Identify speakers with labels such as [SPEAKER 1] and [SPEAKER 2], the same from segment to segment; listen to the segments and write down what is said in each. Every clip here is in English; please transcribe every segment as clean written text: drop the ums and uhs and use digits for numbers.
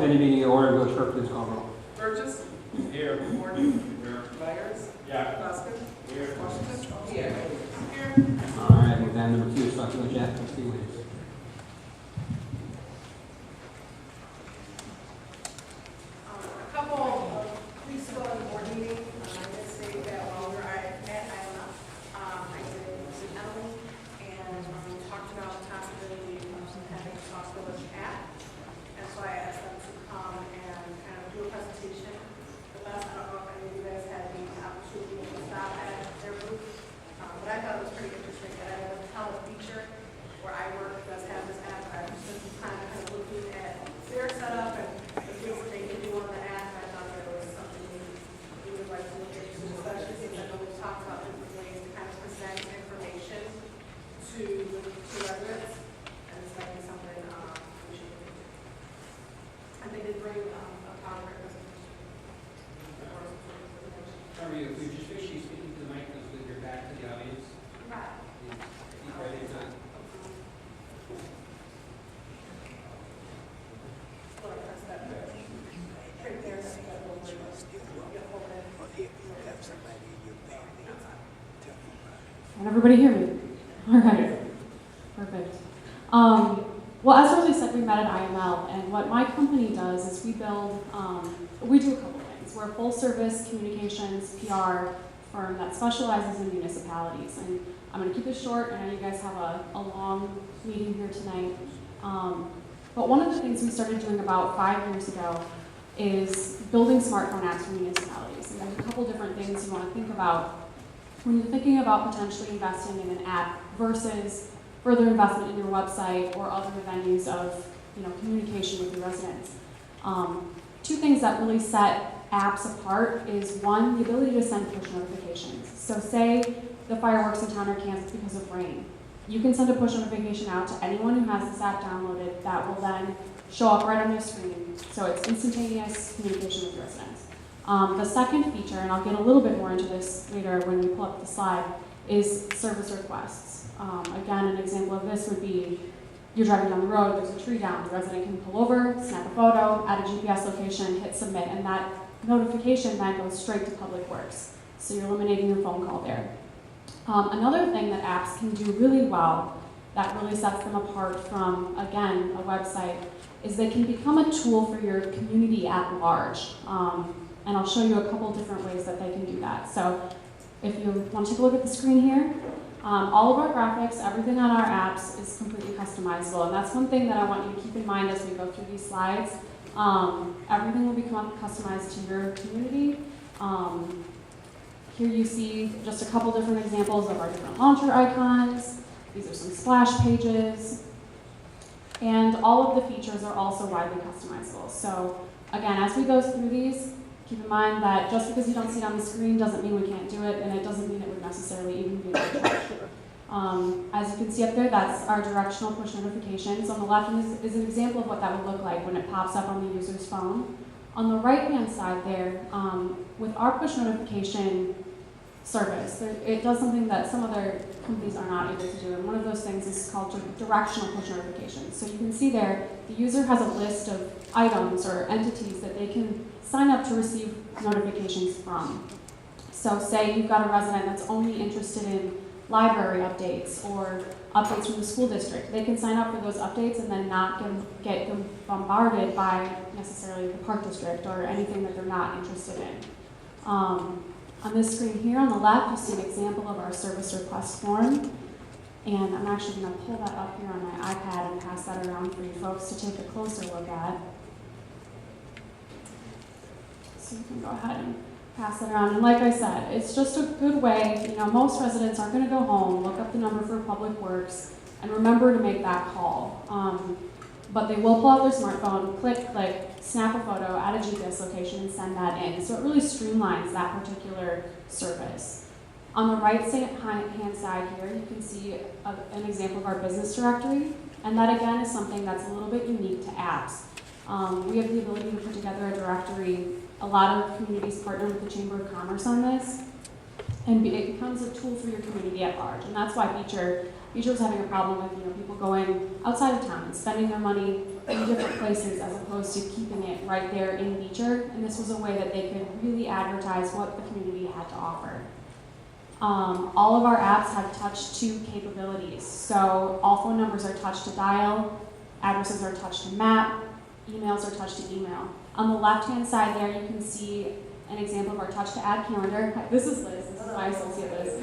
[SPEAKER 1] any meeting in order, Village Clerk, please call roll.
[SPEAKER 2] Burgess.
[SPEAKER 3] Here.
[SPEAKER 2] Morton.
[SPEAKER 3] Here.
[SPEAKER 2] Myers.
[SPEAKER 3] Yeah.
[SPEAKER 2] Poskett.
[SPEAKER 3] Here.
[SPEAKER 2] Washington. Here.
[SPEAKER 1] All right, move down number 2, Sauk Village Act, trustee Williams.
[SPEAKER 4] A couple of weeks ago in the board meeting, I did say that while we were at ILM, I did visit Emily and talked about the possibility of having a Sauk Village app. And so I asked them to come and kind of do a presentation with us. I don't know if any of you guys had the opportunity to stop at their booth, but I thought it was pretty interesting that I have a talent feature where I work does have this app. I've spent some time kind of looking at their setup and the things that they can do on the app. I thought that was something we would like to look into, especially since I know we've talked about different ways to kind of present information to residents, and this might be something we should look into. And they did bring a PowerPoint presentation.
[SPEAKER 3] Sorry, if you just wish you speaking to the mic because with your back to the audience.
[SPEAKER 4] Right.
[SPEAKER 3] Keep right in time.
[SPEAKER 4] So I pressed that right there, so that will get hold of it.
[SPEAKER 5] Can everybody hear me? All right, perfect. Well, as Rosie said, we met at IML, and what my company does is we build, we do a couple things. We're a full-service communications PR firm that specializes in municipalities, and I'm going to keep it short. I know you guys have a long meeting here tonight, but one of the things we started doing about 5 years ago is building smartphone apps for municipalities. And there's a couple different things you want to think about when you're thinking about potentially investing in an app versus further investment in your website or other venues of communication with your residents. Two things that really set apps apart is one, the ability to send push notifications. So say the fireworks in town are canceled because of rain. You can send a push notification out to anyone who has this app downloaded that will then show up right on their screen. So it's instantaneous communication with residents. The second feature, and I'll get a little bit more into this later when we pull up the slide, is service requests. Again, an example of this would be you're driving down the road, there's a tree down, the resident can pull over, snap a photo, add a GPS location, hit submit, and that notification then goes straight to Public Works. So you're eliminating your phone call there. Another thing that apps can do really well that really sets them apart from, again, a website is they can become a tool for your community at large. And I'll show you a couple different ways that they can do that. So if you want to take a look at the screen here, all of our graphics, everything on our apps is completely customizable. And that's one thing that I want you to keep in mind as we go through these slides. Everything will become customized to your community. Here you see just a couple different examples of our different launcher icons. These are some splash pages. And all of the features are also widely customizable. So again, as we go through these, keep in mind that just because you don't see it on the screen doesn't mean we can't do it, and it doesn't mean it would necessarily even be able to touch. As you can see up there, that's our directional push notifications. On the left is an example of what that would look like when it pops up on the user's phone. On the right-hand side there, with our push notification service, it does something that some other companies are not able to do, and one of those things is called directional push notifications. So you can see there, the user has a list of items or entities that they can sign up to receive notifications from. So say you've got a resident that's only interested in library updates or updates from the school district. They can sign up for those updates and then not get them bombarded by necessarily the park district or anything that they're not interested in. On this screen here on the left, you see an example of our service request form. And I'm actually going to pull that up here on my iPad and pass that around for you folks to take a closer look at. So you can go ahead and pass it around. And like I said, it's just a good way, most residents aren't going to go home, look up the number for Public Works, and remember to make that call. But they will pull out their smartphone, click, snap a photo, add a GPS location, and send that in. So it really streamlines that particular service. On the right-hand side here, you can see an example of our business directory. And that, again, is something that's a little bit unique to apps. We have the ability to put together a directory. A lot of communities partner with the Chamber of Commerce on this, and it becomes a tool for your community at large. And that's why feature Beecher was having a problem with, people going outside of town and spending their money in different places as opposed to keeping it right there in Beecher. And this was a way that they could really advertise what the community had to offer. All of our apps have touch to capabilities. So all phone numbers are touch to dial, addresses are touch to map, emails are touch to email. On the left-hand side there, you can see an example of our touch to add calendar. This is Liz, this is my associate Liz.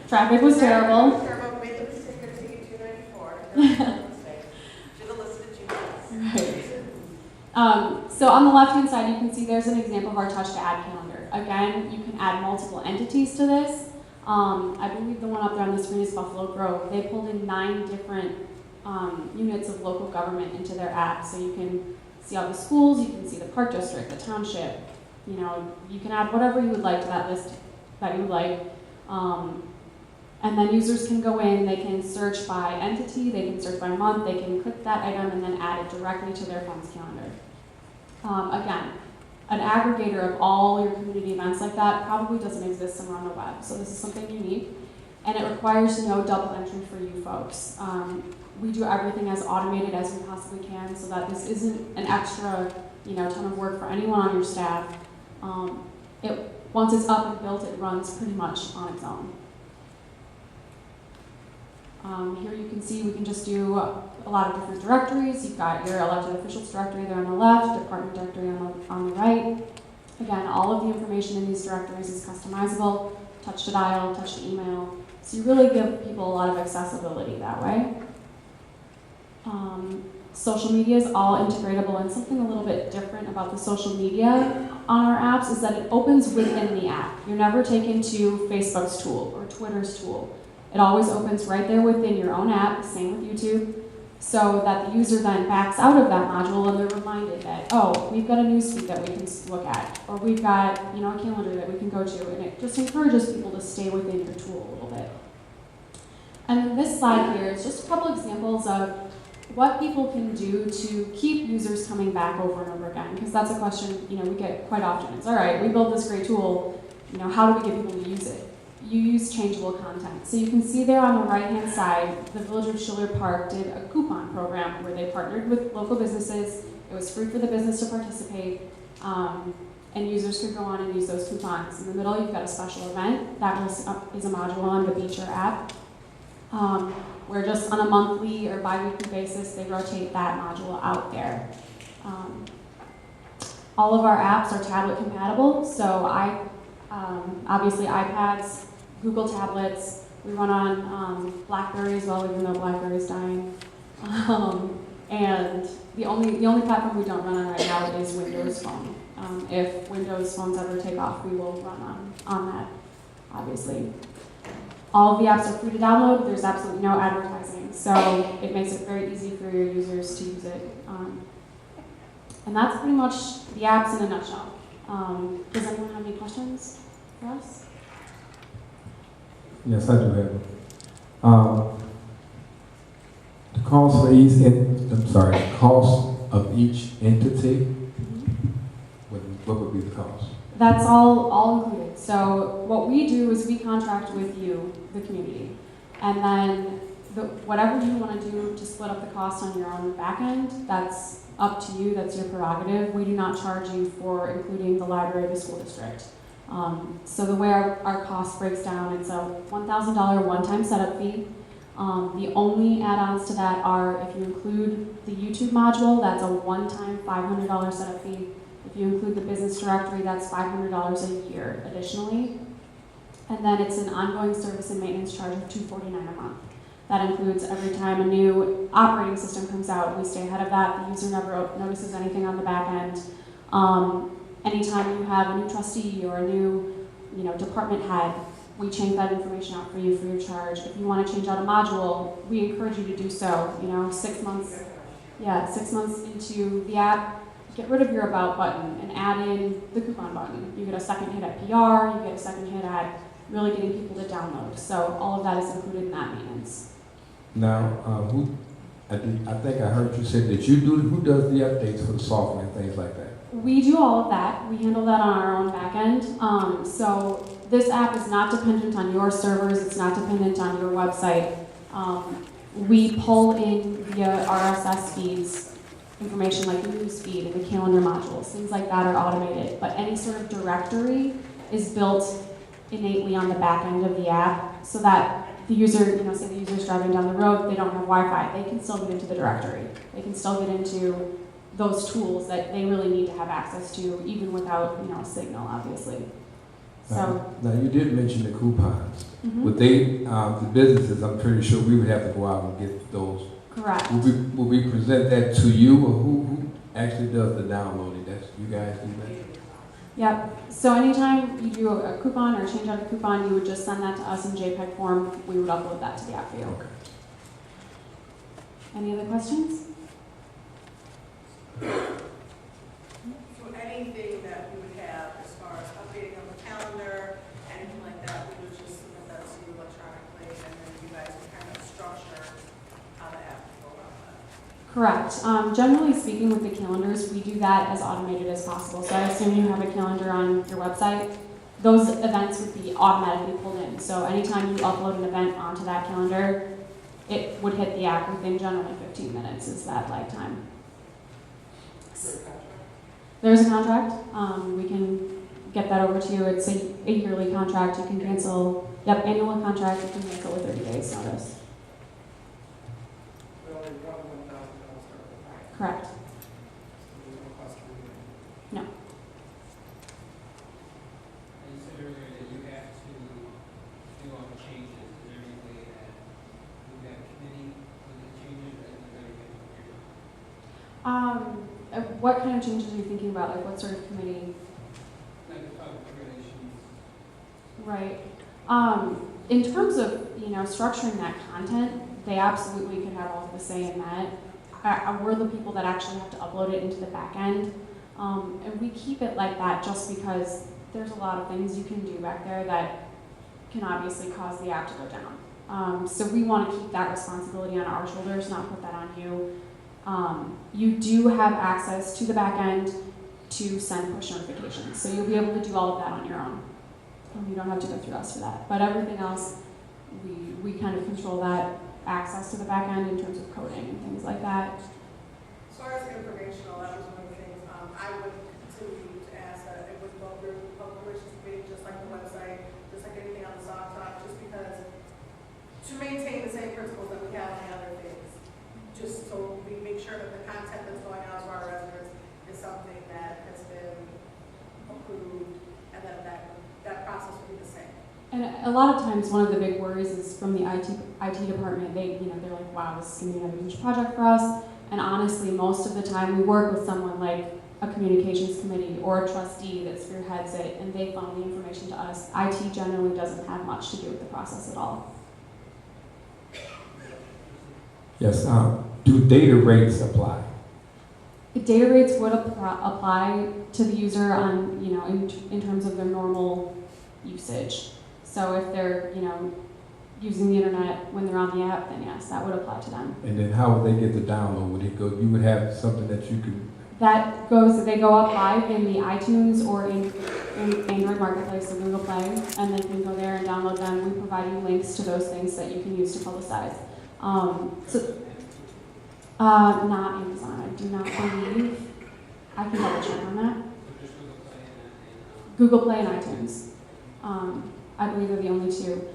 [SPEAKER 5] Traffic was terrible.
[SPEAKER 4] Terrible, made the mistake of taking 294. Should have listed you.
[SPEAKER 5] Right. So on the left-hand side, you can see there's an example of our touch to add calendar. Again, you can add multiple entities to this. I believe the one up there on the screen is Buffalo Grove. They pulled in 9 different units of local government into their app. So you can see all the schools, you can see the park district, the township. You can add whatever you would like to that list that you would like. And then users can go in, they can search by entity, they can search by month, they can click that item and then add it directly to their phone's calendar. Again, an aggregator of all your community events like that probably doesn't exist somewhere on the web. So this is something unique, and it requires no double entry for you folks. We do everything as automated as we possibly can so that this isn't an extra, ton of work for anyone on your staff. Once it's up and built, it runs pretty much on its own. Here you can see we can just do a lot of different directories. You've got your elected officials directory there on the left, department directory on the right. Again, all of the information in these directories is customizable, touch to dial, touch to email. So you really give people a lot of accessibility that way. Social media is all integratable, and something a little bit different about the social media on our apps is that it opens within the app. You're never taken to Facebook's tool or Twitter's tool. It always opens right there within your own app, same with YouTube, so that the user then backs out of that module and they're reminded that, oh, we've got a newsfeed that we can look at, or we've got a calendar that we can go to, and it just encourages people to stay within your tool a little bit. And then this slide here is just a couple examples of what people can do to keep users coming back over and over again, because that's a question we get quite often. It's all right, we built this great tool, how do we get people to use it? You use changeable content. So you can see there on the right-hand side, the Village of Schiller Park did a coupon program where they partnered with local businesses. It was free for the business to participate, and users could go on and use those coupons. In the middle, you've got a special event. That is a module on the Beecher app, where just on a monthly or bi-weekly basis, they rotate that module out there. All of our apps are tablet compatible, so obviously iPads, Google tablets. We run on BlackBerry as well, even though BlackBerry's dying. And the only platform we don't run on right now is Windows Phone. If Windows phones ever take off, we will run on that, obviously. All of the apps are free to download. There's absolutely no advertising, so it makes it very easy for your users to use it. And that's pretty much the apps in a nutshell. Does anyone have any questions for us?
[SPEAKER 2] Yes, I do have. The cost of each entity. What would be the cost?
[SPEAKER 5] That's all included. So what we do is we contract with you, the community, and then whatever you want to do to split up the cost on your own back end, that's up to you. That's your prerogative. We do not charge you for including the library of the school district. So the way our cost breaks down, it's a $1,000 one-time setup fee. The only add-ons to that are if you include the YouTube module, that's a one-time $500 setup fee. If you include the business directory, that's $500 a year additionally. And then it's an ongoing service and maintenance charge of $249 a month. That includes every time a new operating system comes out, we stay ahead of that. The user never notices anything on the back end. Anytime you have a new trustee or a new department head, we change that information out for you free of charge. If you want to change out a module, we encourage you to do so. 6 months, 6 months into the app, get rid of your About button and add in the coupon button. You get a second hit at PR, you get a second hit at really getting people to download. So all of that is included in that maintenance.
[SPEAKER 2] Now, I think I heard you say that you do. Who does the updates for the software and things like that?
[SPEAKER 5] We do all of that. We handle that on our own back end. So this app is not dependent on your servers. It's not dependent on your website. We pull in via RSS feeds information like the news feed and the calendar modules, things like that are automated. But any sort of directory is built innately on the back end of the app so that the user, say the user's driving down the road, they don't have Wi-Fi, they can still get into the directory. They can still get into those tools that they really need to have access to, even without, a signal, obviously. So,
[SPEAKER 2] Now, you did mention the coupons.
[SPEAKER 5] mhm,
[SPEAKER 2] Would they, the businesses, I'm pretty sure we would have to go out and get those.
[SPEAKER 5] correct.
[SPEAKER 2] Will we present that to you, or who actually does the downloading? That's, you guys do that?
[SPEAKER 5] Yep. So anytime you do a coupon or change out a coupon, you would just send that to us in JPEG form. We would upload that to the app for you.
[SPEAKER 2] Okay.
[SPEAKER 5] Any other questions?
[SPEAKER 4] So anything that we would have as far as updating on the calendar, anything like that, we would just submit that to you electronically, and then you guys would kind of structure how the app will go about that.
[SPEAKER 5] Correct. Generally speaking, with the calendars, we do that as automated as possible. So I assume you have a calendar on your website. Those events would be automatically pulled in. So anytime you upload an event onto that calendar, it would hit the app within generally 15 minutes is that lag time. There's a contract. We can get that over to you. It's a yearly contract. You can cancel. Yep, annual contract. You can cancel with 30 days notice. Correct. No.
[SPEAKER 3] And you said earlier that you have to do all the changes. Is there any way that you have a committee with the changes, or is there anything you're doing?
[SPEAKER 5] What kind of changes are you thinking about? Like what sort of committee?
[SPEAKER 3] Like the public relations?
[SPEAKER 5] Right. In terms of, structuring that content, they absolutely could have all of the say in that. We're the people that actually have to upload it into the back end. And we keep it like that just because there's a lot of things you can do back there that can obviously cause the app to go down. So we want to keep that responsibility on our shoulders, not put that on you. You do have access to the back end to send push notifications. So you'll be able to do all of that on your own. You don't have to go through us for that. But everything else, we kind of control that access to the back end in terms of coding and things like that.
[SPEAKER 4] As far as informational, that was one of the things, I would continue to ask that it would go through the public relations committee, just like the website, just like anything on the Sauk talk, just because to maintain the same principles that we have on the other things, just so we make sure that the content that's going out to our residents is something that has been approved, and that process will be the same.
[SPEAKER 5] And a lot of times, one of the big worries is from the IT department. They're like, "Wow, this is going to be a huge project for us." And honestly, most of the time, we work with someone like a communications committee or a trustee that spearheads it, and they funnel the information to us. IT generally doesn't have much to do with the process at all.
[SPEAKER 2] Yes. Do data rates apply?
[SPEAKER 5] The data rates would apply to the user on, in terms of their normal usage. So if they're, using the internet when they're on the app, then yes, that would apply to them.
[SPEAKER 2] And then how would they get the download? Would it go? You would have something that you could.
[SPEAKER 5] They go up live in the iTunes or in Android Marketplace, so Google Play, and then you can go there and download them. We provide you links to those things that you can use to publicize. Not Amazon, I do not believe. I can double check on that.
[SPEAKER 3] Just Google Play and
[SPEAKER 5] Google Play and iTunes. I believe they're the only two.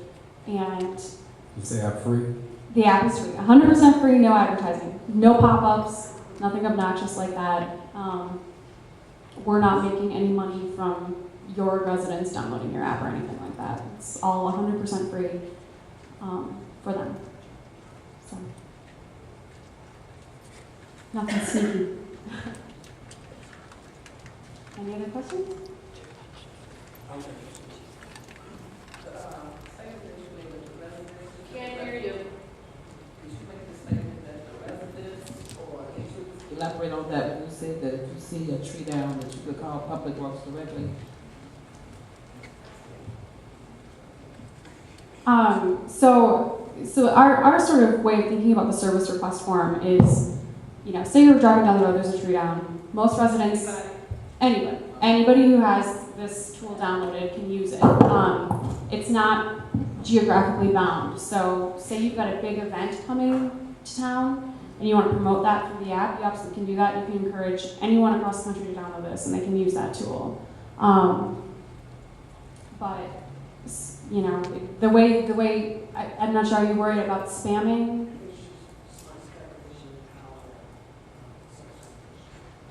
[SPEAKER 5] And
[SPEAKER 2] You say I'm free?
[SPEAKER 5] the app is free, 100% free, no advertising, no pop-ups, nothing obnoxious like that. We're not making any money from your residents downloading your app or anything like that. It's all 100% free for them. So, nothing sneaky. Any other questions?
[SPEAKER 6] Can't hear you. Did you make the statement that the residents, or did you elaborate on that when you said that if you see a tree down, that you could call Public Works directly?
[SPEAKER 5] So our sort of way of thinking about the service request form is, say you're driving down the road, there's a tree down. Most residents, anybody who has this tool downloaded can use it. It's not geographically bound. So say you've got a big event coming to town and you want to promote that through the app, you absolutely can do that. You can encourage anyone across the country to download this and they can use that tool. But, you know, the way I'm not sure, are you worried about spamming?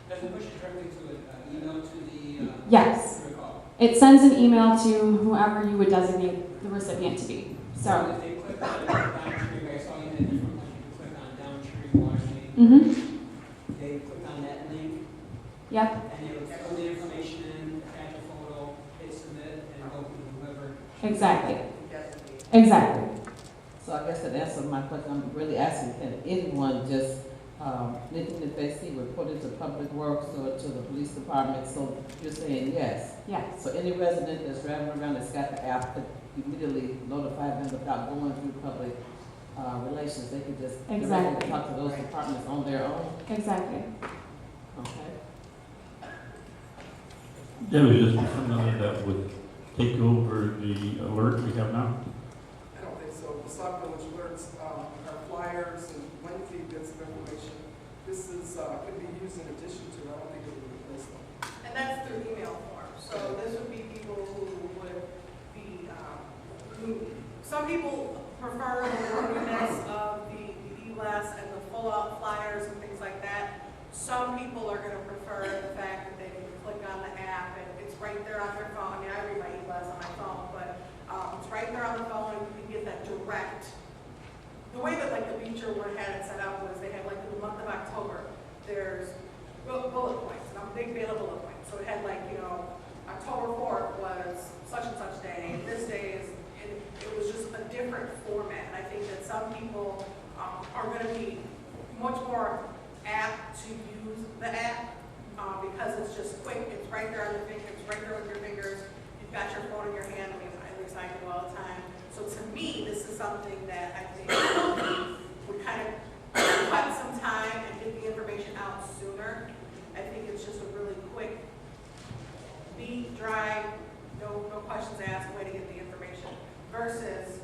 [SPEAKER 3] Does it push it directly to an email to the?
[SPEAKER 5] Yes.
[SPEAKER 3] To the call?
[SPEAKER 5] It sends an email to whoever you would designate the recipient to be. So,
[SPEAKER 3] If they click on Downtree, I saw you had different ones, you could click on Downtree, Washington. They click on that link,
[SPEAKER 5] yep,
[SPEAKER 3] and they would put the information in, attach a photo, hit submit, and go to whoever.
[SPEAKER 5] exactly. Exactly.
[SPEAKER 6] So I guess that answers my question. I'm really asking, can anyone just, anything that they see reported to Public Works or to the police department? So you're saying yes?
[SPEAKER 5] Yes.
[SPEAKER 6] So any resident that's driving around that's got the app could immediately notify them without going through public relations? They could just directly
[SPEAKER 5] Exactly.
[SPEAKER 6] talk to those departments on their own?
[SPEAKER 5] Exactly.
[SPEAKER 6] Okay.
[SPEAKER 7] That was just something that would take over the alert we have now.
[SPEAKER 8] I don't think so. The Sauk Village alerts are flyers and lengthy bits of information. This is, could be used in addition to, I don't think it would replace them.
[SPEAKER 4] And that's through email form. So this would be people who would be, some people prefer the workiness of the e-blast and the full-out flyers and things like that. Some people are going to prefer the fact that they can click on the app and it's right there on their phone. I mean, I read my e-blast on my phone, but it's right there on the phone and you can get that direct. The way that like the Beecher one had it set up was they had like in the month of October, there's bullet points, and I'm a big fan of bullet points. So it had like, you know, October 4th was such and such day, and this day is, and it was just a different format. And I think that some people are going to be much more apt to use the app because it's just quick, it's right there on the finger, it's right there with your fingers, you've got your phone in your hand, I mean, at least I do all the time. So to me, this is something that I think would kind of cut some time and get the information out sooner. I think it's just a really quick, neat, dry, no questions asked way to get the information versus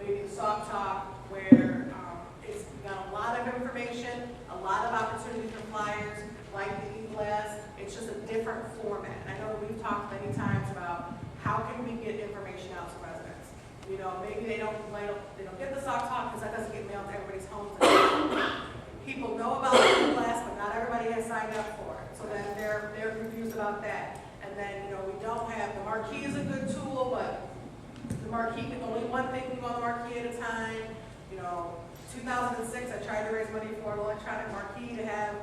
[SPEAKER 4] maybe the Sauk Talk where it's got a lot of information, a lot of opportunity for flyers, like the e-blast. It's just a different format. And I know that we've talked many times about how can we get information out to residents. You know, maybe they don't get the Sauk Talk because that doesn't get mailed to everybody's homes. People know about the e-blast, but not everybody has signed up for it. So then they're confused about that. And then, you know, we don't have, the marquee is a good tool, but the marquee, only one thing can go on the marquee at a time. You know, 2006, I tried to raise money for an electronic marquee to have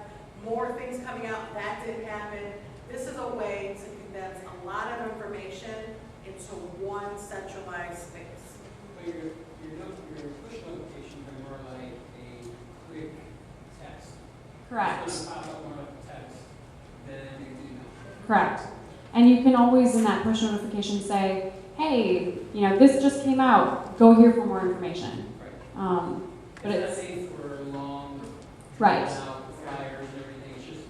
[SPEAKER 4] more things coming out. That didn't happen. This is a way to condense a lot of information into one centralized space.
[SPEAKER 3] But your push notifications are more like a quick text.
[SPEAKER 5] Correct.
[SPEAKER 3] It's going to pop up more like a text than you do now.
[SPEAKER 5] Correct. And you can always in that push notification say, hey, you know, this just came out. Go here for more information.
[SPEAKER 3] Right.
[SPEAKER 5] But it's
[SPEAKER 3] safe for long,
[SPEAKER 5] right.
[SPEAKER 3] out flyers and everything. It's just,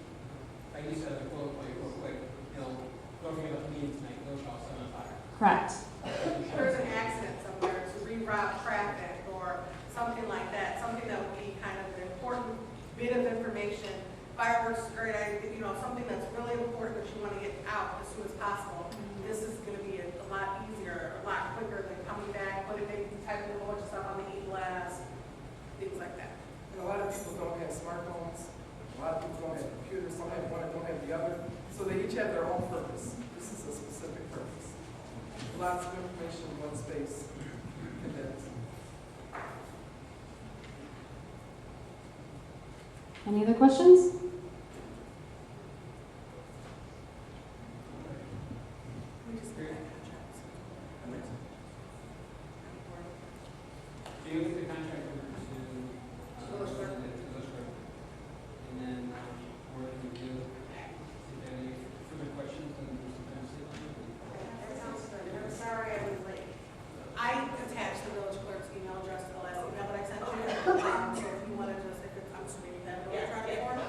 [SPEAKER 3] like you said, the bullet point real quick. You know, don't forget about the meeting tonight. No shall set on fire.
[SPEAKER 5] Correct.
[SPEAKER 4] If there's an accident somewhere to reroute traffic or something like that, something that would be kind of an important bit of information. Fireworks is great, you know, something that's really important that you want to get out as soon as possible. This is going to be a lot easier, a lot quicker than coming back, maybe typing a whole bunch of stuff on the e-blast, things like that.
[SPEAKER 8] And a lot of people don't have smartphones. A lot of people don't have computers. Some have one and don't have the other. So they each have their own purpose. This is a specific purpose. Lots of information in one space. Condensed.
[SPEAKER 5] Any other questions?
[SPEAKER 4] We just
[SPEAKER 3] Great.
[SPEAKER 4] contracts.
[SPEAKER 3] So you get the contract over to
[SPEAKER 4] Village clerk.
[SPEAKER 3] Village clerk. And then we're going to do, if there are any further questions, then we'll sometimes sit on it.
[SPEAKER 4] That sounds good. I'm sorry I was late. I attached the village clerk's email address to the last email that I sent you. So if you want to just, if it's, I'm assuming you have an electronic form.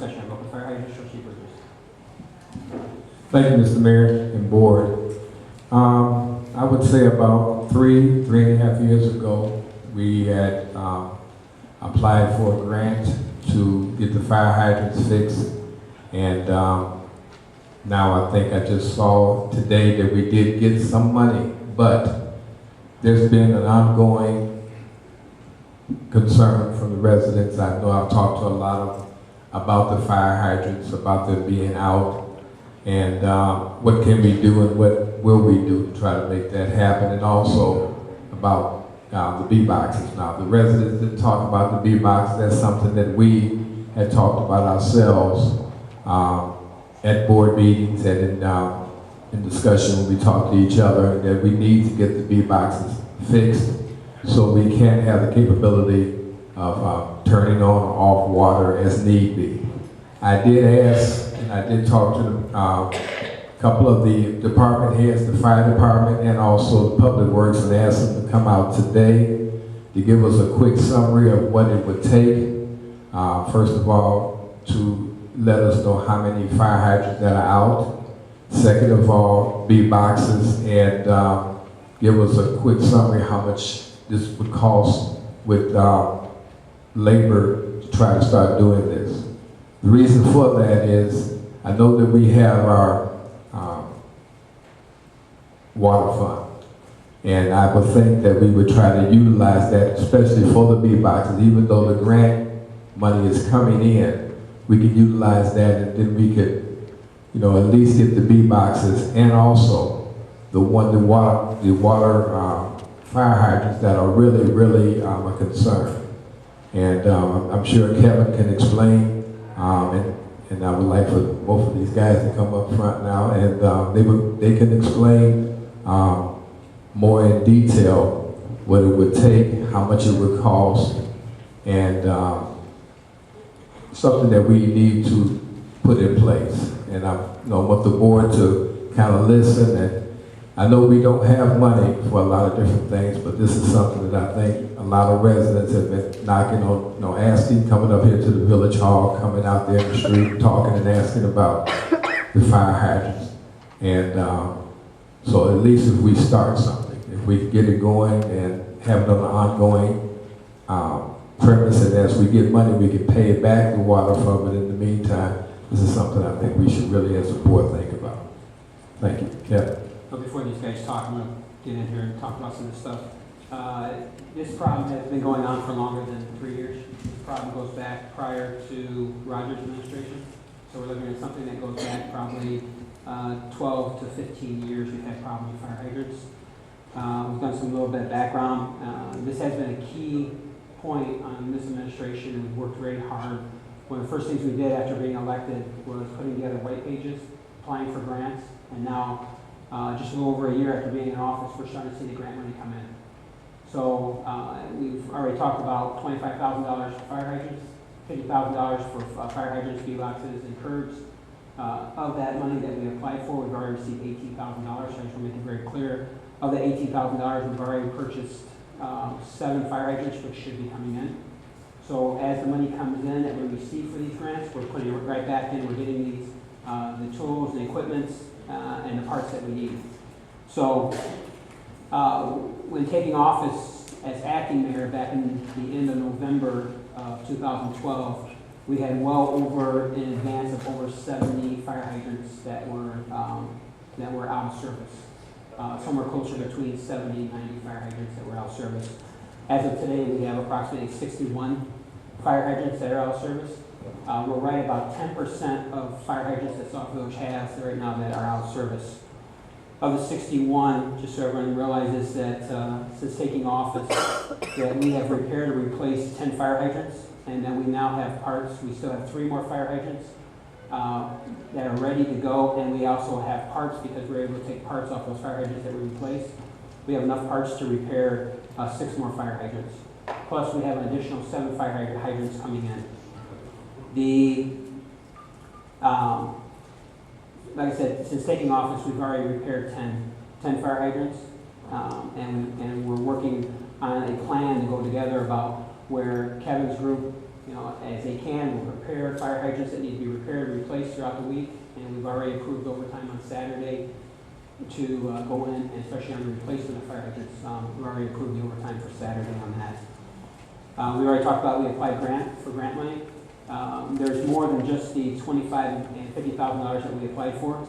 [SPEAKER 1] discussion on broken fire hydrants, trustee Burgess.
[SPEAKER 2] Thank you, Mr. Mayor and board. I would say about three and a half years ago, we had applied for a grant to get the fire hydrants fixed. And now I think I just saw today that we did get some money, but there's been an ongoing concern from the residents. I know I've talked to a lot about the fire hydrants, about them being out, and what can we do and what will we do to try to make that happen, and also about the B boxes. Now, the residents didn't talk about the B boxes. That's something that we had talked about ourselves at board meetings and in discussion when we talk to each other, that we need to get the B boxes fixed so we can have the capability of turning on or off water as need be. I did ask, and I did talk to a couple of the department heads, the fire department and also the public works, and asked them to come out today to give us a quick summary of what it would take. First of all, to let us know how many fire hydrants that are out. Second of all, B boxes, and give us a quick summary how much this would cost with labor to try to start doing this. The reason for that is I know that we have our water fund, and I would think that we would try to utilize that, especially for the B boxes, even though the grant money is coming in. We could utilize that, and then we could, at least get the B boxes and also the water fire hydrants that are really a concern. And I'm sure Kevin can explain, and I would like for both of these guys to come up front now, and they can explain more in detail what it would take, how much it would cost, and something that we need to put in place. And I want the board to kind of listen. And I know we don't have money for a lot of different things, but this is something that I think a lot of residents have been knocking on, asking, coming up here to the village hall, coming out there in the street, talking and asking about the fire hydrants. And so at least if we start something, if we get it going and have it on an ongoing premise, and as we get money, we can pay it back the water from it. In the meantime, this is something I think we should really, as a board, think about. Thank you. Kevin.
[SPEAKER 1] But before these guys talk, I'm going to get in here and talk about some of this stuff. This problem has been going on for longer than 3 years. This problem goes back prior to Rogers' administration. So we're looking at something that goes back probably 12 to 15 years. We've had problems with fire hydrants. We've done some little bit of background. This has been a key point on this administration, and we've worked very hard. One of the first things we did after being elected was putting together white pages, applying for grants, and now just a little over a year after being in office, we're starting to see the grant money come in. So we've already talked about $25,000 for fire hydrants, $50,000 for fire hydrants, B boxes, and curbs. Of that money that we applied for, we've already received $18,000. So I just want to make it very clear. Of the $18,000, we've already purchased 7 fire hydrants, which should be coming in. So as the money comes in that we receive for these grants, we're putting it right back in. We're getting these the tools and equipment and the parts that we need. So when taking office as acting mayor back in the end of November of 2012, we had well over, in advance of over 70 fire hydrants that were out of service. Somewhere closer between 70 and 90 fire hydrants that were out of service. As of today, we have approximately 61 fire hydrants that are out of service. We're right about 10% of fire hydrants that Sauk Village has right now that are out of service. Of the 61, just so everyone realizes that since taking office, that we have repaired or replaced 10 fire hydrants, and then we now have parts. We still have 3 more fire hydrants that are ready to go, and we also have parts because we're able to take parts off those fire hydrants that we replaced. We have enough parts to repair 6 more fire hydrants. Plus, we have an additional 7 fire hydrants coming in. Like I said, since taking office, we've already repaired 10 fire hydrants, and we're working on a plan to go together about where Kevin's group as they can, will repair fire hydrants that need to be repaired and replaced throughout the week. And we've already approved overtime on Saturday to go in, and especially on the replacement of fire hydrants. We've already approved the overtime for Saturday on that. We already talked about, we applied for grant money. There's more than just the $25,000 and $50,000 that we applied for.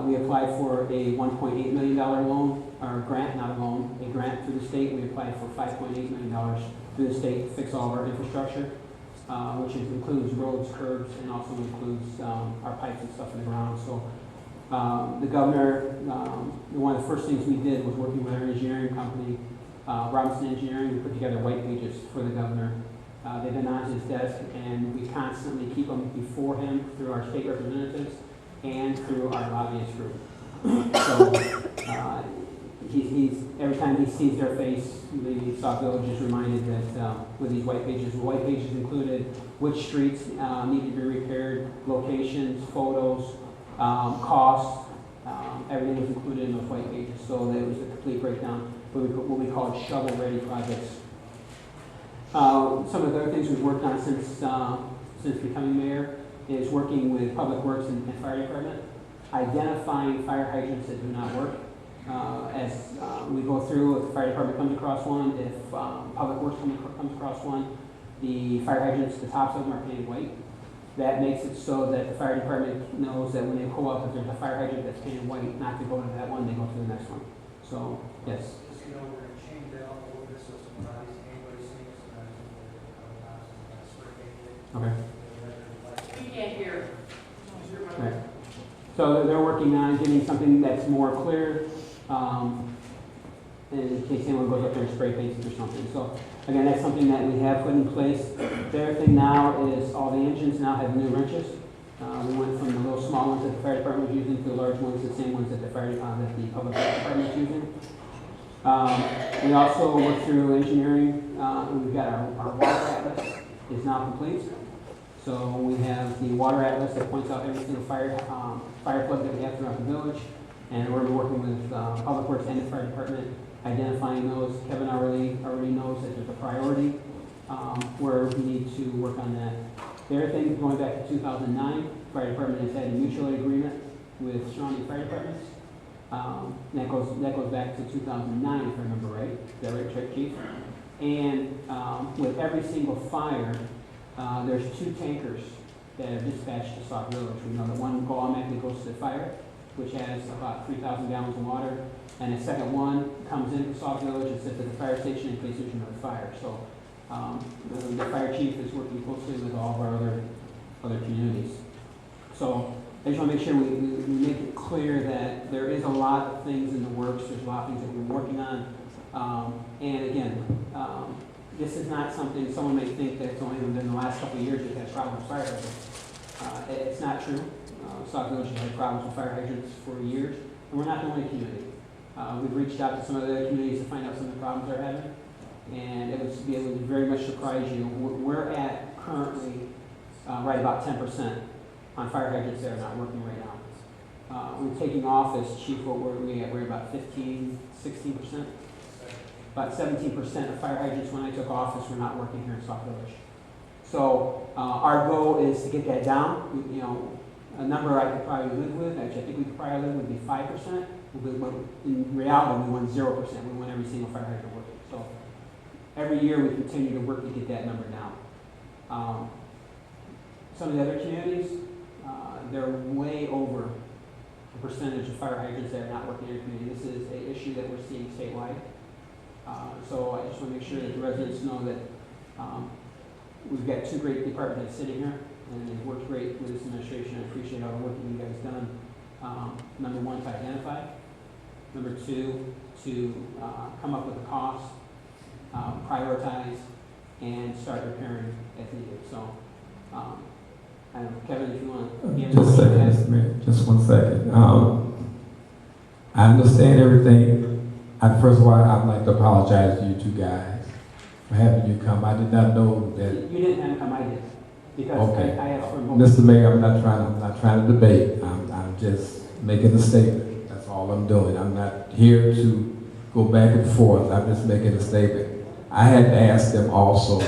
[SPEAKER 1] We applied for a $1.8 million loan, or grant, not a loan, a grant through the state. We applied for $5.8 million through the state to fix all of our infrastructure, which includes roads, curbs, and also includes our pipes and stuff in the ground. So the governor, one of the first things we did was working with our engineering company, Robinson Engineering. We put together white pages for the governor. They've been on his desk, and we constantly keep them before him through our state representatives and through our lobbyist group. So he's every time he sees their face, the Sauk Village is reminded that with these white pages, the white pages included which streets need to be repaired, locations, photos, costs, everything was included in those white pages. So there was a complete breakdown, what we call shovel-ready projects. Some of the other things we've worked on since becoming mayor is working with Public Works and Fire Department, identifying fire hydrants that do not work. As we go through, if the fire department comes across one, if Public Works comes across one, the fire hydrants, the tops of them are painted white. That makes it so that the fire department knows that when they pull up, if there's a fire hydrant that's painted white, not to go to that one, they go to the next one. So, yes.
[SPEAKER 3] Just, we're gonna change that all over, so it's not anybody seeing us, spray painted.
[SPEAKER 1] Okay.
[SPEAKER 4] We can't hear.
[SPEAKER 1] Right. So they're working on getting something that's more clear, in case anyone goes up there and spray paints it or something. So again, that's something that we have put in place. The other thing now is all the engines now have new wrenches. We went from the little small ones that the fire department was using to the large ones, the same ones that the public works department is using. We also went through engineering. We've got our water atlas is now complete. So we have the water atlas that points out every single fire plug that we have throughout the village, and we're working with Public Works and the fire department, identifying those. Kevin already knows that there's a priority where we need to work on that. The other thing, going back to 2009, fire department has had a mutual aid agreement with surrounding fire departments. That goes back to 2009, if I remember right. Is that right, Chief? And with every single fire, there's 2 tankers that are dispatched to Sauk Village. We know that one automatically goes to the fire, which has about 3,000 gallons of water, and the second one comes into Sauk Village and sits at the fire station in case there's another fire. So the fire chief is working closely with all of our other communities. So I just want to make sure we make it clear that there is a lot of things in the works. There's a lot of things that we're working on. And again, this is not something, someone may think that it's only within the last couple of years we've had problems with fire hydrants. It's not true. Sauk Village has had problems with fire hydrants for years, and we're not the only community. We've reached out to some of the other communities to find out some of the problems they're having, and it would very much surprise you. We're at currently right about 10% on fire hydrants that are not working right now. We're taking office, Chief, what were we at? We're about 15, 16%. About 17% of fire hydrants when I took office were not working here in Sauk Village. So our goal is to get that down. A number I could probably live with, actually I think we could probably live with would be 5%. In reality, we want 0%. We want every single fire hydrant working. So every year we continue to work to get that number down. Some of the other communities, they're way over the percentage of fire hydrants that are not working in your community. This is an issue that we're seeing statewide. So I just want to make sure that the residents know that we've got 2 great department heads sitting here, and they've worked great with this administration. I appreciate all the work that you guys done. Number 1, to identify. Number 2, to come up with a cost, prioritize, and start repairing as needed. So, I don't know, Kevin, if you want to.
[SPEAKER 2] Just a second, Mr. Mayor. Just 1 second. I understand everything. First of all, I'd like to apologize to you 2 guys for having you come. I did not know that.
[SPEAKER 1] You didn't have to come, I did. Because
[SPEAKER 2] okay.
[SPEAKER 1] I asked for a vote.
[SPEAKER 2] Mr. Mayor, I'm not trying to debate. I'm just making a statement. That's all I'm doing. I'm not here to go back and forth. I'm just making a statement. I had to ask them also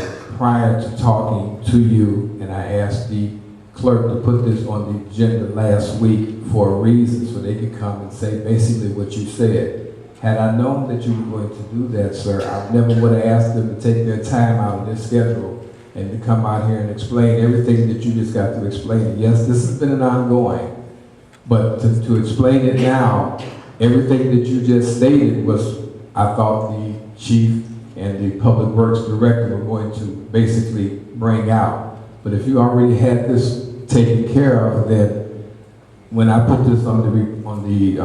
[SPEAKER 2] prior to talking to you, and I asked the clerk to put this on the agenda last week for a reason, so they could come and say basically what you said. Had I known that you were going to do that, sir, I never would have asked them to take their time out of their schedule and to come out here and explain everything that you just got to explain. And yes, this has been an ongoing, but to explain it now, everything that you just stated was, I thought the chief and the public works director were going to basically bring out. But if you already had this taken care of, then when I put this on the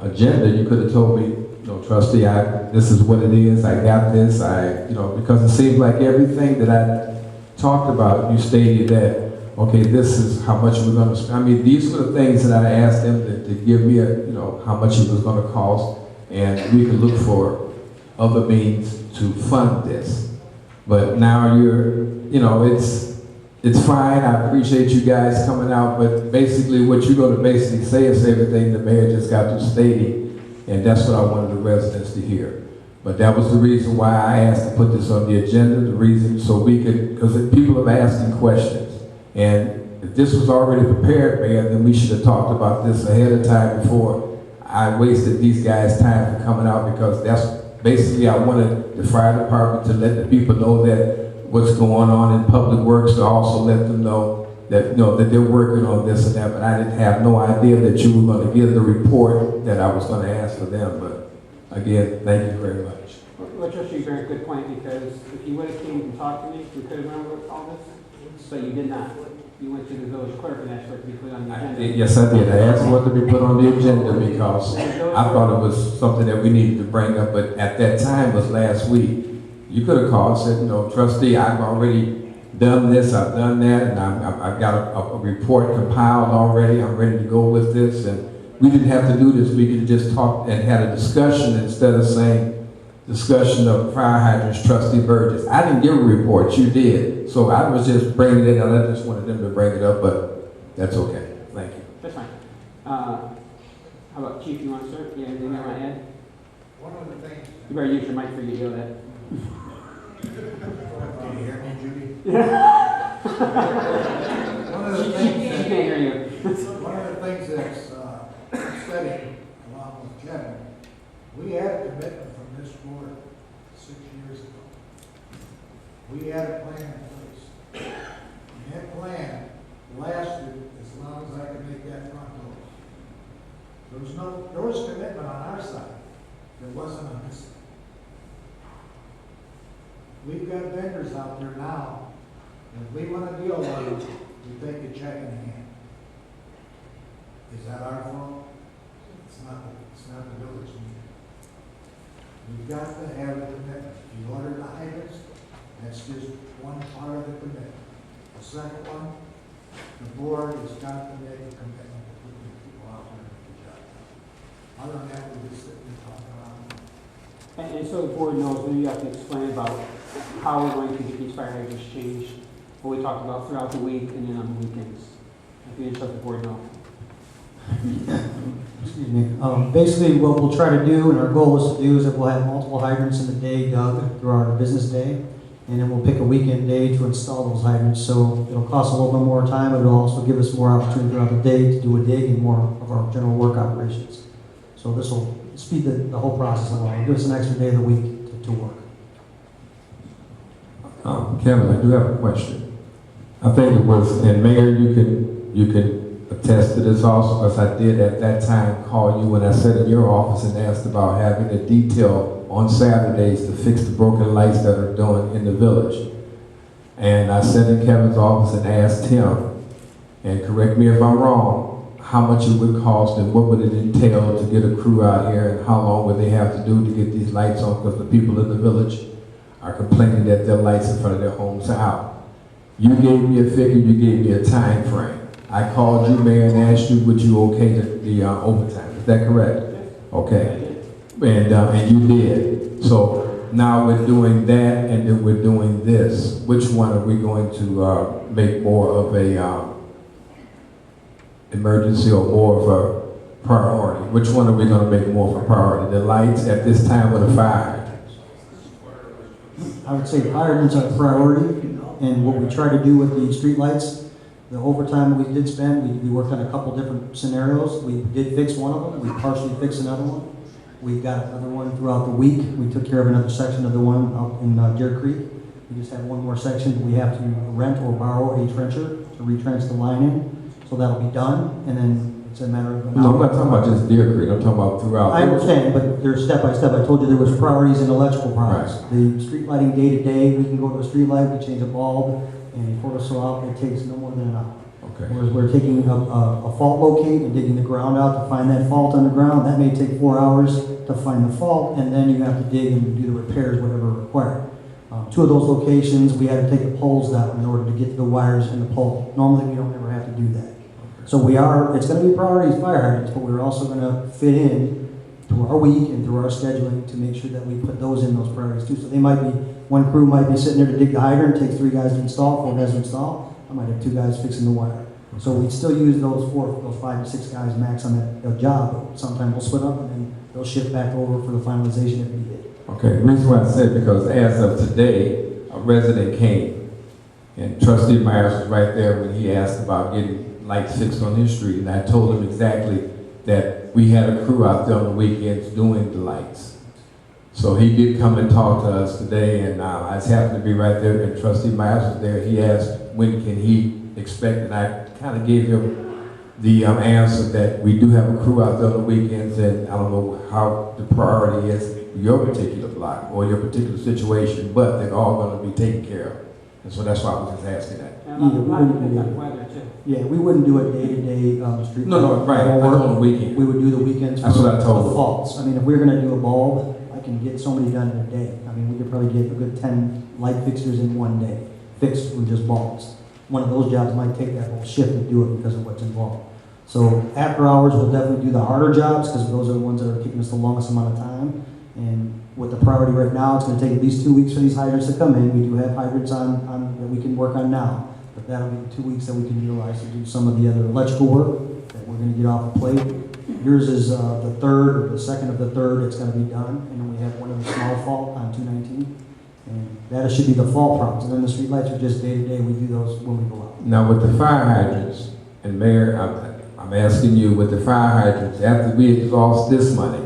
[SPEAKER 2] agenda, you could have told me, trustee, this is what it is, I got this, because it seems like everything that I talked about, you stated that, okay, this is how much we're going to spend. I mean, these were the things that I asked them to give me, how much it was going to cost, and we could look for other means to fund this. But now it's fine. I appreciate you guys coming out, but basically what you're going to basically say is everything the mayor just got to stating, and that's what I wanted the residents to hear. But that was the reason why I asked to put this on the agenda, the reason so we could, because people are asking questions. And if this was already prepared, Mayor, then we should have talked about this ahead of time before I wasted these guys' time for coming out, because that's basically I wanted the fire department to let the people know that what's going on in public works, to also let them know that that they're working on this and that. But I didn't have no idea that you were going to give the report that I was going to ask for them. But again, thank you very much.
[SPEAKER 1] Well, Trustee, very good point, because if you would have came and talked to me, we could have remembered all this, but you did not. You went to the village clerk and asked for it to be put on the agenda.
[SPEAKER 2] Yes, I did. I asked for it to be put on the agenda because I thought it was something that we needed to bring up, but at that time was last week. You could have called and said, trustee, I've already done this, I've done that, and I've got a report compiled already. I'm ready to go with this, and we didn't have to do this. We could have just talked and had a discussion instead of saying discussion of fire hydrants, trustee Burgess. I didn't give a report, you did. So I was just bringing it up. I just wanted them to bring it up, but that's okay. Thank you.
[SPEAKER 1] That's fine. How about Chief, you want to start? You have anything you want to add?
[SPEAKER 9] One of the things.
[SPEAKER 1] You better use your mic for you to yell at.
[SPEAKER 9] Can you hear me, Judy? One of the
[SPEAKER 1] She
[SPEAKER 9] things
[SPEAKER 1] can't hear you.
[SPEAKER 9] that's upsetting, along with Kevin, we had a commitment from this board 6 years ago. We had a plan in place. And that plan lasted as long as I could make that front door. There was commitment on our side. There wasn't on this side. We've got vendors out there now. If we want to deal with them, we take a check in hand. Is that our fault? It's not the village need. We've got to have a commitment. You order the hydrants, that's just one part of the commitment. The second one, the board has got to make a commitment to put the people out there and do the job. Other than that, we're just sitting and talking around.
[SPEAKER 1] And so the board knows, then you have to explain about how we're going to get these fire hydrants changed, what we talked about throughout the week and then on the weekends. If you just let the board know.
[SPEAKER 10] Excuse me. Basically, what we'll try to do, and our goal is to do, is that we'll have multiple hydrants in the day dug through our business day, and then we'll pick a weekend day to install those hydrants. So it'll cost a little bit more time, but it'll also give us more opportunity throughout the day to do a dig and more of our general work operations. So this will speed the whole process along. It'll give us an extra day of the week to work.
[SPEAKER 2] Kevin, I do have a question. I think it was, and Mayor, you can attest to this also, because I did at that time call you when I sat in your office and asked about having a detail on Saturdays to fix the broken lights that are doing in the village. And I sat in Kevin's office and asked him, and correct me if I'm wrong, how much it would cost and what would it entail to get a crew out here and how long would they have to do to get these lights on, because the people in the village are complaining that their lights in front of their homes are out. You gave me a figure, you gave me a time frame. I called you, Mayor, and asked you, would you okay the overtime? Is that correct? Okay. And you did. So now we're doing that, and then we're doing this. Which one are we going to make more of a emergency or more of a priority? Which one are we going to make more of a priority? The lights at this time or the fire hydrants?
[SPEAKER 10] I would say hydrants are a priority, and what we try to do with the streetlights, the overtime we did spend, we worked on a couple different scenarios. We did fix one of them, we partially fixed another one. We got another one throughout the week. We took care of another section of the one out in Deer Creek. We just have one more section that we have to rent or borrow a trencher to retrench the line in. So that'll be done, and then it's a matter of.
[SPEAKER 2] No, I'm not talking about just Deer Creek, I'm talking about throughout.
[SPEAKER 10] I understand, but there's step by step. I told you there was priorities in electrical products.
[SPEAKER 2] Right.
[SPEAKER 10] The street lighting day to day, we can go to a street light, we change a bulb, and a photo out, it takes no more than an hour.
[SPEAKER 2] Okay.
[SPEAKER 10] Whereas we're taking a fault locate and digging the ground out to find that fault underground, that may take 4 hours to find the fault, and then you have to dig and do the repairs, whatever required. Two of those locations, we had to take the poles down in order to get to the wires in the pole. Normally, we don't ever have to do that. So it's going to be priorities fire hydrants, but we're also going to fit in through our week and through our scheduling to make sure that we put those in those priorities too. So they might be, one crew might be sitting there to dig the hydrant, takes 3 guys to install, 4 guys to install. I might have 2 guys fixing the wire. So we'd still use those 5 to 6 guys max on that job, but sometimes we'll split up and then they'll shift back over for the finalization if needed.
[SPEAKER 2] Okay, the reason why I said because as of today, a resident came and Trustee Myers was right there when he asked about getting lights fixed on his street, and I told him exactly that we had a crew out there on the weekends doing the lights. So he did come and talk to us today, and I just happened to be right there, and Trustee Myers was there. He asked when can he expect, and I kind of gave him the answer that we do have a crew out there on the weekends, and I don't know how the priority is for your particular block or your particular situation, but they're all going to be taken care of. And so that's why I was just asking that.
[SPEAKER 1] And a lot of depends on weather too.
[SPEAKER 10] Yeah, we wouldn't do it day-to-day street.
[SPEAKER 2] No, right, I was on the weekend.
[SPEAKER 10] We would do the weekends for
[SPEAKER 2] That's what I told
[SPEAKER 10] the
[SPEAKER 2] them.
[SPEAKER 10] faults. I mean, if we're gonna do a bulb, I can get so many done in a day. I mean, we could probably get a good 10 light fixtures in one day, fixed with just bulbs. One of those jobs might take that whole shift to do it because of what's involved. So after hours, we'll definitely do the harder jobs because those are the ones that are taking us the longest amount of time. And with the priority right now, it's gonna take at least 2 weeks for these hydrants to come in. We do have hydrants on that we can work on now, but that'll be 2 weeks that we can utilize to do some of the other electrical work that we're gonna get off the plate. Yours is the 3rd or the 2nd of the 3rd, it's gonna be done. And then we have one of the small fault on 219. And that should be the fault problems. And then the street lights are just day to day. We do those when we go out.
[SPEAKER 2] Now with the fire hydrants, and Mayor, I'm asking you, with the fire hydrants, after we exhaust this money,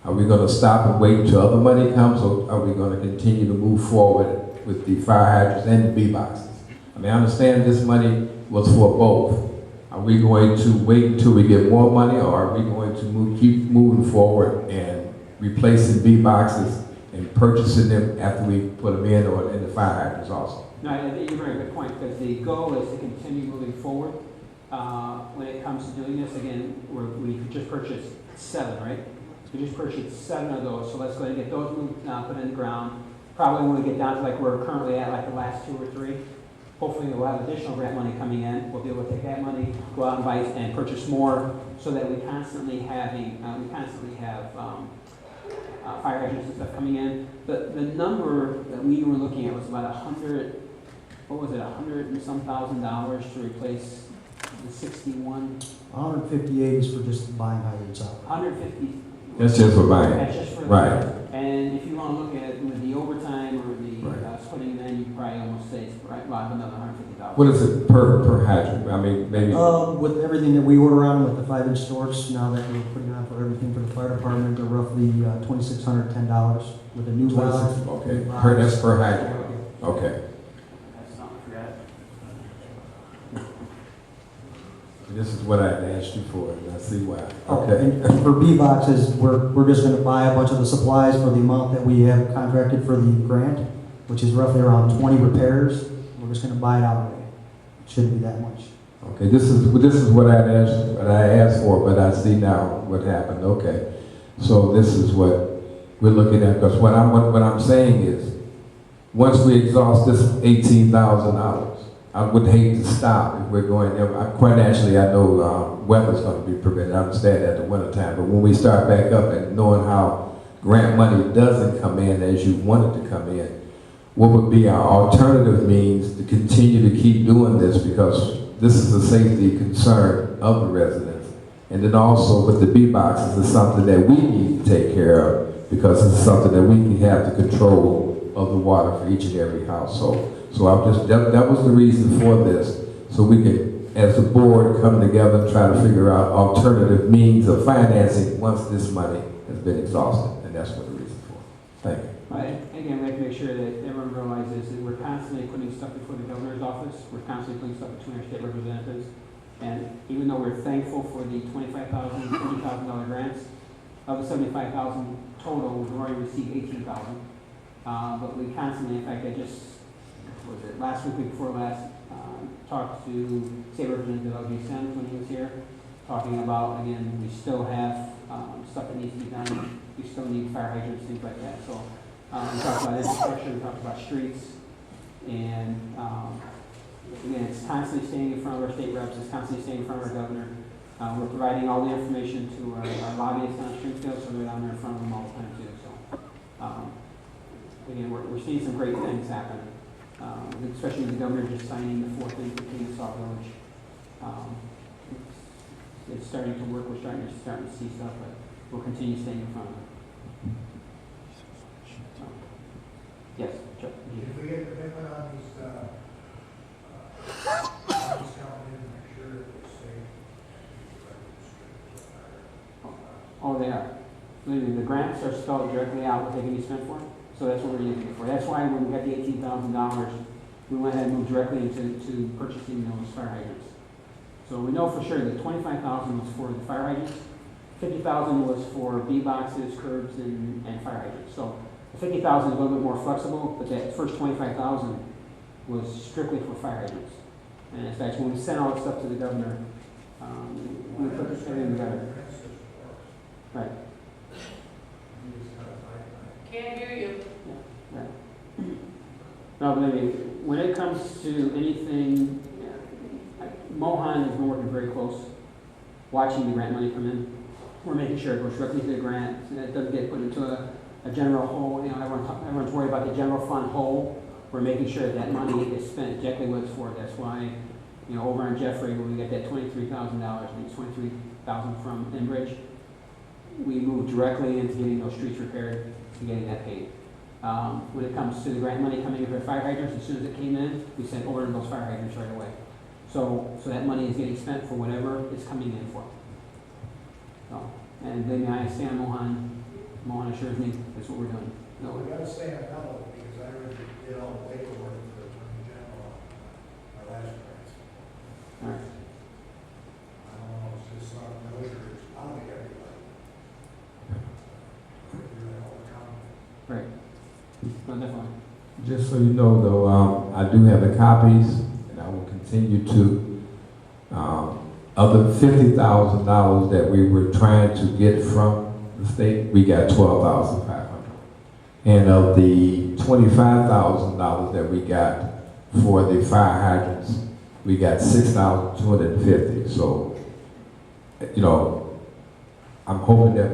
[SPEAKER 2] are we going to stop and wait until other money comes, or are we going to continue to move forward with the fire hydrants and the B boxes? I mean, I understand this money was for both. Are we going to wait until we get more money, or are we going to keep moving forward and replacing B boxes and purchasing them after we put them in, or in the fire hydrants also?
[SPEAKER 1] No, I think you bring a good point, because the goal is to continue moving forward. When it comes to doing this, again, we just purchased 7, right? We just purchased 7 of those, so let's go ahead and get those moved, put in the ground. Probably when we get down to like we're currently at, like the last 2 or 3, hopefully we'll have additional grant money coming in. We'll be able to take that money, go out and buy and purchase more, so that we constantly have fire hydrants and stuff coming in. The number that we were looking at was about $100 and some $1,000 to replace the 61.
[SPEAKER 10] 158 is for just buying hydrants out.
[SPEAKER 1] 150.
[SPEAKER 2] That's just for buying.
[SPEAKER 1] That's just for
[SPEAKER 2] Right.
[SPEAKER 1] And if you want to look at with the overtime or the splitting, then you probably almost say it's right about another $150.
[SPEAKER 2] What is it per hydrant? I mean, maybe.
[SPEAKER 10] With everything that we order on with the 5-inch storks, now that we're putting on for everything for the fire department, they're roughly $2,610 with a new valve.
[SPEAKER 2] Okay, that's per hydrant. Okay.
[SPEAKER 1] That's something I forgot.
[SPEAKER 2] This is what I asked you for, and I see why.
[SPEAKER 10] Okay.
[SPEAKER 2] Okay.
[SPEAKER 10] And for B boxes, we're just going to buy a bunch of the supplies for the amount that we have contracted for the grant, which is roughly around 20 repairs. We're just going to buy it outright. It shouldn't be that much.
[SPEAKER 2] Okay, this is what I asked for, but I see now what happened. Okay, so this is what we're looking at. Because what I'm saying is, once we exhaust this $18,000, I would hate to stop if we're going there. Quite naturally, I know weather's going to be prevented. I understand that in the wintertime, but when we start back up and knowing how grant money doesn't come in as you want it to come in, what would be our alternative means to continue to keep doing this, because this is a safety concern of the residents. And then also with the B boxes, it's something that we need to take care of, because it's something that we can have the control of the water for each and every house. So I just, that was the reason for this, so we could, as a board, come together and try to figure out alternative means of financing once this money has been exhausted, and that's what the reason for. Thank you.
[SPEAKER 1] Again, we have to make sure that everyone realizes that we're constantly putting stuff before the governor's office, we're constantly putting stuff between our state representatives, and even though we're thankful for the $25,000, $50,000 grants, of the $75,000 total, we've already received $18,000. But we constantly, in fact, I just, was it last week before last, talked to State Representative O.J. Sims when he was here, talking about, again, we still have stuff that needs to be done. We still need fire hydrants, things like that. So we talked about infrastructure, we talked about streets, and again, it's constantly staying in front of our state reps, it's constantly staying in front of our governor. We're providing all the information to our lobbyists down Springfield, so they're down there in front of them all the time too. So again, we're seeing some great things happen, especially with the governor just signing the 4th thing for King of Sauk Village. It's starting to work. We're starting to see stuff, but we'll continue staying in front of it. Yes, Chuck.
[SPEAKER 9] If we get the commitment on these, coming in, make sure that they stay.
[SPEAKER 1] Oh, they are. Literally, the grants are spelled directly out what they can be spent for, so that's what we're using it for. That's why when we got the $18,000, we went ahead and moved directly into purchasing those fire hydrants. So we know for sure that $25,000 was for the fire hydrants, $50,000 was for B boxes, curbs, and fire hydrants. So the $50,000 is a little bit more flexible, but that first $25,000 was strictly for fire hydrants. And in fact, when we sent all the stuff to the governor, we put everything together. Right.
[SPEAKER 4] Can't hear you.
[SPEAKER 1] Yeah, right. No, but I mean, when it comes to anything, Mohan has been working very close, watching the grant money come in. We're making sure it goes directly to the grant, and it doesn't get put into a general hole. You know, everyone's worried about the general fund hole. We're making sure that money is spent exactly what it's for. That's why, you know, over on Jeffrey, when we got that $23,000, I think it's $23,000 from Enbridge, we moved directly into getting those streets repaired and getting that paid. When it comes to the grant money coming in for fire hydrants, as soon as it came in, we sent ordered those fire hydrants right away. So that money is getting spent for whatever it's coming in for. So, and then I stand Mohan assures me that's what we're doing.
[SPEAKER 9] No, we gotta stay on top of it, because I already did all the paperwork for the Attorney General on our last grants.
[SPEAKER 1] All right.
[SPEAKER 9] I don't know if it's just our villagers, I don't think everybody. Do that all the time.
[SPEAKER 1] Right. No, definitely.
[SPEAKER 2] Just so you know, though, I do have the copies, and I will continue to. Other $50,000 that we were trying to get from the state, we got $12,500. And of the $25,000 that we got for the fire hydrants, we got $6,250. So, you know, I'm hoping that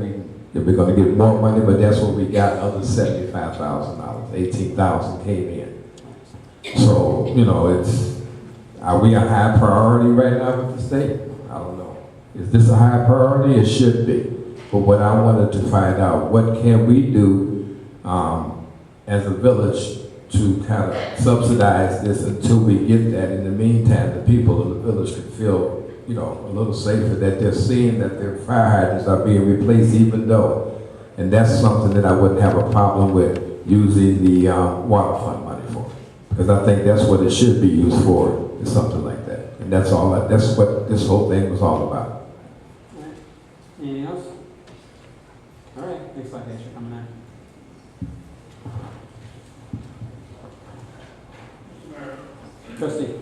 [SPEAKER 2] we're going to get more money, but that's what we got. Other $75,000, $18,000 came in. So, you know, are we a high priority right now with the state? I don't know. Is this a high priority? It should be. But what I wanted to find out, what can we do as a village to kind of subsidize this until we get that? In the meantime, the people of the village can feel, you know, a little safer that they're seeing that their fire hydrants are being replaced, even though, and that's something that I wouldn't have a problem with using the water fund money for, because I think that's what it should be used for, is something like that. And that's what this whole thing was all about.
[SPEAKER 1] All right. Anything else? All right. Thanks a lot, guys, for coming in. Trustee.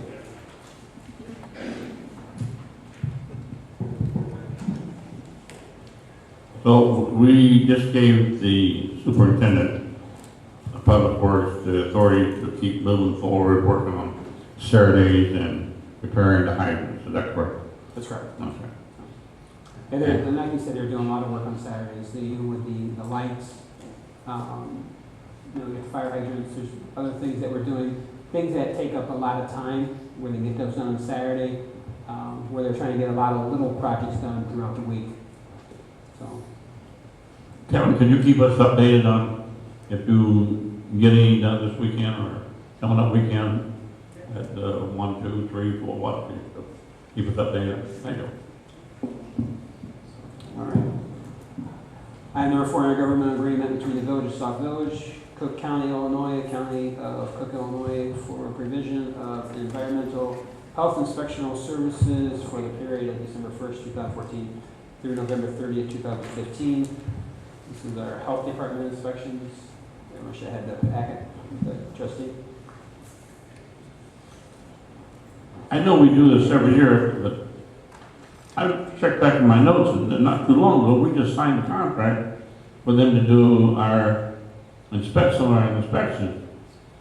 [SPEAKER 7] So we just gave the superintendent of public works the authority to keep moving forward, working on Saturdays and repairing the hydrants. Is that correct?
[SPEAKER 1] That's right.
[SPEAKER 7] Okay.
[SPEAKER 1] And like you said, they're doing a lot of work on Saturdays. They do with the lights, you know, we get fire hydrants. There's other things that we're doing, things that take up a lot of time, where they get those done on Saturday, where they're trying to get a lot of little projects done throughout the week. So,
[SPEAKER 7] Kevin, can you keep us updated on if you get any done this weekend or coming up weekend at 1, 2, 3, 4, what? Keep us updated. Thank you.
[SPEAKER 1] All right. Item number 4, intergovernmental agreement between the Village of Sauk Village, Cook County, Illinois, County of Cook, Illinois, for provision of environmental health inspectional services for the period of December 1st, 2014 through November 30th, 2015. This is our health department inspections. I wish I had the packet, the trustee.
[SPEAKER 7] I know we do this every year, but I checked back in my notes, and not too long ago, we just signed a contract for them to do our inspection.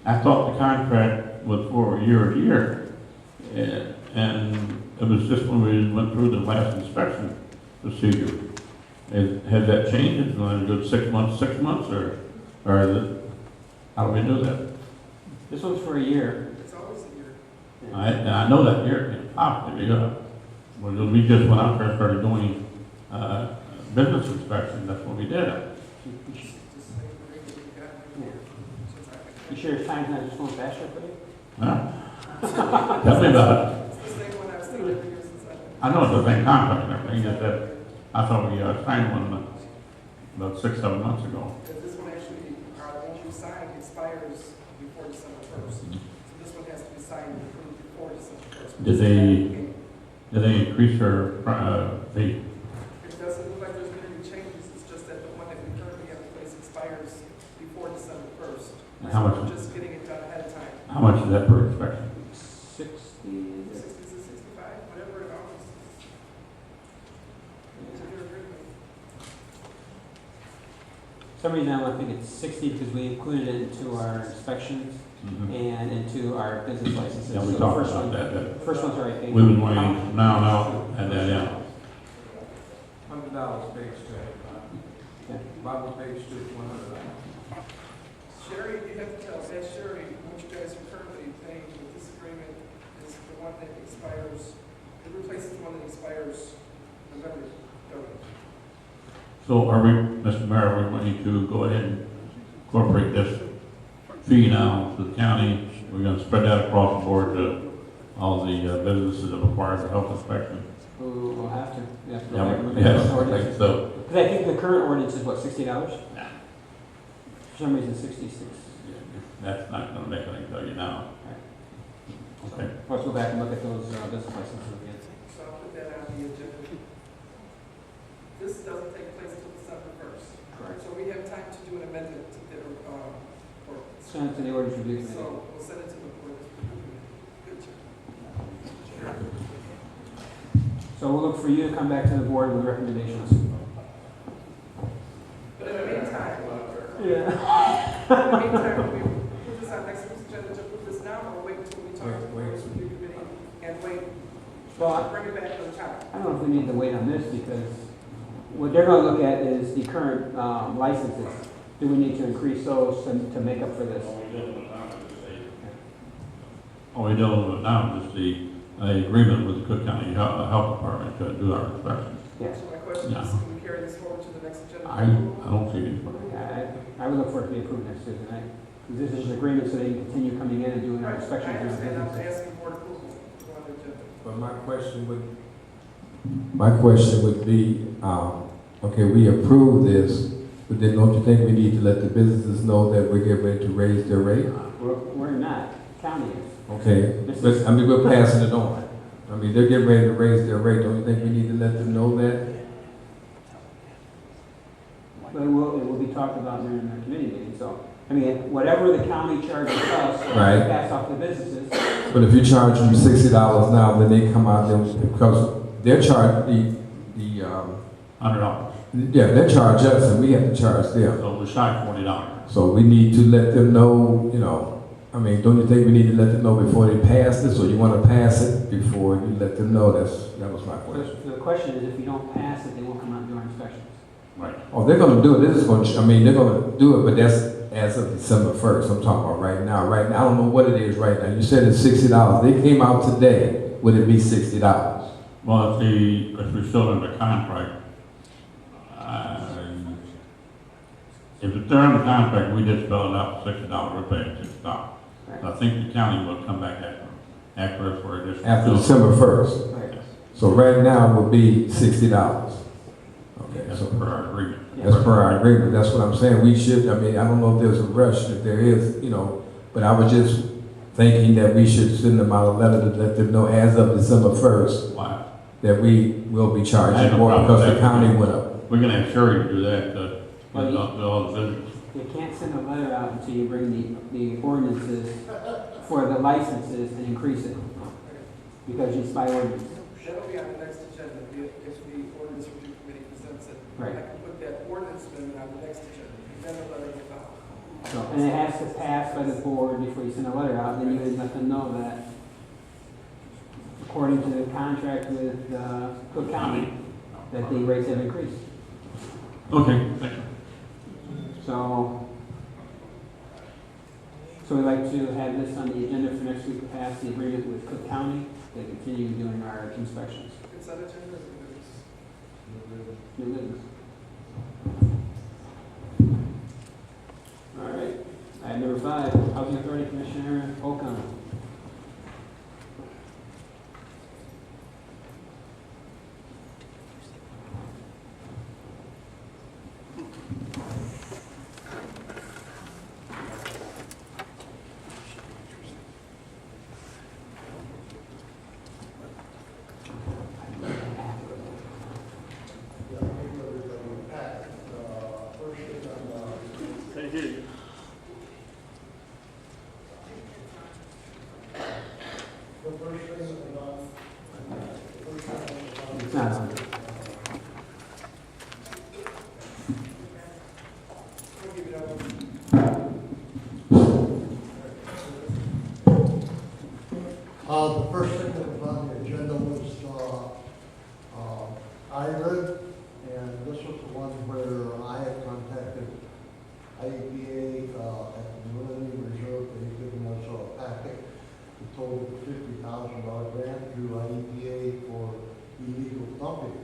[SPEAKER 7] I thought the contract was for a year to year, and it was just when we went through the last inspection procedure. Has that changed? Is it going to go 6 months, or is it, how do we do that?
[SPEAKER 1] This one's for a year.
[SPEAKER 8] It's always a year.
[SPEAKER 7] I know that year, when we just went out there and started doing business inspection, that's what we did.
[SPEAKER 8] Just the same rate that we've got since I-
[SPEAKER 1] You sure it's time's not just going faster for you?
[SPEAKER 7] Huh? Tell me about it.
[SPEAKER 8] It's the same one I've seen every year since I've been.
[SPEAKER 7] I know it's the same contract and everything, just that I thought we signed one about 6, 7 months ago.
[SPEAKER 8] Because this one actually, our one we signed expires before December 1st. So this one has to be signed and approved before December 1st.
[SPEAKER 7] Did they increase their fee?
[SPEAKER 8] It doesn't look like there's been any changes, it's just that the one that we currently have in place expires before December 1st.
[SPEAKER 7] And how much?
[SPEAKER 8] So we're just getting it done ahead of time.
[SPEAKER 7] How much is that per inspection?
[SPEAKER 1] 60,
[SPEAKER 8] 60 to 65, whatever it is. It's a good agreement.
[SPEAKER 1] For some reason, I think it's 60 because we included it into our inspections and into our business licenses.
[SPEAKER 7] Yeah, we
[SPEAKER 1] So
[SPEAKER 7] talked
[SPEAKER 1] the first
[SPEAKER 7] about
[SPEAKER 1] one,
[SPEAKER 7] that.
[SPEAKER 1] first one's already paid.
[SPEAKER 7] We was waiting, now, and then, yeah.
[SPEAKER 2] $100 page
[SPEAKER 1] Okay.
[SPEAKER 2] Bible page 2, $100.
[SPEAKER 8] Sherry, you have to tell, ask Sherry what you guys are currently paying with this agreement is the one that expires, it replaces the one that expires November 30th.
[SPEAKER 7] So are we, Mr. Mayor, are we wanting to go ahead and incorporate this fee now to the county? We're going to spread that across the board to all the businesses that require the health inspection?
[SPEAKER 1] We'll have to. We have to go
[SPEAKER 7] Yeah,
[SPEAKER 1] back and look at
[SPEAKER 7] yes,
[SPEAKER 1] those
[SPEAKER 7] I think
[SPEAKER 1] ordinances.
[SPEAKER 7] so.
[SPEAKER 1] Because I think the current ordinance is what, $60?
[SPEAKER 7] Yeah.
[SPEAKER 1] For some reason, 66.
[SPEAKER 7] That's not going to make anything tell you now. Okay.
[SPEAKER 1] Let's go back and look at those business licenses again.
[SPEAKER 8] So I'll put that on the agenda. This doesn't take place until December 1st.
[SPEAKER 1] Correct.
[SPEAKER 8] So we have time to do an amendment to the ordinance.
[SPEAKER 1] Send it to the ordinance review committee.
[SPEAKER 8] So we'll send it to the board. Good job.
[SPEAKER 1] So we'll look for you to come back to the board with recommendations.
[SPEAKER 8] But in the meantime,
[SPEAKER 1] Yeah.
[SPEAKER 8] in the meantime, we put this on next week's agenda to put this now, or wait until we talk to the ordinance review committee and wait,
[SPEAKER 1] Well,
[SPEAKER 8] bring it back on time.
[SPEAKER 1] I don't know if we need to wait on this because what they're going to look at is the current licenses. Do we need to increase those to make up for this?
[SPEAKER 7] All we do now is the agreement with the Cook County Health Department to do our inspection.
[SPEAKER 1] Yes.
[SPEAKER 8] So my question
[SPEAKER 7] Yeah.
[SPEAKER 8] is, can we carry this forward to the next agenda?
[SPEAKER 7] I don't see any.
[SPEAKER 1] I would look for it to be approved next Tuesday night. This is an agreement so they can continue coming in and doing our
[SPEAKER 8] Right, I
[SPEAKER 1] inspections. and our
[SPEAKER 8] understand, I'm
[SPEAKER 1] businesses.
[SPEAKER 8] asking board approval to go on the agenda.
[SPEAKER 2] But my question would be, okay, we approve this, but then don't you think we need to let the businesses know that we're getting ready to raise their rate?
[SPEAKER 1] We're not. County is.
[SPEAKER 2] Okay, but, I mean, we're passing it on. I mean, they're getting ready to raise their rate, don't you think we need to let them know that?
[SPEAKER 1] But it will be talked about during the committee meeting, so, I mean, whatever the county charges us,
[SPEAKER 2] Right.
[SPEAKER 1] we pass off to businesses.
[SPEAKER 2] But if you charge them $60 now, then they come out, because they're charged,
[SPEAKER 7] $100.
[SPEAKER 2] yeah, they charge us and we have to charge them.
[SPEAKER 7] So we're shy of $40.
[SPEAKER 2] So we need to let them know, I mean, don't you think we need to let them know before they pass this, or you want to pass it before you let them know? That was my question.
[SPEAKER 1] The question is, if you don't pass it, they won't come out and do our inspections.
[SPEAKER 7] Right.
[SPEAKER 2] Oh, they're gonna do it, they're just gonna, they're gonna do it, but that's as of December 1st, I'm talking about right now. Right now, I don't know what it is right now. You said it's $60. They came out today, would it be $60?
[SPEAKER 7] Well, if we're still under contract, If they're under contract, we just spell it out, $60 a pay, just stop.
[SPEAKER 1] Right.
[SPEAKER 7] I think the county will come back after us for additional.
[SPEAKER 2] After December 1st.
[SPEAKER 1] Right.
[SPEAKER 2] So right now it would be $60. Okay,
[SPEAKER 7] That's
[SPEAKER 2] so
[SPEAKER 7] per our agreement.
[SPEAKER 2] that's per our agreement. That's what I'm saying. We should, I mean, I don't know if there's a rush, if there is, you know, but I was just thinking that we should send them out a letter to let them know as of December 1st
[SPEAKER 7] Why?
[SPEAKER 2] that we will be
[SPEAKER 7] I have
[SPEAKER 2] charging
[SPEAKER 7] no
[SPEAKER 2] more
[SPEAKER 7] problem
[SPEAKER 2] because
[SPEAKER 7] with
[SPEAKER 2] the
[SPEAKER 7] that.
[SPEAKER 2] county went up.
[SPEAKER 7] We're gonna have Sherry do that,
[SPEAKER 1] Well,
[SPEAKER 7] to all the visitors.
[SPEAKER 1] You can't send a letter out until you bring the ordinances for the licenses and increase it, because it's by ordinance.
[SPEAKER 8] That'll be on the next agenda, if the ordinance review committee presents it.
[SPEAKER 1] Right.
[SPEAKER 8] I can put that ordinance amendment on the next agenda, then a letter goes out.
[SPEAKER 1] So, and it has to pass by the board before you send a letter out, then you would let them know that according to the contract with Cook County, that the rates have increased.
[SPEAKER 7] Okay, thank you.
[SPEAKER 1] So we'd like to have this on the agenda for next week to pass the agreement with Cook County to continue doing our inspections.
[SPEAKER 8] Consent agenda is
[SPEAKER 1] New business. All right. Item number 5, Housing Authority Commissioner O'Connor. It's not on.
[SPEAKER 9] The first thing that was on the agenda was IRID, and this was the one where I had contacted IEPA at the Millennium Reserve. They had given us a packet that told $50,000 grant through IEPA for illegal dumping.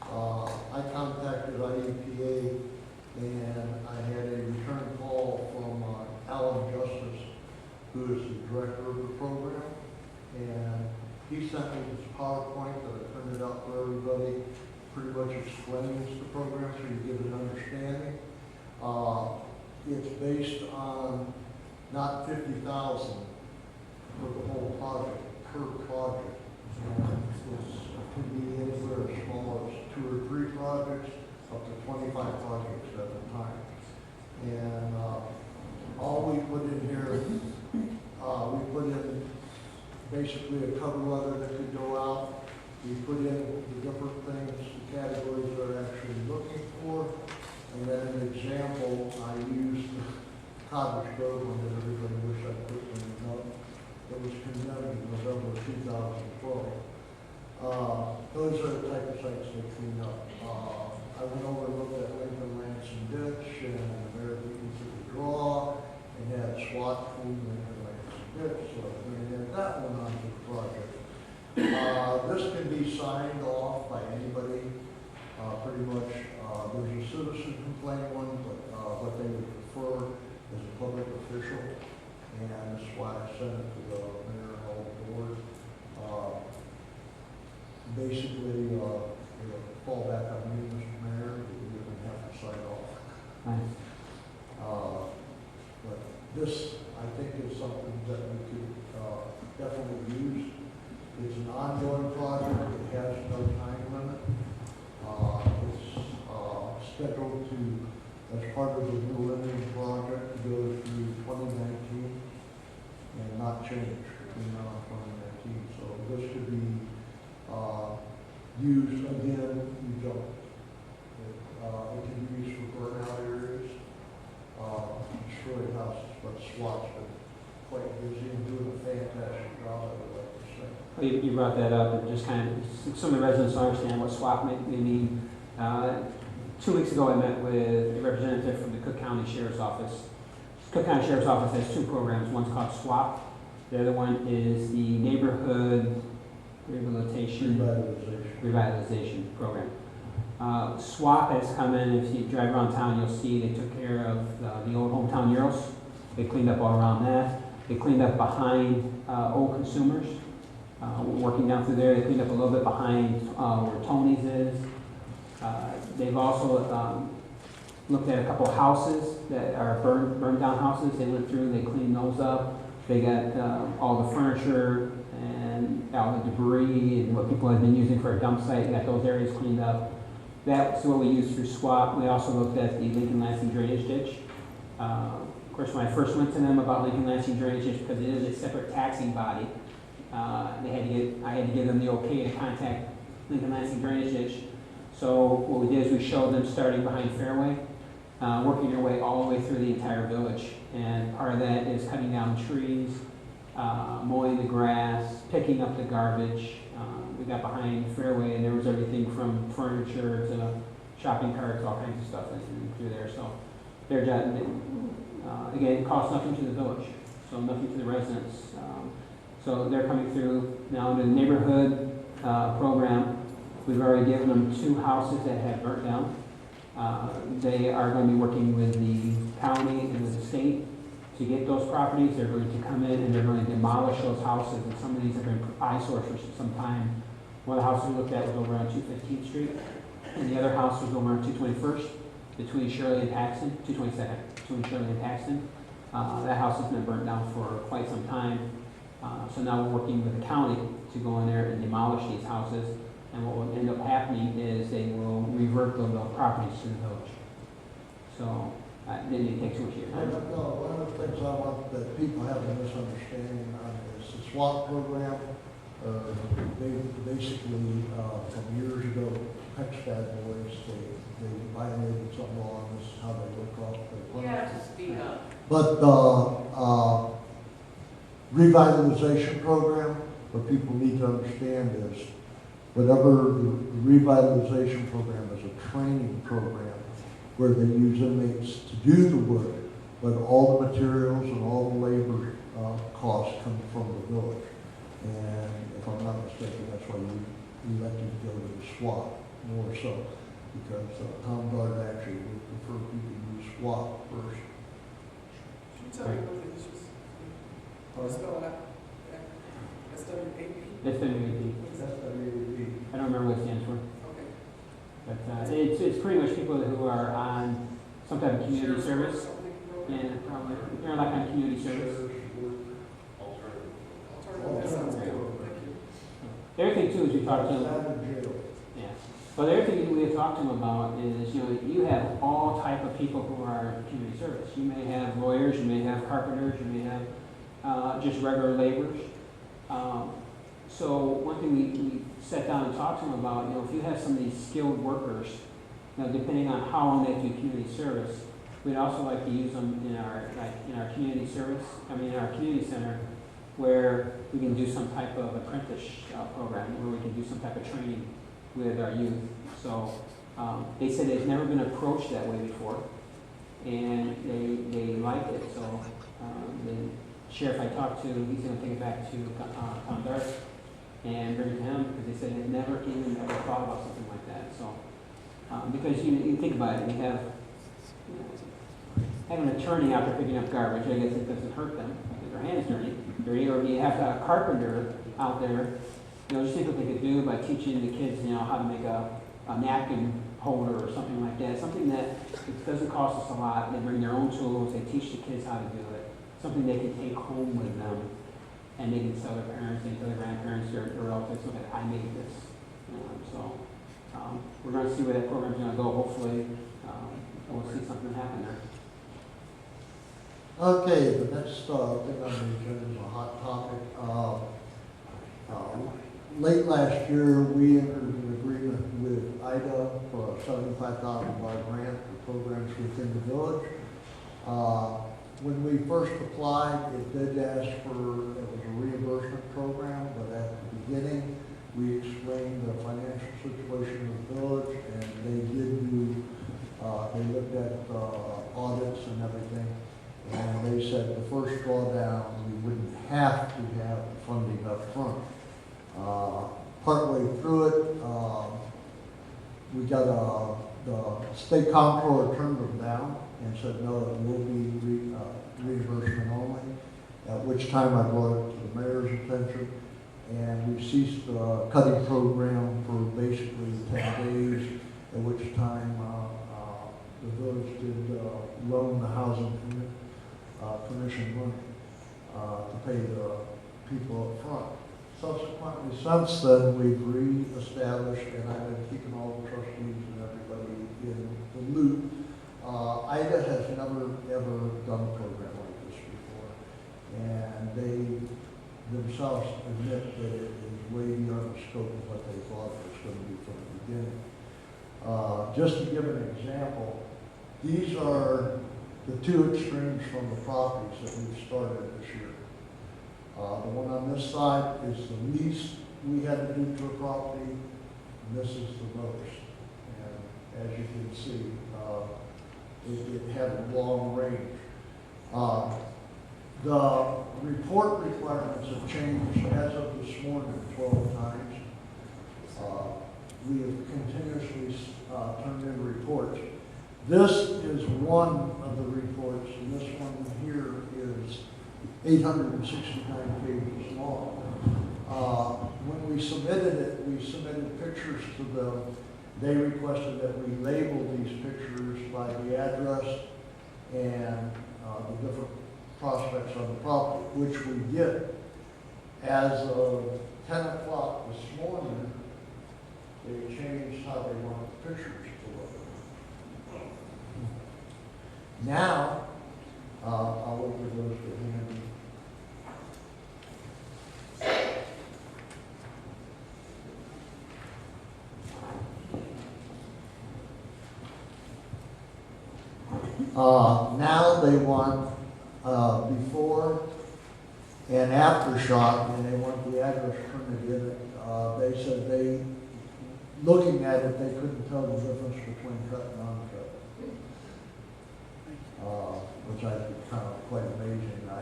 [SPEAKER 9] I contacted IEPA, and I had a return call from P.L.A.N. who is the director of the program. And he sent me this PowerPoint that I printed out for everybody, pretty much explains the program so you get an understanding. It's based on not 50,000 for the whole project, per project. And it can be anywhere as small as 2 or 3 projects, up to 25 projects at a time. And all we put in here, we put in basically a cover letter that could go out. We put in the different things, the categories they're actually looking for. And then an example, I used the Cottage Grove one that everybody wish I put in the note. It was condemned in November of 2012. Those are the type of sites they clean up. I went over and looked at Lincoln Lansing Ditch and American to the Draw and had SWAT clean Lincoln Lansing Ditch, so I added that one onto the project. This can be signed off by anybody, pretty much. There's a citizen complaint one, but what they would prefer is a public official, and that's why I sent it to the mayor and all the board. Basically, it'll fall back on me, Mr. Mayor, you don't have to sign off.
[SPEAKER 1] Nice.
[SPEAKER 9] But this, I think, is something that we could definitely use. It's an ongoing project, it has no time limit. It's scheduled to, as part of the Millennium Project, to go through 2019 and not change between now and 2019. So this could be used again, you don't. It can be used for burnout areas, destroyed houses, but SWAT's been quite busy and doing a fantastic job, I would like to say.
[SPEAKER 1] Well, you brought that up, and just kind of, some of the residents don't understand what SWAP may mean. 2 weeks ago, I met with a representative from the Cook County Sheriff's Office. Cook County Sheriff's Office has 2 programs. One's called SWAP. The other one is the Neighborhood Rehabilitation Program. SWAP has come in. If you drive around town, you'll see they took care of the old hometown murals. They cleaned up all around that. They cleaned up behind Old Consumers. Working down through there, they cleaned up a little bit behind where Tony's is. They've also looked at a couple houses that are burned down houses. They went through, they cleaned those up. They got all the furniture and all the debris and what people have been using for a dump site. They got those areas cleaned up. That's what we used through SWAP. We also looked at the Lincoln Lansing drainage ditch. Of course, when I first went to them about Lincoln Lansing drainage ditch, because it is a separate taxing body, I had to give them the okay to contact Lincoln Lansing drainage ditch. So what we did is we showed them starting behind Fairway, working their way all the way through the entire village. And part of that is cutting down trees, mowing the grass, picking up the garbage. We got behind Fairway and there was everything from furniture to shopping carts, all kinds of stuff through there. So their job, again, it costs nothing to the village, so nothing to the residents. So they're coming through now in the neighborhood program. We've already given them 2 houses that have burnt down. They are going to be working with the county and with the state to get those properties. They're going to come in and they're going to demolish those houses. And some of these have been eyesores for some time. One of the houses we looked at was over on 215th Street, and the other house was over on 221st, between Shirley and Paxton, 222nd, between Shirley and Paxton. That house has been burnt down for quite some time. So now we're working with the county to go in there and demolish these houses. And what will end up happening is they will revert those properties to the village. So it didn't take too much of your time.
[SPEAKER 9] One of the things I want that people have a misunderstanding on is the SWAT program. They basically, from years ago, Peck's bad boys, they violated some law, and this is how they look off.
[SPEAKER 4] You have to speak up.
[SPEAKER 9] But revitalization program, what people need to understand is whatever the revitalization program is a training program where they use inmates to do the work, but all the materials and all the labor costs come from the village. And if I'm not mistaken, that's why we elected to go to the SWAT more so, because Tom Guard actually would prefer people use SWAT first.
[SPEAKER 8] Can you tell me what the issues? Spell it out. SWAP?
[SPEAKER 1] SWAP.
[SPEAKER 9] SWAP.
[SPEAKER 1] I don't remember what it stands for.
[SPEAKER 8] Okay.
[SPEAKER 1] But it's pretty much people who are on some type of community
[SPEAKER 8] Sheriff's
[SPEAKER 1] service.
[SPEAKER 8] something program?
[SPEAKER 1] And probably, they're like on community service.
[SPEAKER 8] Alternative, that sounds good. Thank you.
[SPEAKER 1] The other thing too is we talked to them. Yeah. Well, the other thing we have talked to them about is, you have all type of people who are in community service. You may have lawyers, you may have carpenters, you may have just regular laborers. So one thing we sat down and talked to them about, if you have some of these skilled workers, depending on how long they do community service, we'd also like to use them in our community service, in our community center, where we can do some type of apprentice program, where we can do some type of training with our youth. So they said they've never been approached that way before, and they liked it. So the sheriff I talked to, he's going to take it back to Tom Dart and bring it to him, because they said they've never even ever thought about something like that. So because you think about it, you have an attorney out there picking up garbage. I guess it doesn't hurt them because their hands dirty. Or you have a carpenter out there. Just think what they could do by teaching the kids, how to make a napkin holder or something like that. Something that it doesn't cost us a lot. They bring their own tools. They teach the kids how to do it. Something they can take home with them, and they can tell their parents, they can tell their grandparents, or relatives, okay, I made this. So we're going to see where that program's going to go. Hopefully, we'll see something happen there.
[SPEAKER 9] Okay, the next thing on the agenda is a hot topic. Late last year, we entered an agreement with IDA for a $75,000 grant for programs within the village. When we first applied, it did ask for, it was a reimbursement program, but at the beginning, we explained the financial situation of the village, and they did do, they looked at audits and everything, and they said the first drawdown, we wouldn't have to have the funding up front. Partway through it, we got the state comptroller turned them down and said, no, it will be reimbursement only, at which time I brought it to the mayor's attention, and we ceased the cutting program for basically 10 days, at which time the village did loan the housing commission money to pay the people up front. Subsequently, since then, we've reestablished, and I've been keeping all the trustees and everybody in the loop. IDA has never, ever done a program like this before, and they themselves admit that it is way beyond the scope of what they thought it was going to be from the beginning. Just to give an example, these are the two extremes from the properties that we've started this year. The one on this side is the least we had to do to a property, and this is the most. And as you can see, it had a long range. The report requirements have changed as of this morning 12 times. We have continuously turned in reports. This is one of the reports, and this one here is 869 pages long. When we submitted it, we submitted pictures to them. They requested that we label these pictures by the address and the different prospects on the property, which we did. As of 10 o'clock this morning, they changed how they want the pictures to look. Now, I'll open those to Andy. Now they want before and after shot, and they want the address printed in it. They said looking at it, they couldn't tell the difference between cut and uncut, which I found kind of quite amazing. I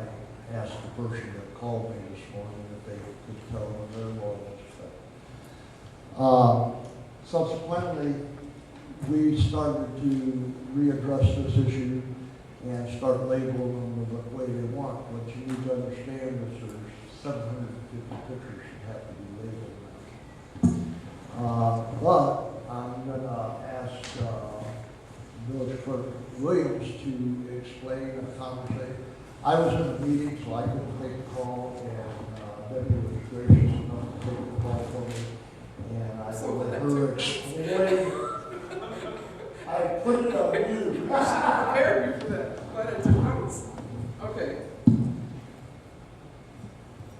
[SPEAKER 9] asked the person that called me this morning if they could tell when their law was cut. Subsequently, we started to readdress this issue and start labeling them the way they want. What you need to understand is there's 750 pictures that have to be labeled now. But I'm going to ask Village Clerk Williams to explain and conversate. I was in a meeting, so I couldn't take the call, and Debbie was gracious enough to take the call for me, and I let her explain. I put it on you.
[SPEAKER 8] I prepared you for that. Glad I took notes. Okay.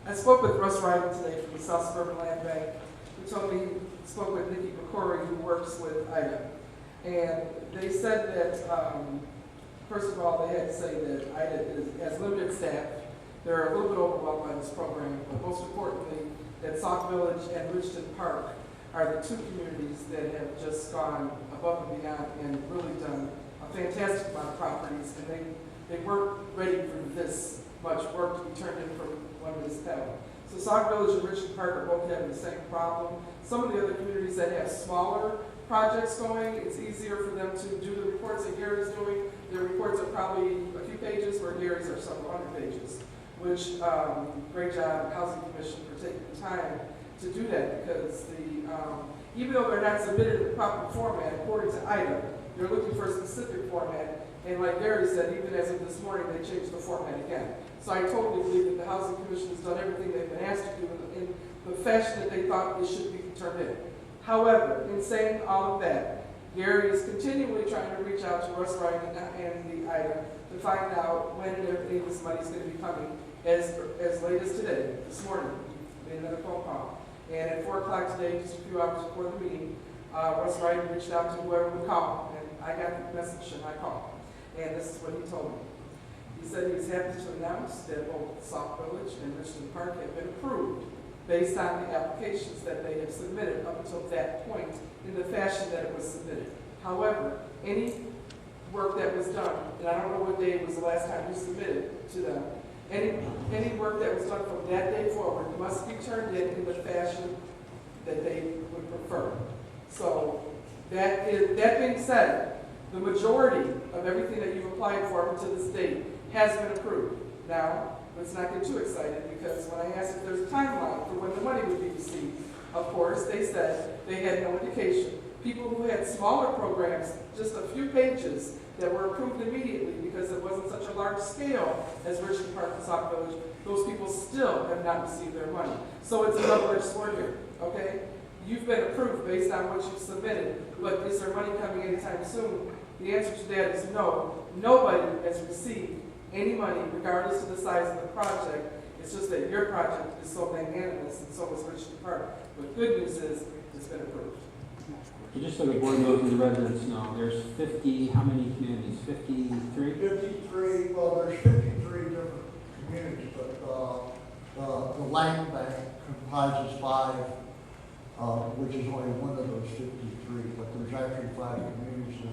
[SPEAKER 8] I spoke with Russ Ryder today from the South Suburban Land Bank, who told me he spoke with Nikki McCory, who works with IDA. And they said that, first of all, they had to say that IDA has limited staff. They're a little bit overwhelmed by this program, but most importantly, that Sauk Village and Richton Park are the two communities that have just gone above and beyond and really done a fantastic amount of properties, and they weren't ready for this much work to be turned in from one municipality. So Sauk Village and Richton Park are both having the same problem. Some of the other communities that have smaller projects going, it's easier for them to do the reports that Gary's doing. Their reports are probably a few pages, where Gary's are several hundred pages, which, great job, Housing Commission, for taking the time to do that, because even though they're not submitted in the proper format, according to IDA, they're looking for a specific format, and like Gary said, even as of this morning, they changed the format again. So I totally believe that the Housing Commission has done everything they've been asked to do in the fashion that they thought it should be turned in. However, in saying all of that, Gary is continually trying to reach out to Russ Wright and the IDA to find out when and if this money is going to be coming. As late as today, this morning, we made another phone call. And at 4 o'clock today, just a few hours before the meeting, Russ Wright reached out to whoever would call, and I got the message and I called. And this is what he told me. He said he was happy to announce that both Sauk Village and Richton Park have been approved based on the applications that they have submitted up until that point in the fashion that it was submitted. However, any work that was done, and I don't know what day was the last time we submitted to them, any work that was done from that day forward must be turned in the fashion that they would prefer. So That being said, the majority of everything that you've applied for up to this date has been approved. Now, let's not get too excited, because when I asked if there's a timeline for when the money would be received, of course, they said they had no indication. People who had smaller programs, just a few pages, that were approved immediately because it wasn't such a large scale as Richland Park and Sauk Village, those people still have not received their money. So it's a double-edged sword here, okay? You've been approved based on what you've submitted, but is there money coming anytime soon? The answer to that is no. Nobody has received any money, regardless of the size of the project. It's just that your project is so magnanimous, and so is Richland Park. But good news is, it's been approved.
[SPEAKER 1] So just so the board knows and the residents know, there's 50, how many communities? 53?
[SPEAKER 9] 53, well, there's 53 different communities, but the land bank comprises 5, which is only one of those 53, but there's actually 5 communities.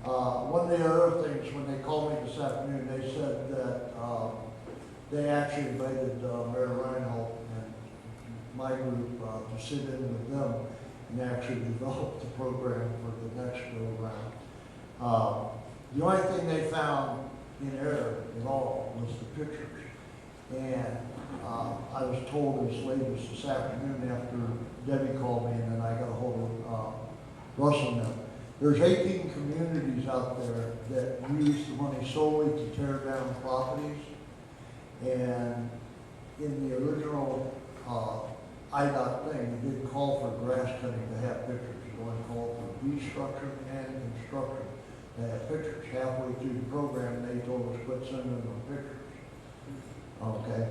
[SPEAKER 9] One of the other things, when they called me this afternoon, they said that they actually invited Mayor Reinhold and my group to sit in with them and actually develop the program for the next go-around. The only thing they found in error at all was the pictures. And I was told as late as this afternoon after Debbie called me and then I got a hold of Russell now. There's 18 communities out there that use the money solely to tear down properties. And in the original IDOT thing, it didn't call for grass cutting to have pictures. It only called for destruction and construction to have pictures. Halfway through the program, they told us quit sending them pictures. Okay.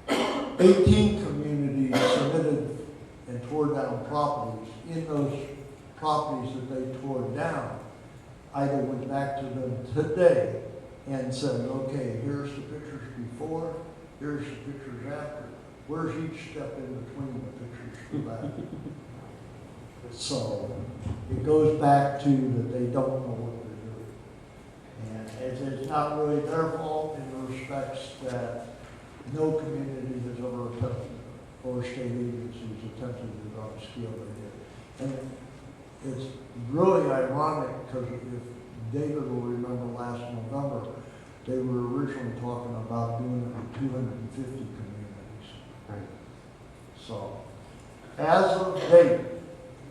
[SPEAKER 9] 18 communities submitted and tore down properties. In those properties that they tore down, either went back to them today and said, okay, here's the pictures before, here's the pictures after. Where's each step in between the pictures for that? So it goes back to that they don't know what they're doing. And it's not really their fault in the respects that no community has ever attempted, or state agencies attempted it on the scale they did. And it's really ironic because if David will remember last November, they were originally talking about doing it in 250 communities.
[SPEAKER 1] Right.
[SPEAKER 9] So, as of date,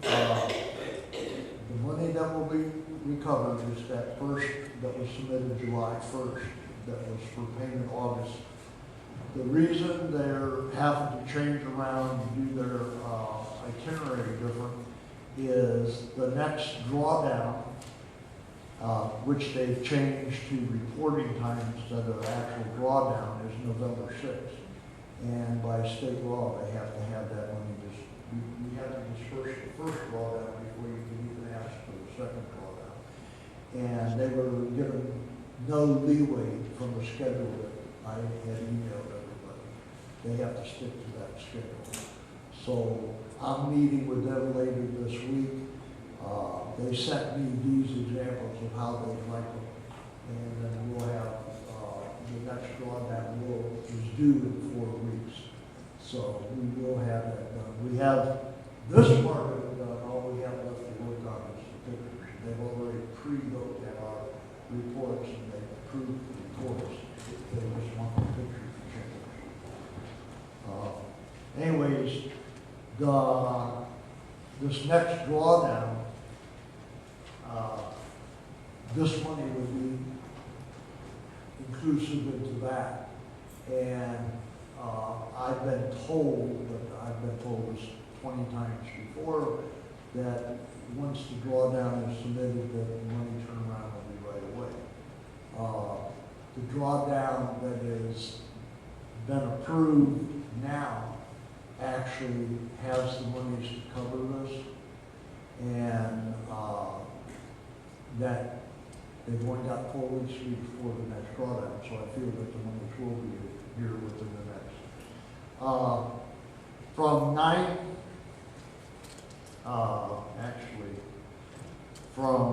[SPEAKER 9] the money that will be recovered is that first that was submitted July 1st, that was for payment August. The reason they're having to change around and do their itinerary different is the next drawdown, which they've changed to reporting time instead of actual drawdown, is November 6th. And by state law, they have to have that money. We have to disperse the first drawdown before you can even ask for the second drawdown. And they were given no leeway from the schedule that I had emailed everybody. They have to stick to that schedule. So I'm meeting with them later this week. They sent me these examples of how they'd like them. And then we'll have the next drawdown is due in 4 weeks. So we will have that done. We have this part of it done. All we have left to work on is the pictures. They've already pre-looked at our reports and they've approved the reports. They just want the pictures changed. Anyways, this next drawdown, this money would be inclusive into that. And I've been told, but I've been told this 20 times before, that once the drawdown is submitted, that the money turnaround will be right away. The drawdown that has been approved now actually has the monies to cover this, and that they've only got 4 weeks before the next drawdown, so I feel that the monies will be here within the next. From 9, actually, from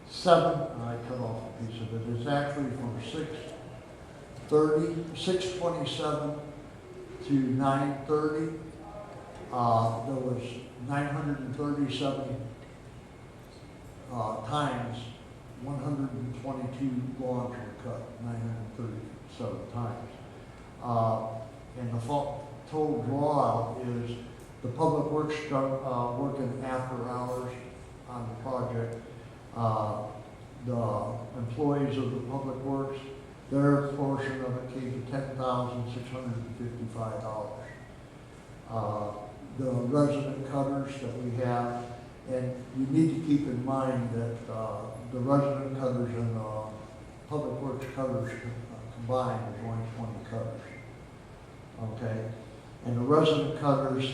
[SPEAKER 9] 7, I cut off a piece of it, it's actually from 6:27 to 9:30. there was 937 times 122 lawns were cut, 937 times. And the total draw is the public works working after hours on the project. The employees of the public works, their portion of it came to $10,655. The resident cutters that we have, and you need to keep in mind that the resident cutters and the public works cutters combined is only 20 cutters. Okay, and the resident cutters,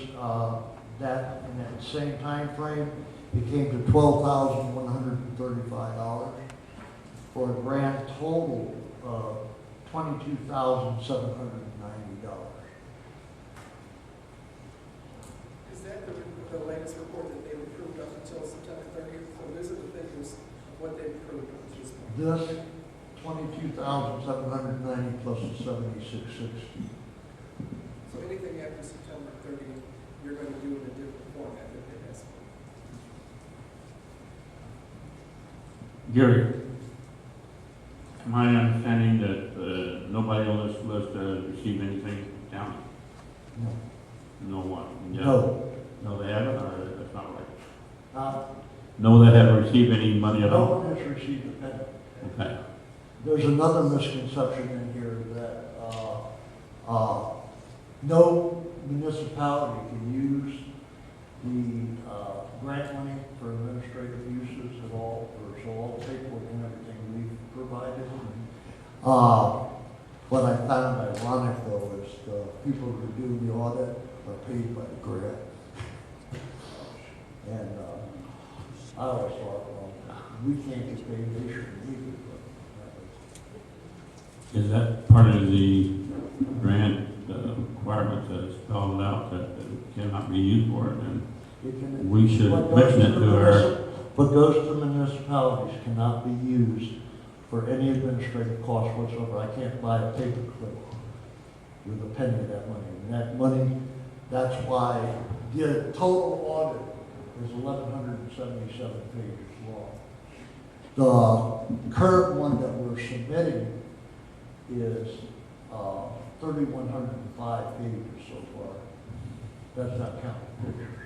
[SPEAKER 9] that in that same time frame, it came to $12,135 for a grand total of $22,790.
[SPEAKER 8] Is that the latest report that they approved up until September 30th? So these are the figures of what they approved up to this point.
[SPEAKER 9] This 22,790 plus the 7660.
[SPEAKER 8] So anything after September 30th, you're going to do in a different format than they asked for.
[SPEAKER 7] Gary, am I understanding that nobody on this list has received anything from the county?
[SPEAKER 9] No.
[SPEAKER 7] No one? Yeah.
[SPEAKER 9] No.
[SPEAKER 7] No, they haven't, or that's not right?
[SPEAKER 9] Uh,
[SPEAKER 7] No, they haven't received any money at
[SPEAKER 9] no
[SPEAKER 7] all?
[SPEAKER 9] one has received a penny.
[SPEAKER 7] Okay.
[SPEAKER 9] There's another misconception in here that no municipality can use the grant money for administrative uses at all, so all the paperwork and everything we've provided. What I found ironic though is the people who do the audit are paid by the grant. And I always thought, well, we can't get paid, they shouldn't either, but
[SPEAKER 7] Is that part of the grant requirement that's spelled out that it cannot be used for it? And
[SPEAKER 9] it can.
[SPEAKER 7] we should
[SPEAKER 9] What goes
[SPEAKER 7] mention it
[SPEAKER 9] to
[SPEAKER 7] to our,
[SPEAKER 9] What goes to municipalities cannot be used for any administrative cost whatsoever. I can't buy a paper clip with a penny of that money. And that money, that's why the total audit is 1,177 pages long. The current one that we're submitting is 3,105 pages so far. That's not counting pictures.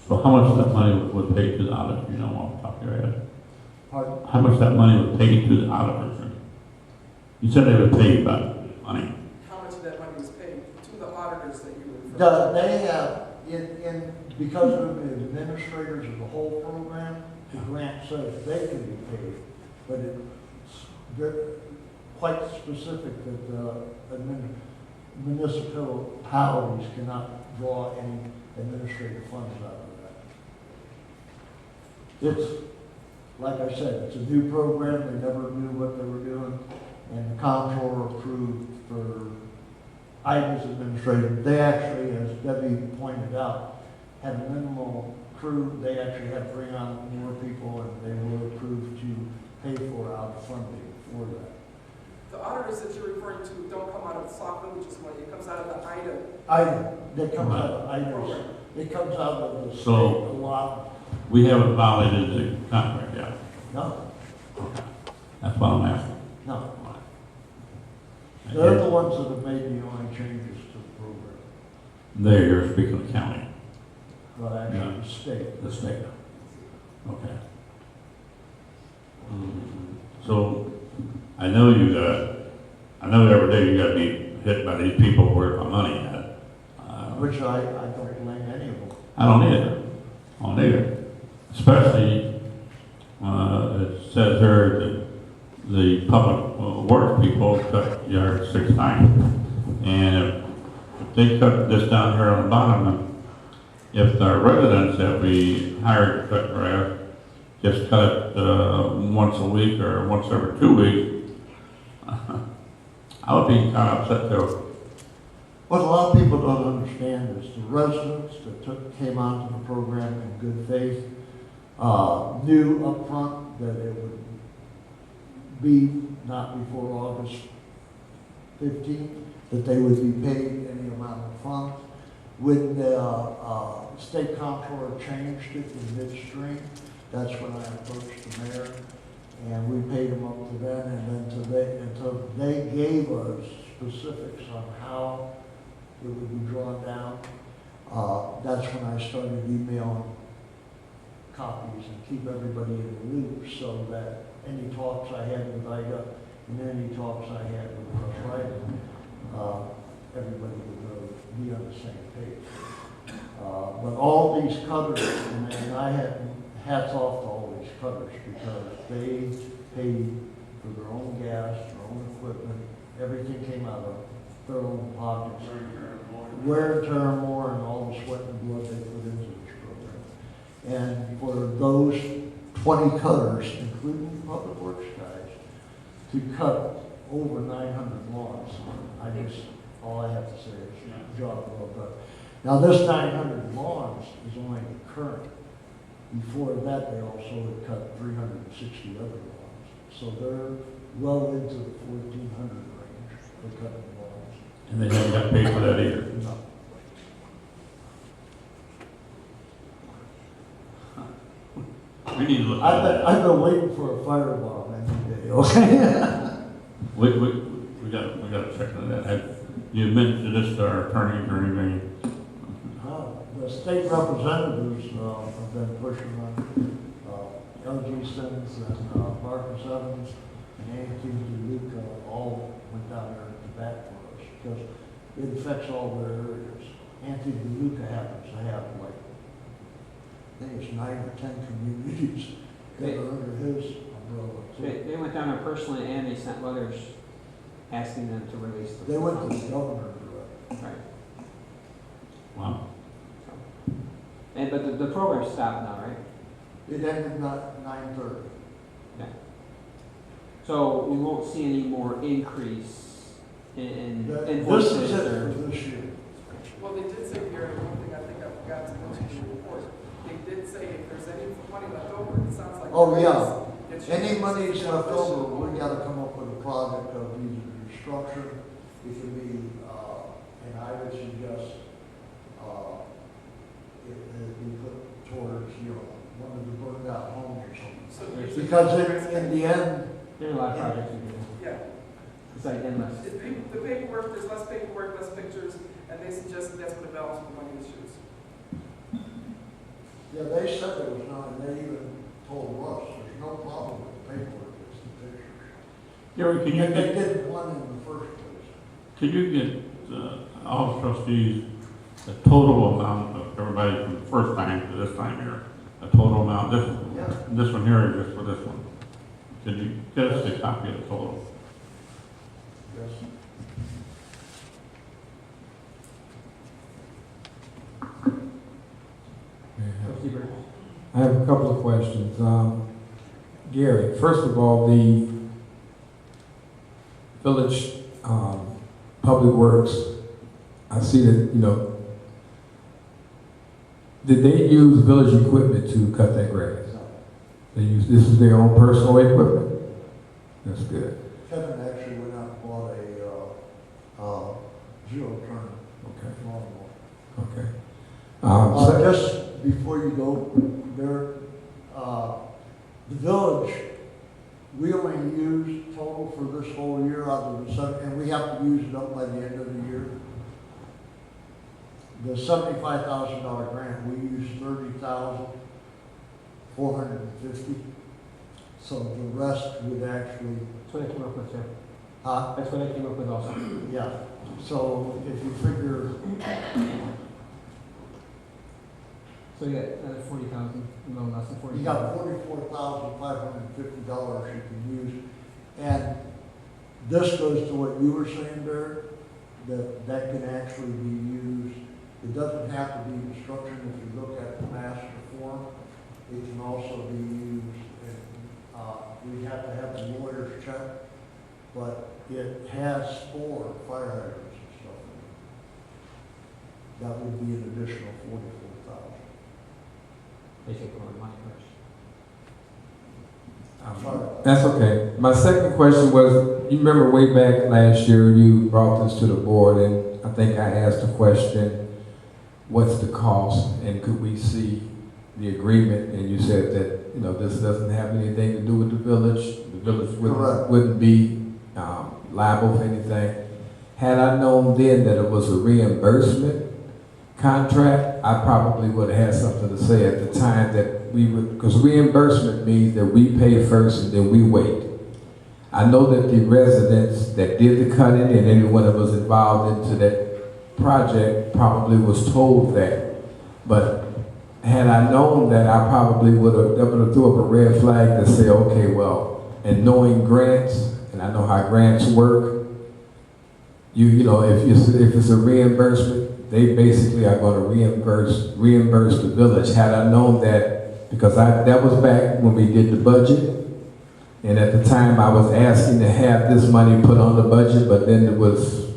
[SPEAKER 7] so how much of that money was paid to the auditor, you know, off the top of your head?
[SPEAKER 9] Pardon?
[SPEAKER 7] How much that money was paid to the auditors? You said they were paid by money.
[SPEAKER 8] How much of that money was paid to the auditors that you referred to?
[SPEAKER 9] They have, because of the administrators of the whole program, the grant says they can be paid, but it's very, quite specific that municipalities cannot draw any administrative funds out of that. It's, like I said, it's a new program, they never knew what they were doing, and the comptroller approved for items administrative. They actually, as Debbie pointed out, had a minimal crew. They actually had to bring on more people, and they were approved to pay for out of funding for that.
[SPEAKER 8] The auditors that you're referring to don't come out of the Sauk Village's money. It comes out of the IDA.
[SPEAKER 9] That comes out of items. It comes out of the state
[SPEAKER 7] So-
[SPEAKER 9] a lot.
[SPEAKER 7] We haven't violated the contract yet.
[SPEAKER 9] No,
[SPEAKER 7] That's what I'm asking.
[SPEAKER 9] no. They're the ones that have made the only changes to the program.
[SPEAKER 7] There, you're speaking of the county,
[SPEAKER 9] Well, actually, the state.
[SPEAKER 7] the state. Okay. So, I know every day you gotta be hit by these people where my money at.
[SPEAKER 9] Which I don't blame any of them.
[SPEAKER 7] I don't either. I don't either. Especially, it says here that the public works people cut yards 6 times. And if they cut this down here on the bottom, if the residents that we hired to cut grass just cut it once a week or once every 2 weeks, I would be kind of upset too.
[SPEAKER 9] What a lot of people don't understand is the residents that came onto the program in good faith knew up front that it would be not before August 15th. that they would be paid any amount of funds. When the state comptroller changed it in midstream, that's when I approached the mayor, and we paid them up to then, and then until they gave us specifics on how it would be drawn down. That's when I started emailing copies and keep everybody in the loop, so that any talks I had with Ida and any talks I had with Russ Ryder, everybody would be on the same page. But all these cutters, and I had hats off to all these cutters, because they paid for their own gas, their own equipment, everything came out of their own pockets. Wear and tear more, and all the sweat and blood they put into this program. And for those 20 cutters, including public works guys, to cut over 900 lawns, all I have to say is job well done. Now, this 900 lawns is only the current. Before that, they also had cut 360 other lawns. So they're well into the 1,400 range for cutting lawns.
[SPEAKER 7] And they haven't got paid for that either.
[SPEAKER 9] No.
[SPEAKER 7] We need to look at that.
[SPEAKER 9] I've been waiting for a firebomb any day, okay?
[SPEAKER 7] We got to check on that. You mentioned this to our attorneys or anything?
[SPEAKER 9] The state representatives have been pushing on L.G. Sims and Marcus Evans and Anthony DeLuca all went down there to bat for us, because it affects all their areas. Anthony DeLuca happens to have I think it's 9 or 10 communities that are under his umbrella too.
[SPEAKER 1] They went down there personally, and they sent letters asking them to release them.
[SPEAKER 9] They went to the governor direct.
[SPEAKER 1] Right.
[SPEAKER 7] Wow.
[SPEAKER 1] But the program stopped now, right?
[SPEAKER 9] It ended at 9:30.
[SPEAKER 1] Yeah. So we won't see any more increase in
[SPEAKER 9] This
[SPEAKER 1] invoices
[SPEAKER 9] is it
[SPEAKER 1] or.
[SPEAKER 9] for this year.
[SPEAKER 8] Well, they did say, Gary, one thing I think I forgot to mention in the report, they did say if there's any money left over, it sounds like.
[SPEAKER 9] Oh, yeah.
[SPEAKER 8] It's
[SPEAKER 9] Any
[SPEAKER 8] usually
[SPEAKER 9] money
[SPEAKER 8] this
[SPEAKER 9] left
[SPEAKER 8] year.
[SPEAKER 9] over, we gotta come up with a project of either restructure, it could be, and I would suggest, it be put towards, one of the burned out homes or something.
[SPEAKER 8] So there's-
[SPEAKER 9] Because in the end,
[SPEAKER 1] There are a lot of projects we do.
[SPEAKER 8] Yeah,
[SPEAKER 1] It's like endless.
[SPEAKER 8] the paperwork, there's less paperwork, less pictures, and they suggested that's what the balance of the money is used.
[SPEAKER 9] yeah, they said there was none, and they even told us, there's no problem with the paperwork, it's the pictures.
[SPEAKER 7] Gary, can you
[SPEAKER 9] And they
[SPEAKER 7] get,
[SPEAKER 9] didn't want in the first place.
[SPEAKER 7] can you get all the trustees the total amount of everybody from the first time to this time here? A total amount, this one here is just for this one. Can you get us a copy of the total?
[SPEAKER 9] Yes.
[SPEAKER 1] Trustee Burns?
[SPEAKER 2] I have a couple of questions. Gary, first of all, the village public works, I see that, did they use village equipment to cut that grass? They used, this is their own personal equipment? That's good.
[SPEAKER 9] Kevin actually went out and bought a zero-turn
[SPEAKER 2] Okay,
[SPEAKER 9] lawnmower.
[SPEAKER 2] okay.
[SPEAKER 9] Just before you go, the village, we only use total for this whole year out of the and we have to use it up by the end of the year. The $75,000 grant, we used $30,450. So the rest would actually,
[SPEAKER 1] That's what I came up with, too.
[SPEAKER 9] uh,
[SPEAKER 1] That's what I came up with also.
[SPEAKER 9] yeah. So if you figure,
[SPEAKER 1] So you got another 40,000, no less than 40,000.
[SPEAKER 9] you got $44,550 you can use. And this goes to what you were saying there, that can actually be used. It doesn't have to be construction. If you look at the master form, it can also be used, and we have to have the lawyers check, but it has 4 fire hydrants and stuff in it. That would be an additional $44,000.
[SPEAKER 1] They take more money first.
[SPEAKER 9] Sorry.
[SPEAKER 2] That's okay. My second question was, you remember way back last year, you brought this to the board, and I think I asked the question, what's the cost, and could we see the agreement? And you said that, you know, this doesn't have anything to do with the village. The village wouldn't be liable for anything. Had I known then that it was a reimbursement contract, I probably would have had something to say at the time that we would, because reimbursement means that we pay first and then we wait. I know that the residents that did the cutting and anyone that was involved into that project probably was told that. But had I known that, I probably would have threw up a red flag to say, okay, well, and knowing grants, and I know how grants work, you know, if it's a reimbursement, they basically are going to reimburse the village. Had I known that, because that was back when we did the budget, and at the time I was asking to have this money put on the budget, but then it was,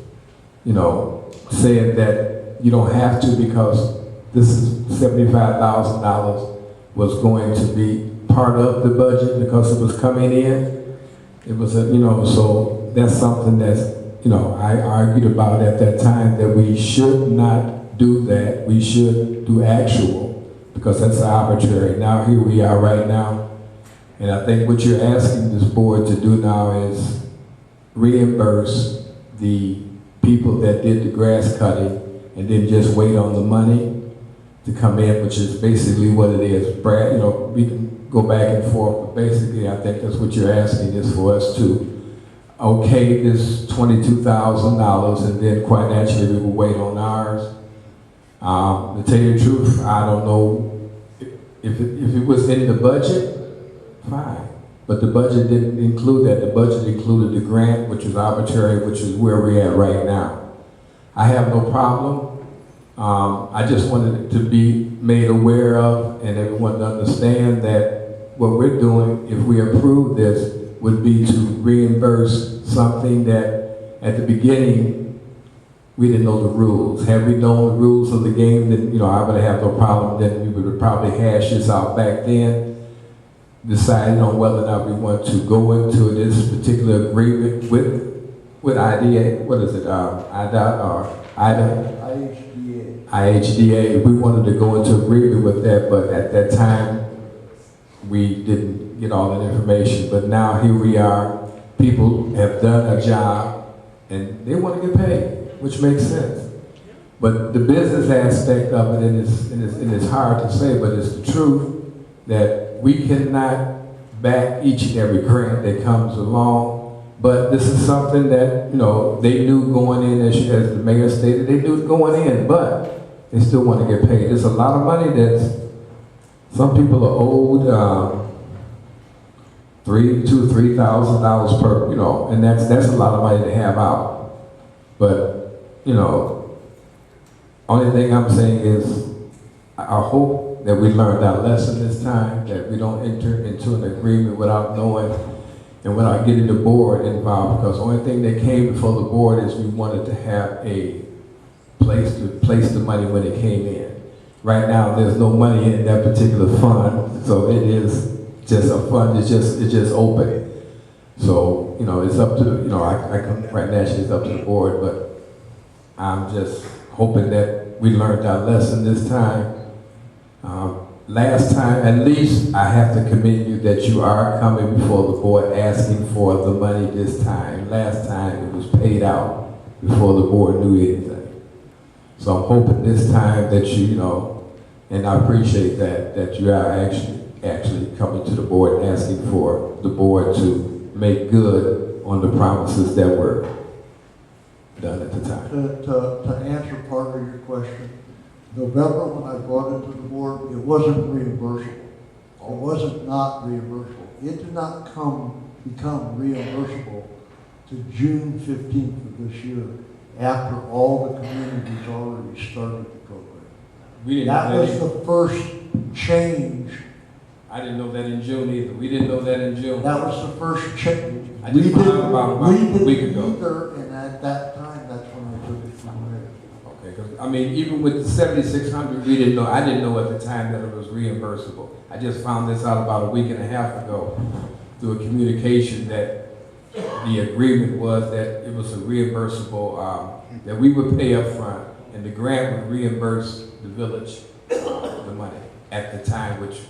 [SPEAKER 2] you know, said that you don't have to because this is $75,000 was going to be part of the budget because it was coming in. It was a, you know, so that's something that's, you know, I argued about at that time that we should not do that. We should do actual because that's arbitrary. Now here we are right now. And I think what you're asking this board to do now is reimburse the people that did the grass cutting and then just wait on the money to come in, which is basically what it is. Brad, you know, we can go back and forth, but basically I think that's what you're asking is for us to okay this $22,000 and then quite naturally we will wait on ours. To tell you the truth, I don't know if it was in the budget, fine. But the budget didn't include that. The budget included the grant, which is arbitrary, which is where we're at right now. I have no problem. I just wanted it to be made aware of and everyone to understand that what we're doing, if we approve this, would be to reimburse something that at the beginning we didn't know the rules. Had we known the rules of the game, then, you know, I would have no problem. Then we would have probably hashed this out back then, deciding on whether or not we want to go into this particular agreement with IDA. What is it? IHDA. We wanted to go into agreement with that, but at that time we didn't get all that information. But now here we are. People have done a job and they want to get paid, which makes sense. But the business aspect of it, and it's hard to say, but it's the truth, that we cannot back each and every grant that comes along. But this is something that, you know, they knew going in, as the mayor stated, they knew going in, but they still want to get paid. There's a lot of money that some people are owed $3,000 per, you know, and that's a lot of money to have out. But, you know, only thing I'm saying is I hope that we learned our lesson this time, that we don't enter into an agreement without knowing and without getting the board involved, because the only thing that came before the board is we wanted to have a place to place the money when it came in. Right now, there's no money in that particular fund, so it is just a fund, it's just open. So, you know, it's up to, you know, I come right naturally, it's up to the board, but I'm just hoping that we learned our lesson this time. Last time, at least I have to commend you that you are coming before the board asking for the money this time. Last time it was paid out before the board knew anything. So I'm hoping this time that you know, and I appreciate that you are actually coming to the board and asking for the board to make good on the promises that were done at the time.
[SPEAKER 9] To answer part of your question, November, when I brought it to the board, it wasn't reimbursable. It wasn't not reimbursable. It did not become reimbursable to June 15th of this year, after all the communities already started the program. That was the first change.
[SPEAKER 2] I didn't know that in June either. We didn't know that in June.
[SPEAKER 9] That was the first change.
[SPEAKER 2] I just found out about a week ago.
[SPEAKER 9] Either, and at that time, that's when I took it from there.
[SPEAKER 2] Okay, because I mean, even with the 7,600, we didn't know. I didn't know at the time that it was reimbursable. I just found this out about a week and a half ago through a communication that the agreement was that it was a reimbursable, that we would pay up front, and the grant would reimburse the village the money at the time, which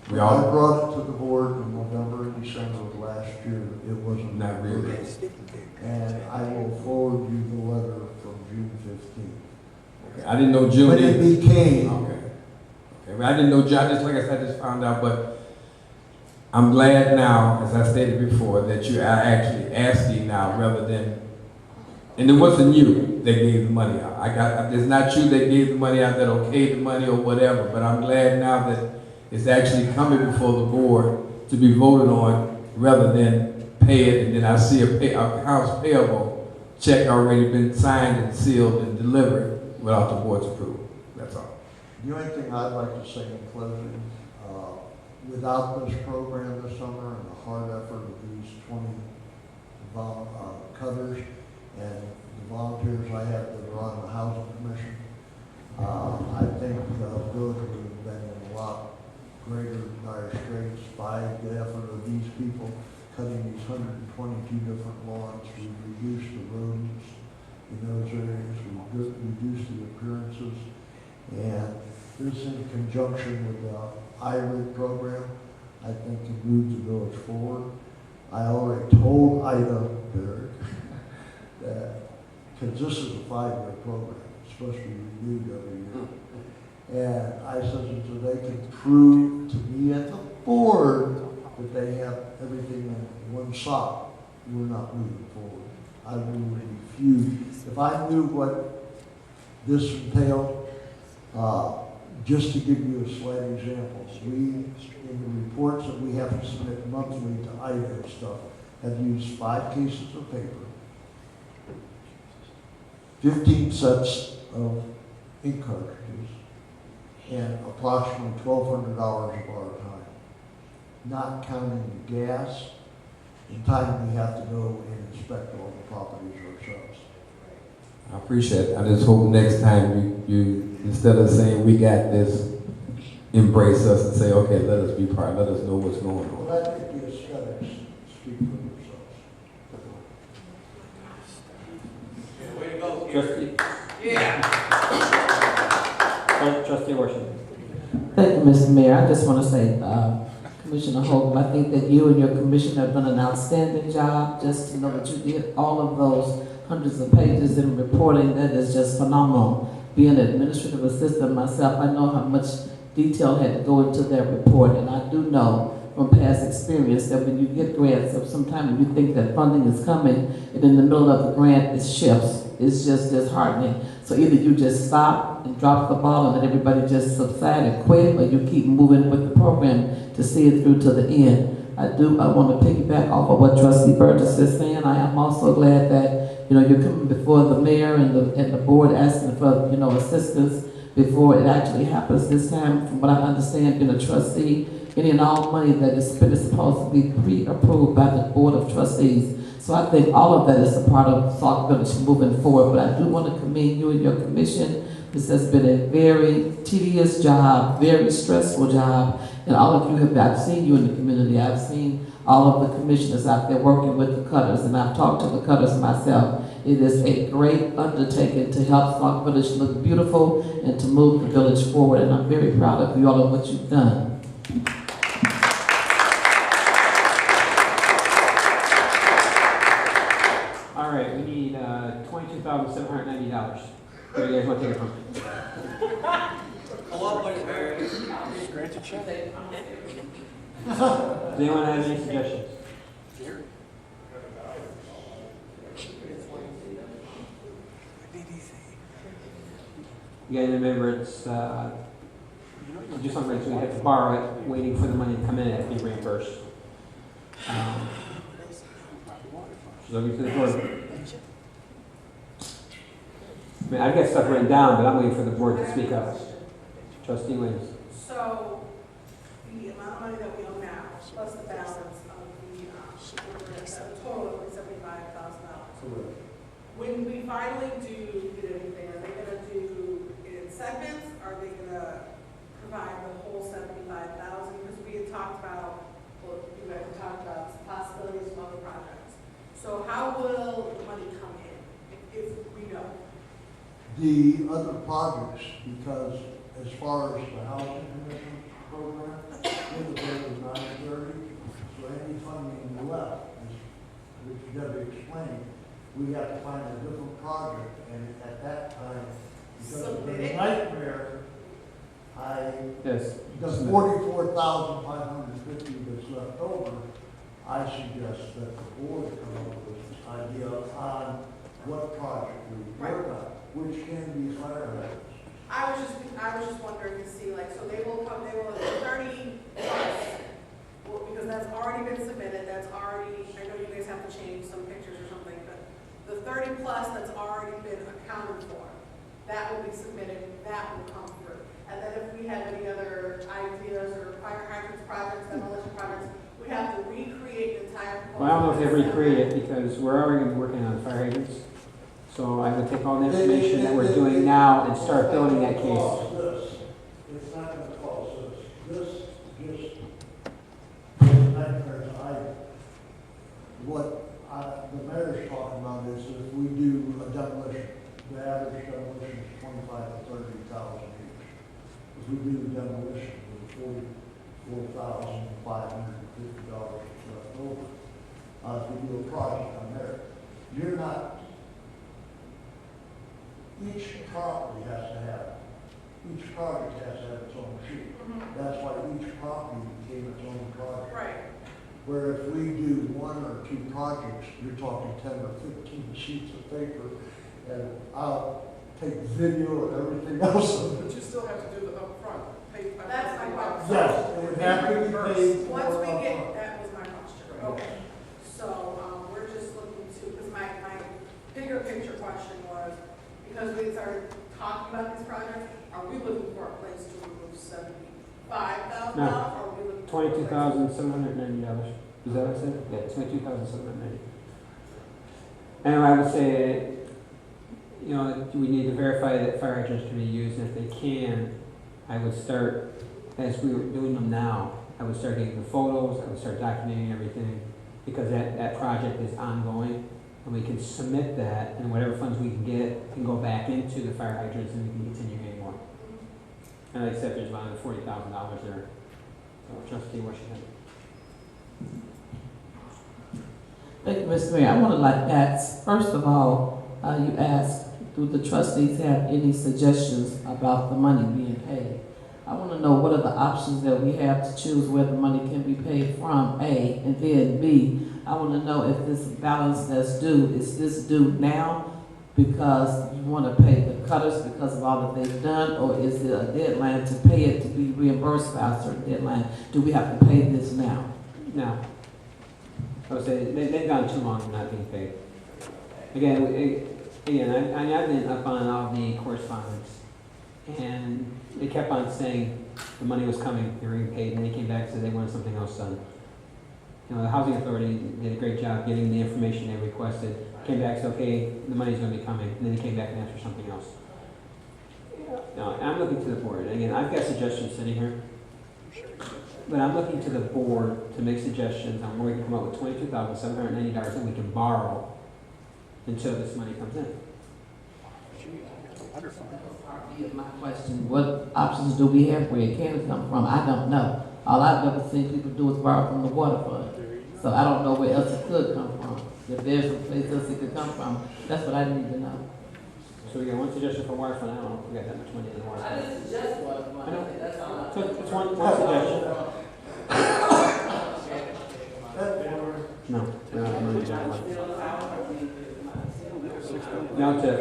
[SPEAKER 2] we
[SPEAKER 11] I
[SPEAKER 2] all
[SPEAKER 11] brought it to the board in November and December of last year. It wasn't.
[SPEAKER 2] not really.
[SPEAKER 11] And I will forward you the letter from June 15th.
[SPEAKER 2] Okay. I didn't know June.
[SPEAKER 11] When it became,
[SPEAKER 2] Okay. Okay. Well, I didn't know John. Just like I said, I just found out, but I'm glad now, as I stated before, that you are actually asking now rather than. And it wasn't you that gave the money out. It's not you that gave the money out, that okayed the money or whatever, but I'm glad now that it's actually coming before the board to be voted on rather than pay it, and then I see a accounts payable check already been signed and sealed and delivered without the board's approval. That's all.
[SPEAKER 11] the only thing I'd like to say in closing, without this program this summer and the hard effort of these 20 cutters and the volunteers I have that are on the Housing Commission, I think the village would have been in a lot greater dire straits by the effort of these people cutting these 122 different lawns. We've reduced the rooms in those areas, we've reduced the appearances, and this in conjunction with the IRID program, I think can move the village forward. I already told Ida, Derek, that, because this is a 5-year program, it's supposed to be renewed every year. And I said until they can prove to me at the board that they have everything in one shot, we're not moving forward. I will refuse. If I knew what this entailed, just to give you a slight example, we, in the reports that we have to submit monthly to IDA and stuff, have used 5 cases of paper, 15 sets of ink cartridges, and approximately 1,200 hours of our time, not counting the gas and time we have to go and inspect all the properties ourselves.
[SPEAKER 2] I appreciate it. I just hope next time you instead of saying we got this, embrace us and say, okay, let us be part, let us know what's going on.
[SPEAKER 11] Well, I think the aesthetics speak for themselves.
[SPEAKER 3] Yeah, way to go.
[SPEAKER 1] Trustee,
[SPEAKER 3] Yeah.
[SPEAKER 1] Trustee Washington.
[SPEAKER 6] Thank you, Mr. Mayor. I just want to say, Commissioner Hogan, I think that you and your commission have done an outstanding job. Just to know that you did all of those hundreds of pages in reporting, that is just phenomenal. Being an administrative assistant myself, I know how much detail had to go into that report, and I do know from past experience that when you get grants, sometimes you think that funding is coming, and in the middle of the grant it shifts. It's just disheartening. So either you just stop and drop the ball and let everybody just subside and quit, or you keep moving with the program to see it through to the end. I want to piggyback off of what Trustee Burgess is saying. I am also glad that you're coming before the mayor and the board asking for assistance before it actually happens. This time, from what I understand, being a trustee, any and all money that is spent is supposed to be pre-approved by the board of trustees. So I think all of that is a part of Sauk Village moving forward. But I do want to commend you and your commission. This has been a very tedious job, very stressful job, and all of you I've seen you in the community. I've seen all of the commissioners out there working with the cutters, and I've talked to the cutters myself. It is a great undertaking to help Sauk Village look beautiful and to move the village forward, and I'm very proud of you all of what you've done.
[SPEAKER 1] All right, we need $22,790. Where do you guys want to take it from? Does anyone have any suggestions? You gotta remember, it's just something so we have to borrow it, waiting for the money to come in, it has to be reimbursed. So to the board. I mean, I've got stuff written down, but I'm waiting for the board to speak up. Trustee Williams.
[SPEAKER 4] So, the amount of money that we owe now, plus the balance of the total of $75,000. When we finally do get anything, are they gonna do it in segments? Are they gonna provide the whole $75,000? Because we had talked about, well, you guys had talked about possibilities of other projects. money come in, if we know?
[SPEAKER 11] The other projects, because as far as the housing commission program, in the bill is 930, so any funding left, which you gotta explain, we have to find a different project, and at that time, because of the
[SPEAKER 4] Submit it.
[SPEAKER 11] nightmare,
[SPEAKER 1] Yes.
[SPEAKER 11] the 44,550 that's left over, I suggest that the board come up with this idea on what project we work on, which can be fire hydrants.
[SPEAKER 4] I was just wondering to see, like, so they will 30 plus, well, because that's already been submitted, that's already, I know you guys have to change some pictures or something, but the 30 plus that's already been accounted for, that will be submitted, that will come through. And then if we have any other ideas or fire hydrants projects, demolition projects, we have to recreate the entire proposal.
[SPEAKER 1] Well, I don't know if they recreate it because we're already gonna be working on fire hydrants. So I would take all the information that we're doing now and start building that case.
[SPEAKER 11] It's not gonna cost us. This just, nightmares, what the mayor's talking about is if we do a demolition, the average demolition is 25 to 30,000 each. If we do demolition with $44,550 left over, if we do a project on there, you're not, each property has to have, each project has to have its own sheet. That's why each property became its own project.
[SPEAKER 4] Right.
[SPEAKER 11] Where if we do 1 or 2 projects, you're talking 10 or 15 sheets of paper, and I'll take video and everything else.
[SPEAKER 8] But you still have to do the upfront.
[SPEAKER 4] That's my question.
[SPEAKER 11] Yes, it would have to be paid for
[SPEAKER 4] Once we get,
[SPEAKER 11] upfront.
[SPEAKER 4] that was my question, okay. So, we're just looking to, because my bigger picture question was, because we started talking about these projects, are we looking for a place to remove $75,000?
[SPEAKER 1] No.
[SPEAKER 4] Or are we looking for?
[SPEAKER 1] $22,790. Is that what I said? Yeah, $22,790. And I would say, you know, we need to verify that fire hydrants can be used, and if they can, I would start, as we were doing them now, I would start getting the photos, I would start documenting everything, because that project is ongoing, and we can submit that, and whatever funds we can get can go back into the fire hydrants, and we can continue getting more. And like I said, there's about $40,000 there. So trustee Washington.
[SPEAKER 6] Thank you, Mr. Mayor. I want to ask, first of all, you asked, do the trustees have any suggestions about the money being paid? I want to know what are the options that we have to choose where the money can be paid from, A, and then B, I want to know if this balance that's due, is this due now because you want to pay the cutters because of all that they've done, or is there a deadline to pay it to be reimbursed by a certain deadline? Do we have to pay this now?
[SPEAKER 1] Now, I would say they've gone too long not being paid. Again, I've been up on all the correspondence, and they kept on saying the money was coming, they were being paid, and they came back and said they wanted something else done. You know, the housing authority did a great job getting the information they requested, came back and said, okay, the money's going to be coming, and then they came back and asked for something else. Now, I'm looking to the board. Again, I've got suggestions sitting here, but I'm looking to the board to make suggestions on where we can come up with $22,790 that we can borrow until this money comes in.
[SPEAKER 6] Here's my question, what options do we have where it can come from? I don't know. All I've ever seen people do is borrow from the water fund. So I don't know where else it could come from. If there's a place else it could come from, that's what I need to know.
[SPEAKER 1] So we got one suggestion for water fund. I don't know if we got that much money in the water fund.
[SPEAKER 6] didn't suggest water
[SPEAKER 1] I know.
[SPEAKER 6] fund, that's all.
[SPEAKER 1] So it's one suggestion. No, we're not money in that one. No, Tiff.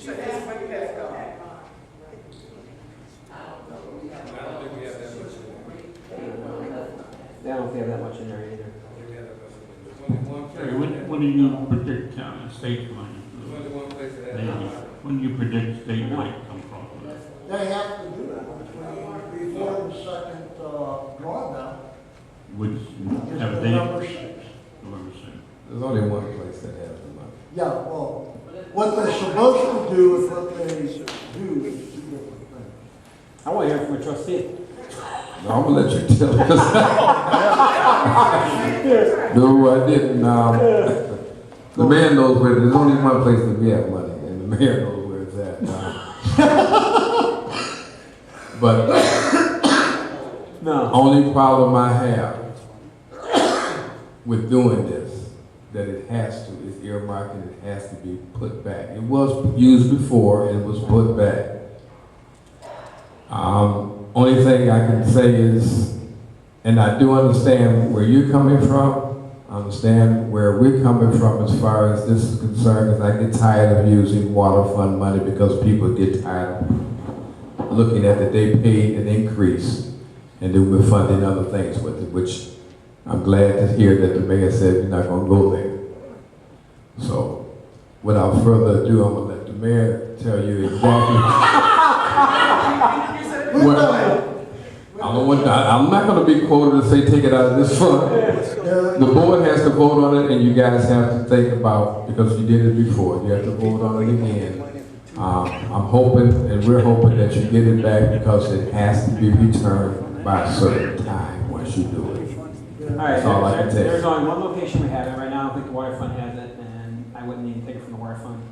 [SPEAKER 4] So that's when you guys go back on.
[SPEAKER 1] I don't think we have that much in there either.
[SPEAKER 7] Terry, when do you predict state money? When do you predict state might come from?
[SPEAKER 11] They have to do it before the second drawdown.
[SPEAKER 7] Which
[SPEAKER 11] It's
[SPEAKER 7] have
[SPEAKER 11] November
[SPEAKER 7] they?
[SPEAKER 11] 6th.
[SPEAKER 7] November 6th.
[SPEAKER 2] There's only one place that has the money.
[SPEAKER 11] Yeah, well, what they're supposed to do is what they do is 2 different things.
[SPEAKER 1] I want to hear from a trustee.
[SPEAKER 2] No, I'm gonna let you tell it. No, I didn't. The mayor knows where, there's only one place to be at money, and the mayor knows where it's at. But
[SPEAKER 1] No.
[SPEAKER 2] only problem I have with doing this, that it has to, is earmarked and it has to be put back. It was used before and it was put back. Only thing I can say is, and I do understand where you're coming from, I understand where we're coming from as far as this is concerned, because I get tired of using water fund money because people get tired of looking at that they paid an increase and then we're funding other things with it, which I'm glad to hear that the mayor said we're not gonna go there. So, without further ado, I'm gonna let the mayor tell you exactly. I'm not going to be quoted to say take it out of this fund. The board has to vote on it, and you guys have to think about, because you did it before, you have to vote on it again. I'm hoping, and we're hoping that you get it back because it has to be returned by a certain time once you do it.
[SPEAKER 1] All right,
[SPEAKER 2] That's all I can tell you.
[SPEAKER 1] there's only one location we have it right now. I don't think the water fund has it, and I wouldn't even take it from the water fund.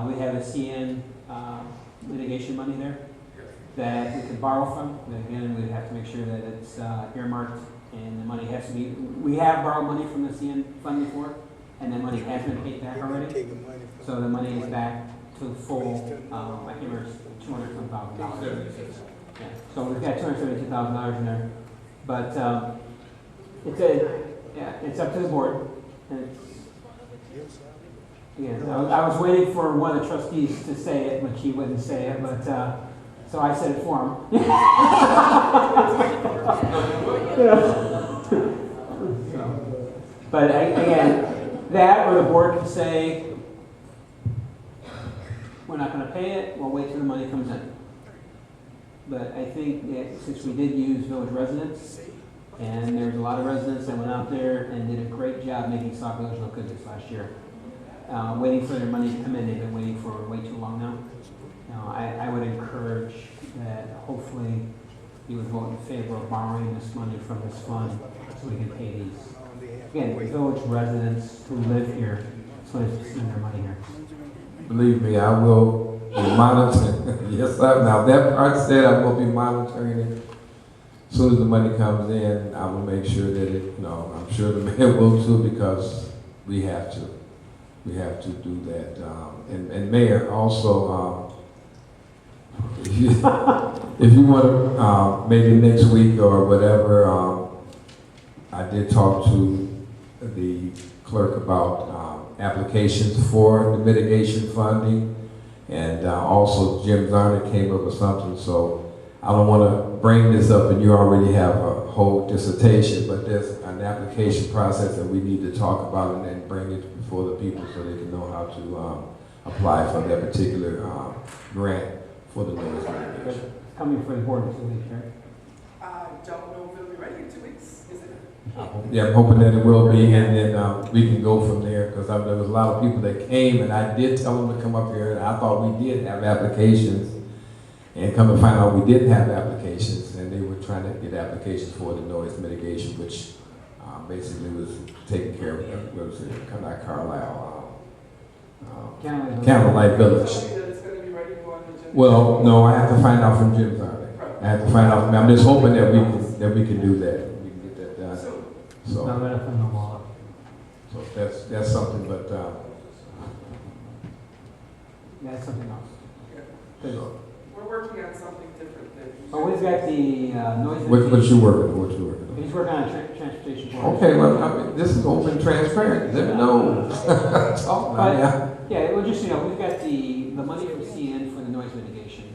[SPEAKER 1] We have a CN litigation money there that we could borrow from, but again, we'd have to make sure that it's earmarked and the money has to be, we have borrowed money from the CN fund before, and that money has been paid back already. So the money is back to full, I think it's $200,000. Yeah. So we've got $272,000 in there, but it's up to the board. And I was waiting for one of the trustees to say it, but he wouldn't say it, but so I said it for him. But again, that or the board can say, we're not going to pay it, we'll wait till the money comes in. But I think that since we did use village residents, and there's a lot of residents that went out there and did a great job making Sauk Village look good this last year. Waiting for their money to come in, they've been waiting for way too long now. I would encourage that hopefully you would vote in favor of borrowing this money from this fund so we can pay these. Again, village residents who live here, so they spend their money here.
[SPEAKER 2] Believe me, I will be monitoring. Yes, now that part said I will be monitoring it. As soon as the money comes in, I will make sure that it, I'm sure the mayor will too, because we have to. We have to do that. And Mayor, also, if you want to, maybe next week or whatever, I did talk to the clerk about applications for the mitigation funding, and also Jim Zarnik came up with something, so I don't want to bring this up and you already have a whole dissertation, but there's an application process that we need to talk about and then bring it before the people so they can know how to apply for that particular grant for the noise mitigation.
[SPEAKER 1] Coming for the board in 2 weeks, right?
[SPEAKER 8] I don't know if it'll be ready in 2 weeks, is it?
[SPEAKER 2] Yeah, I'm hoping that it will be, and then we can go from there, because there was a lot of people that came, and I did tell them to come up here, and I thought we did have applications, and come to find out we didn't have applications, and they were trying to get applications for the noise mitigation, which basically was taken care of, what was it, not Carlisle, Candlelight Village. Well, no, I have to find out from Jim Zarnik. I have to find out from him. I'm just hoping that we can do that. We can get that done. So that's something, but
[SPEAKER 1] That's something else.
[SPEAKER 8] We're working on something different than.
[SPEAKER 1] Oh, we've got the noise.
[SPEAKER 2] what you working on?
[SPEAKER 1] He's working on a transportation board.
[SPEAKER 2] Okay, well, this is open, transparent. Let me know. Talk about it.
[SPEAKER 1] Yeah, well, just, we've got the money from CN for the noise mitigation.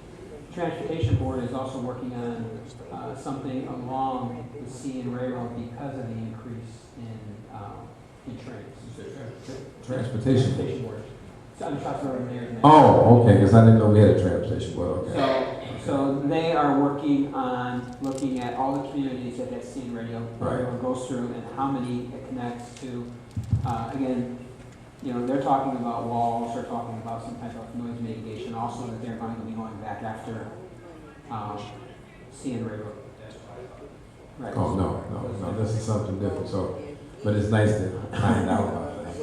[SPEAKER 1] Transportation board is also working on something along the CN railroad because of the increase in trains.
[SPEAKER 2] Transportation.
[SPEAKER 1] Board. So I'm talking about there.
[SPEAKER 2] Oh, okay, because I didn't know we had a transportation board. Okay.
[SPEAKER 1] So they are working on looking at all the communities that CN railroad goes through and how many it connects to. Again, they're talking about walls, they're talking about some type of noise mitigation, also that they're going to be going back after CN Ray Road. Right.
[SPEAKER 2] Oh, no, this is something different, so, but it's nice to find out about that.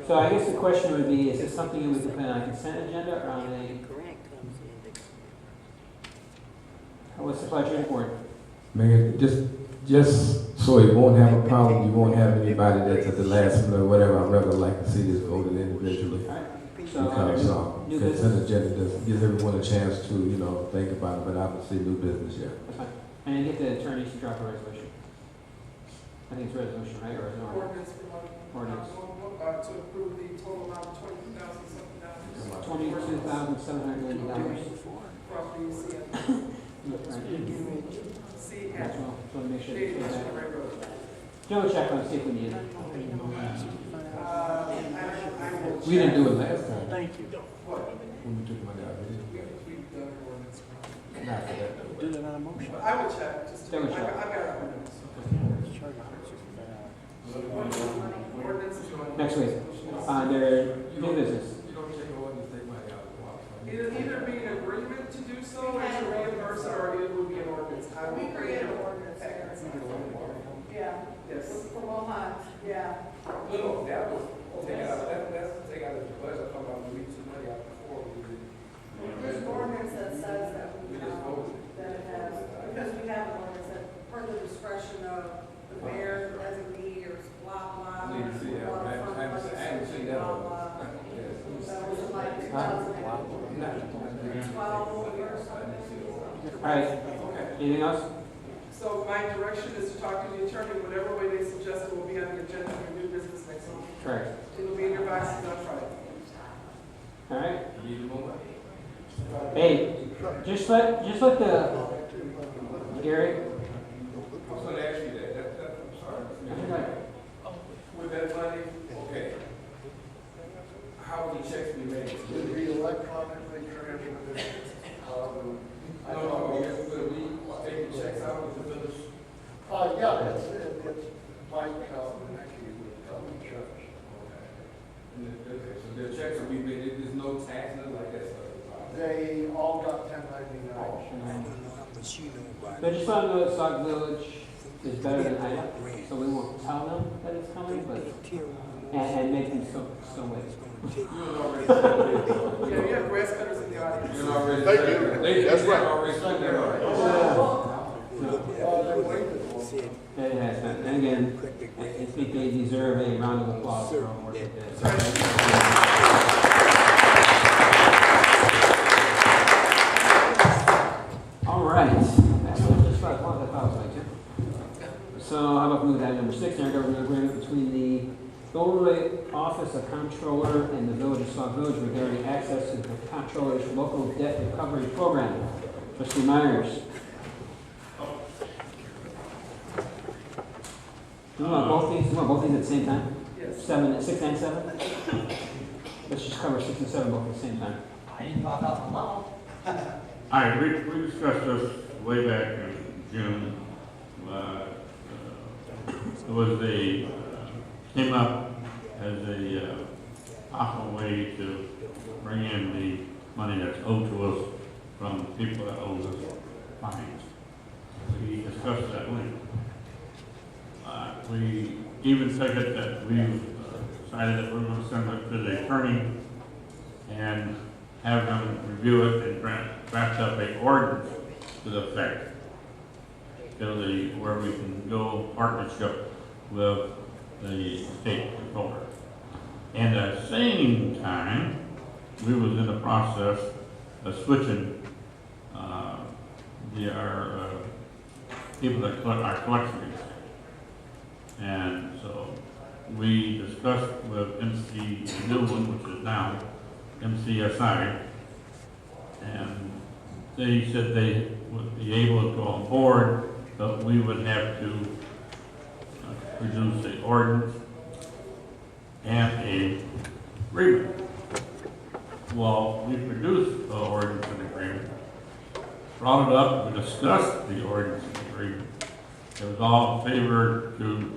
[SPEAKER 1] So I guess the question would be, is this something that we can put on a consent agenda or on a, what's the pleasure of the board?
[SPEAKER 2] Mayor, just so it won't have a problem, you won't have anybody that's at the last minute or whatever, I'd rather like to see this voted individually.
[SPEAKER 1] All right. So,
[SPEAKER 2] Because,
[SPEAKER 1] new
[SPEAKER 2] consent
[SPEAKER 1] business?
[SPEAKER 2] agenda just gives everyone a chance to, think about it, but I would say new business, yeah.
[SPEAKER 1] That's fine. And get the attorneys to drop a resolution. I think it's a resolution, right, or is it an ordinance?
[SPEAKER 8] Ordinance.
[SPEAKER 1] Ordinance.
[SPEAKER 8] To approve the total amount of $22,000
[SPEAKER 1] $22,790.
[SPEAKER 8] property CN. C
[SPEAKER 1] That's
[SPEAKER 8] and
[SPEAKER 1] all. So make sure.
[SPEAKER 8] J.
[SPEAKER 1] to say that.
[SPEAKER 8] Ray Road.
[SPEAKER 1] Joe, check on, see if we need it.
[SPEAKER 8] I will
[SPEAKER 2] We didn't
[SPEAKER 8] check.
[SPEAKER 2] do it last time.
[SPEAKER 12] Thank you.
[SPEAKER 8] What?
[SPEAKER 2] When we took money out, we didn't.
[SPEAKER 8] We've done an ordinance.
[SPEAKER 2] Not for that.
[SPEAKER 12] Do that on a motion.
[SPEAKER 8] But I will check, just,
[SPEAKER 1] Double check.
[SPEAKER 8] I've got an ordinance. Ordinance is going.
[SPEAKER 1] Next week. Under new business.
[SPEAKER 2] You don't take an ordinance, take money out of the water.
[SPEAKER 8] It'll either be an agreement to do so, or to reimburse it, or it would be an ordinance. I will
[SPEAKER 4] We create an ordinance.
[SPEAKER 8] Packets.
[SPEAKER 4] Yeah,
[SPEAKER 8] Yes.
[SPEAKER 4] for Mohawk, yeah.
[SPEAKER 13] No, that was, that's take out of the budget, talking about we took money out before we did.
[SPEAKER 4] There's an ordinance that says that we,
[SPEAKER 13] We just voted.
[SPEAKER 4] that it has, because we have an ordinance that per the discretion of the mayor, designee, or blah, blah.
[SPEAKER 2] I need to see that. I haven't seen that
[SPEAKER 4] Blah,
[SPEAKER 2] one.
[SPEAKER 4] blah.
[SPEAKER 2] Yes.
[SPEAKER 4] That was in like 2012 or something.
[SPEAKER 1] All right. Anything else?
[SPEAKER 8] So my direction is to talk to the attorney, whatever way they suggest it will be on the agenda for new business next week.
[SPEAKER 1] Correct.
[SPEAKER 8] It'll be in your boxes on Friday.
[SPEAKER 1] All right.
[SPEAKER 2] You need more?
[SPEAKER 1] Hey, just let the, Gary,
[SPEAKER 2] I was gonna ask you that, I'm sorry.
[SPEAKER 13] With that money, okay. How will the checks be made?
[SPEAKER 11] It'll be electronically transmitted.
[SPEAKER 13] Will we take the checks out of the village?
[SPEAKER 11] Yeah, it's Mike, actually, with church.
[SPEAKER 2] Okay, so the checks will be made, there's no tax, nothing like that stuff?
[SPEAKER 11] They all got 1099.
[SPEAKER 1] but just let them know that Sauk Village is better than Ida, so we won't tell them that it's coming, but, and make them still wait.
[SPEAKER 2] You already said that.
[SPEAKER 8] Yeah, we have grass cutters in the audience.
[SPEAKER 2] You already
[SPEAKER 11] Thank
[SPEAKER 2] said
[SPEAKER 11] you.
[SPEAKER 2] that. They
[SPEAKER 11] That's right.
[SPEAKER 2] already said that.
[SPEAKER 11] They waited for it.
[SPEAKER 1] It has been, and again, I think they deserve a round of applause for all the work they did. All right, that's just about what I thought it was like, yeah. So how about we move to item number 6, intergovernmental agreement between the Illinois Office of Comptroller and the Village of Sauk Village regarding access to the Comptroller's local debt recovery program. Trustee Myers. You want both these at the same time?
[SPEAKER 8] Yes.
[SPEAKER 1] 6 and 7? Let's just cover 6 and 7 both at the same time.
[SPEAKER 7] We discussed this way back in June. It was came up as a possible way to bring in the money that's owed to us from the people that owe us fines. We discussed that link. We even said that we decided that we were going to send it to the attorney and have them review it and draft up a ordinance to the effect where we can go partnership with the state controller. And at the same time, we was in the process of switching our people that collect our collection fees. And so we discussed with MC, the new one, which is now MCSI, and they said they would be able to go on board, but we would have to produce the ordinance and a agreement. Well, we produced the ordinance and agreement, brought it up, we discussed the ordinance and agreement. It was all in favor to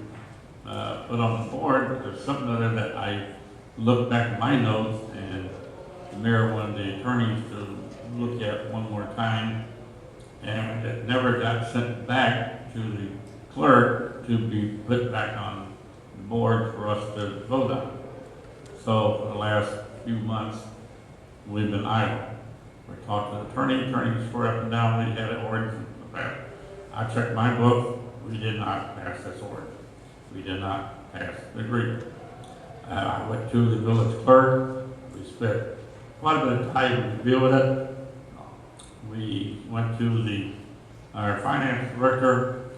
[SPEAKER 7] put on the board, but there's something other that I looked back at my notes, and the mayor wanted the attorneys to look at one more time and it never got sent back to the clerk to be put back on the board for us to vote on. So for the last few months, we've been idle. We talked to the attorney swore up and down, we had an ordinance in the past. I checked my book, we did not pass this ordinance. We did not pass the agreement. I went to the village clerk, we spent quite a bit of time reviewing it. We went to our finance director.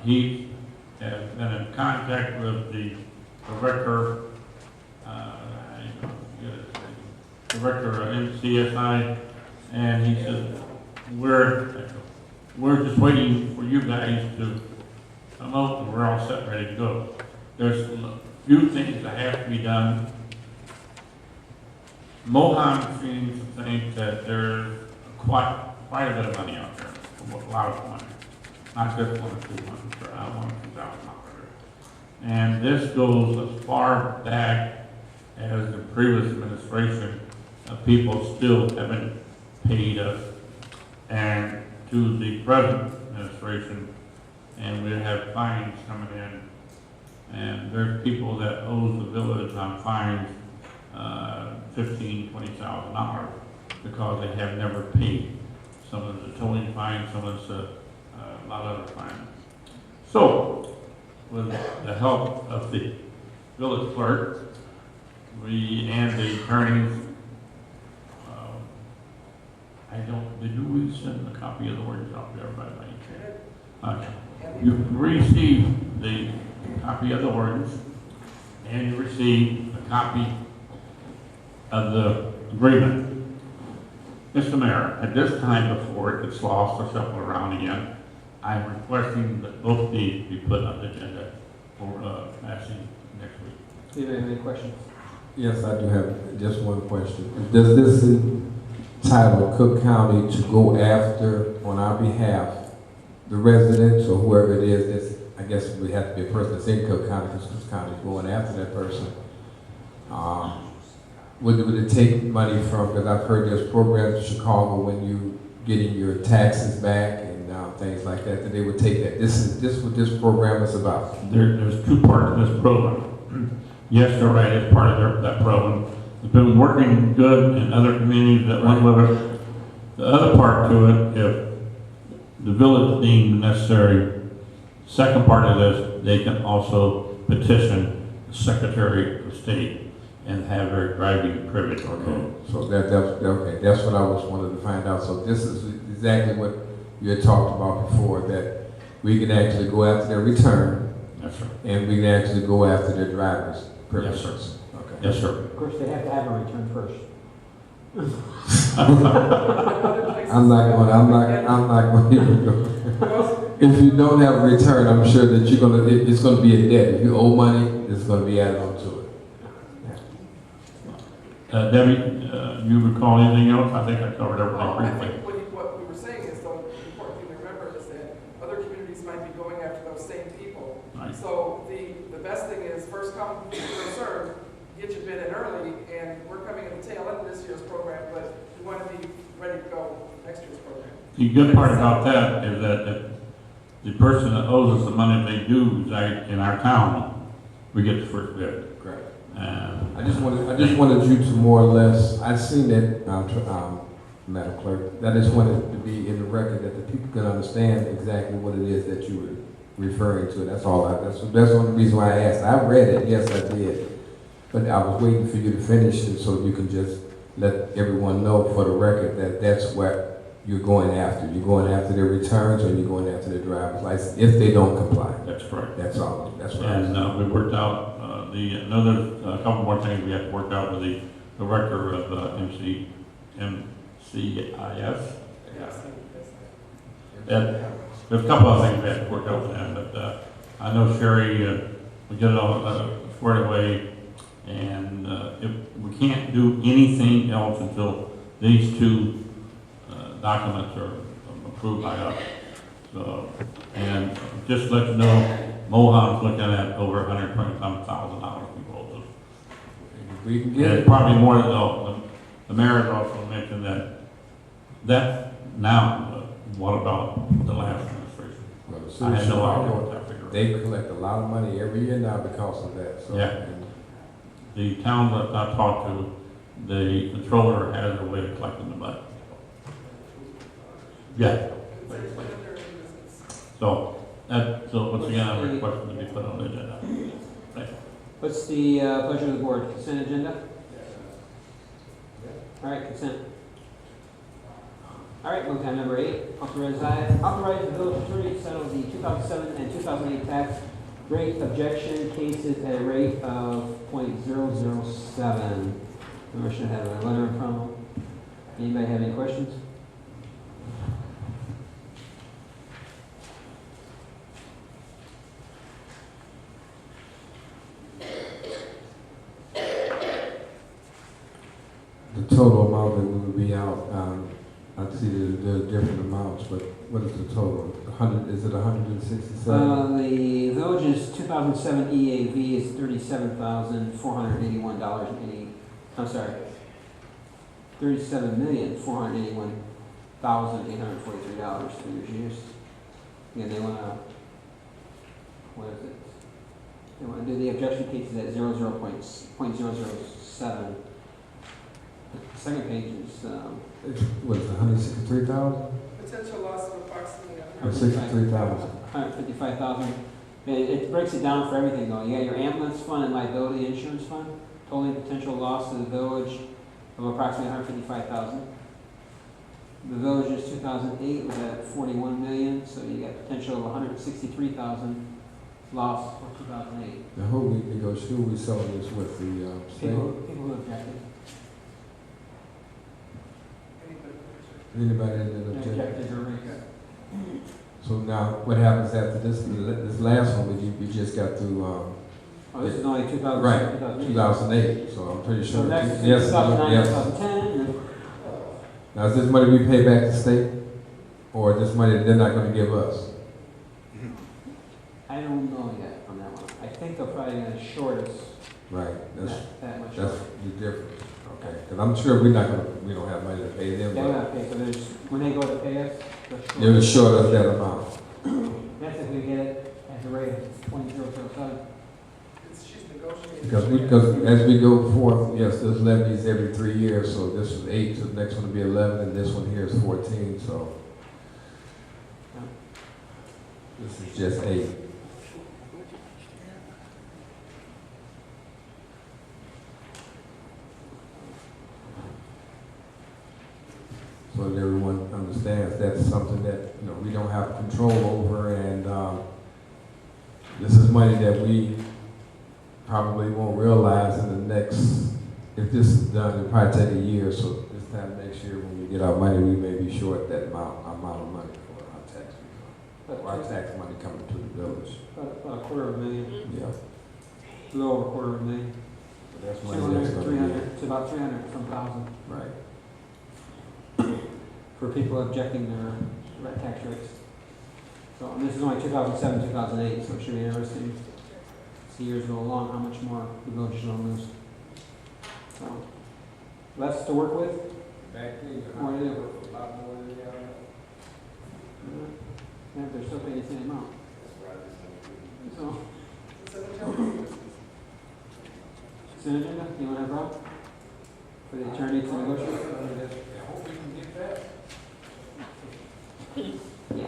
[SPEAKER 7] He has been in contact with the director, director of NCSI, and he said, we're just waiting for you guys to come out and we're all set, ready to go. There's a few things that have to be done. Mohan seems to think that there's quite a bit of money out there, a lot of money. Not just $1 or $200, $1,000. And this goes as far back as the previous administration. People still haven't paid us, and to the present administration, and we have fines coming in, and there's people that owe the village on fines $15,000, $20,000 because they have never paid. Some of the towing fines, some of the a lot of other fines. So, with the help of the village clerk, we and the attorneys, did we send a copy of the ordinance out to everybody by any chance? Okay. You received the copy of the ordinance, and you received a copy of the agreement. Mr. Mayor, at this time before it gets lost or shuffled around again, I'm requesting that both these be put on the agenda for passing next week.
[SPEAKER 1] Do you have any questions?
[SPEAKER 2] Yes, I do have just one question. Does this entitle Cook County to go after, on our behalf, the residents or whoever it is, I guess we have to be a person that's in Cook County, because Cook County is going after that person. Would it take money from, because I've heard there's programs in Chicago when you getting your taxes back and things like that they would take that. This is what this program is about.
[SPEAKER 7] There's two parts of this program. Yes, you're right, it's part of that program. It's been working good in other communities that went with it. The other part to it, if the village deemed necessary, second part of this, they can also petition the Secretary of State and have their driving privilege.
[SPEAKER 2] Okay, so that's what I was wanted to find out. So this is exactly what you had talked about before, that we can actually go after their return.
[SPEAKER 7] That's right.
[SPEAKER 2] And we can actually go after their driver's privilege.
[SPEAKER 7] Yes, sir.
[SPEAKER 2] Okay.
[SPEAKER 7] Yes, sir.
[SPEAKER 1] Of course, they have to have a return first.
[SPEAKER 2] I'm not going to even go. If you don't have a return, I'm sure that it's going to be a debt. If you owe money, it's going to be added on to it.
[SPEAKER 7] Debbie, you recall anything else? I think I covered
[SPEAKER 8] I
[SPEAKER 7] everything
[SPEAKER 8] think
[SPEAKER 7] briefly.
[SPEAKER 8] what we were saying is, though, the important thing to remember is that other communities might be going after those same people.
[SPEAKER 7] Right.
[SPEAKER 8] So the best thing is first come, first served, get your bid in early, and we're coming at the tail end of this year's program, but we want to be ready to go next year's program.
[SPEAKER 7] The good part about that is that if the person that owes us the money they do reside in our town, we get the first bid.
[SPEAKER 2] Correct.
[SPEAKER 7] And
[SPEAKER 2] I just wanted you to more or less, I've seen that, Madam Clerk, I just wanted to be in the record that the people can understand exactly what it is that you were referring to. That's all. That's the only reason why I asked. I read it, yes I did, but I was waiting for you to finish it so you can just let everyone know for the record that that's what you're going after. You're going after their returns, or you're going after their driver's license if they don't comply.
[SPEAKER 7] that's correct.
[SPEAKER 2] That's all. That's what
[SPEAKER 7] And we worked out there's a couple more things we have to work out with the director of MCIS. And there's a couple of things we have to work out with them, but I know Sherry, we get it all squared away, and if we can't do anything else until these two documents are approved by us. So, and just to let you know, Mohan's looking at over $120,000 people.
[SPEAKER 2] we can get
[SPEAKER 7] And
[SPEAKER 2] it.
[SPEAKER 7] probably more than the mayor has also mentioned that now What about the last administration?
[SPEAKER 2] Well, the
[SPEAKER 7] I
[SPEAKER 2] sewer
[SPEAKER 7] had no idea
[SPEAKER 2] supervisor,
[SPEAKER 7] what that figure was.
[SPEAKER 2] they collect a lot of money every year now because of that, so.
[SPEAKER 7] Yeah. The towns that I talked to, the controller has a way of collecting the money. Yeah. So, once again, I request to be put on the agenda. Thank you.
[SPEAKER 1] What's the pleasure of the board? Consent agenda? All right, consent. All right, move to number 8. Authorize the village attorney to settle the 2007 and 2008 tax rate objection cases at a rate of .007. Remember, should have a letter in front of them. Anybody have any questions?
[SPEAKER 2] The total amount that we would be out, I see that there are different amounts, but what is the total? 100, is it 167?
[SPEAKER 1] The village's 2007 EAV is $37,481.80. I'm sorry, $37,481,843 for your use. Yeah, they want to. What is it? They want to do the objection cases at 0.007. The second page is.
[SPEAKER 2] What is it, 163,000?
[SPEAKER 8] Potential loss of approximately
[SPEAKER 2] Or 63,000?
[SPEAKER 1] 155,000. It breaks it down for everything though. You got your ambulance fund and liability insurance fund, totaling potential loss to the village of approximately 155,000. The village's 2008 was at 41 million, so you got potential of 163,000 loss for 2008.
[SPEAKER 2] Now, who we selling this with, the state?
[SPEAKER 1] People who objected.
[SPEAKER 2] Anybody that didn't object?
[SPEAKER 1] Objected or raised.
[SPEAKER 2] So now, what happens after this last one, we just got to,
[SPEAKER 1] Oh, this is only 2000.
[SPEAKER 2] right, 2008, so I'm pretty
[SPEAKER 1] So
[SPEAKER 2] sure.
[SPEAKER 1] next is
[SPEAKER 2] Yes,
[SPEAKER 1] 2009,
[SPEAKER 2] yes.
[SPEAKER 1] 2010.
[SPEAKER 2] Now, is this money we pay back to state? Or this money that they're not gonna give us?
[SPEAKER 1] I don't know yet on that one. I think they're probably going to short us
[SPEAKER 2] Right,
[SPEAKER 1] that much.
[SPEAKER 2] that's the difference. Okay, because I'm sure we don't have money to pay them,
[SPEAKER 1] They're
[SPEAKER 2] but
[SPEAKER 1] not pay, so there's, when they go to pay us,
[SPEAKER 2] they'll short us that amount.
[SPEAKER 1] that's if we get it at the rate of 0.007.
[SPEAKER 8] She's negotiating.
[SPEAKER 2] Because as we go forth, yes, there's levies every 3 years, so this is 8, so the next one will be 11, and this one here is 14, so. This is just 8. So that everyone understands that's something that, we don't have control over, and this is money that we probably won't realize in the next, if this is done, it'll probably take a year, so this time next year when we get our money, we may be short that amount of money for our tax refund. Or our tax money coming to the village.
[SPEAKER 1] About $250,000.
[SPEAKER 2] Yeah.
[SPEAKER 1] A little over $250,000.
[SPEAKER 2] So that's money that's
[SPEAKER 1] 200,
[SPEAKER 2] gonna
[SPEAKER 1] 300, it's about 300 some thousand
[SPEAKER 2] right.
[SPEAKER 1] for people objecting their tax rates. So and this is only 2007, 2008, so it should be interesting as the years go along how much more the village is going to lose. So less to work with.
[SPEAKER 2] Back then,
[SPEAKER 1] More to do.
[SPEAKER 2] a lot more than the other.
[SPEAKER 1] Yeah, they're still paying the same amount. So, consent agenda, you want to have Rob? For the attorney to negotiate?
[SPEAKER 2] I hope we can get that.
[SPEAKER 1] Yeah.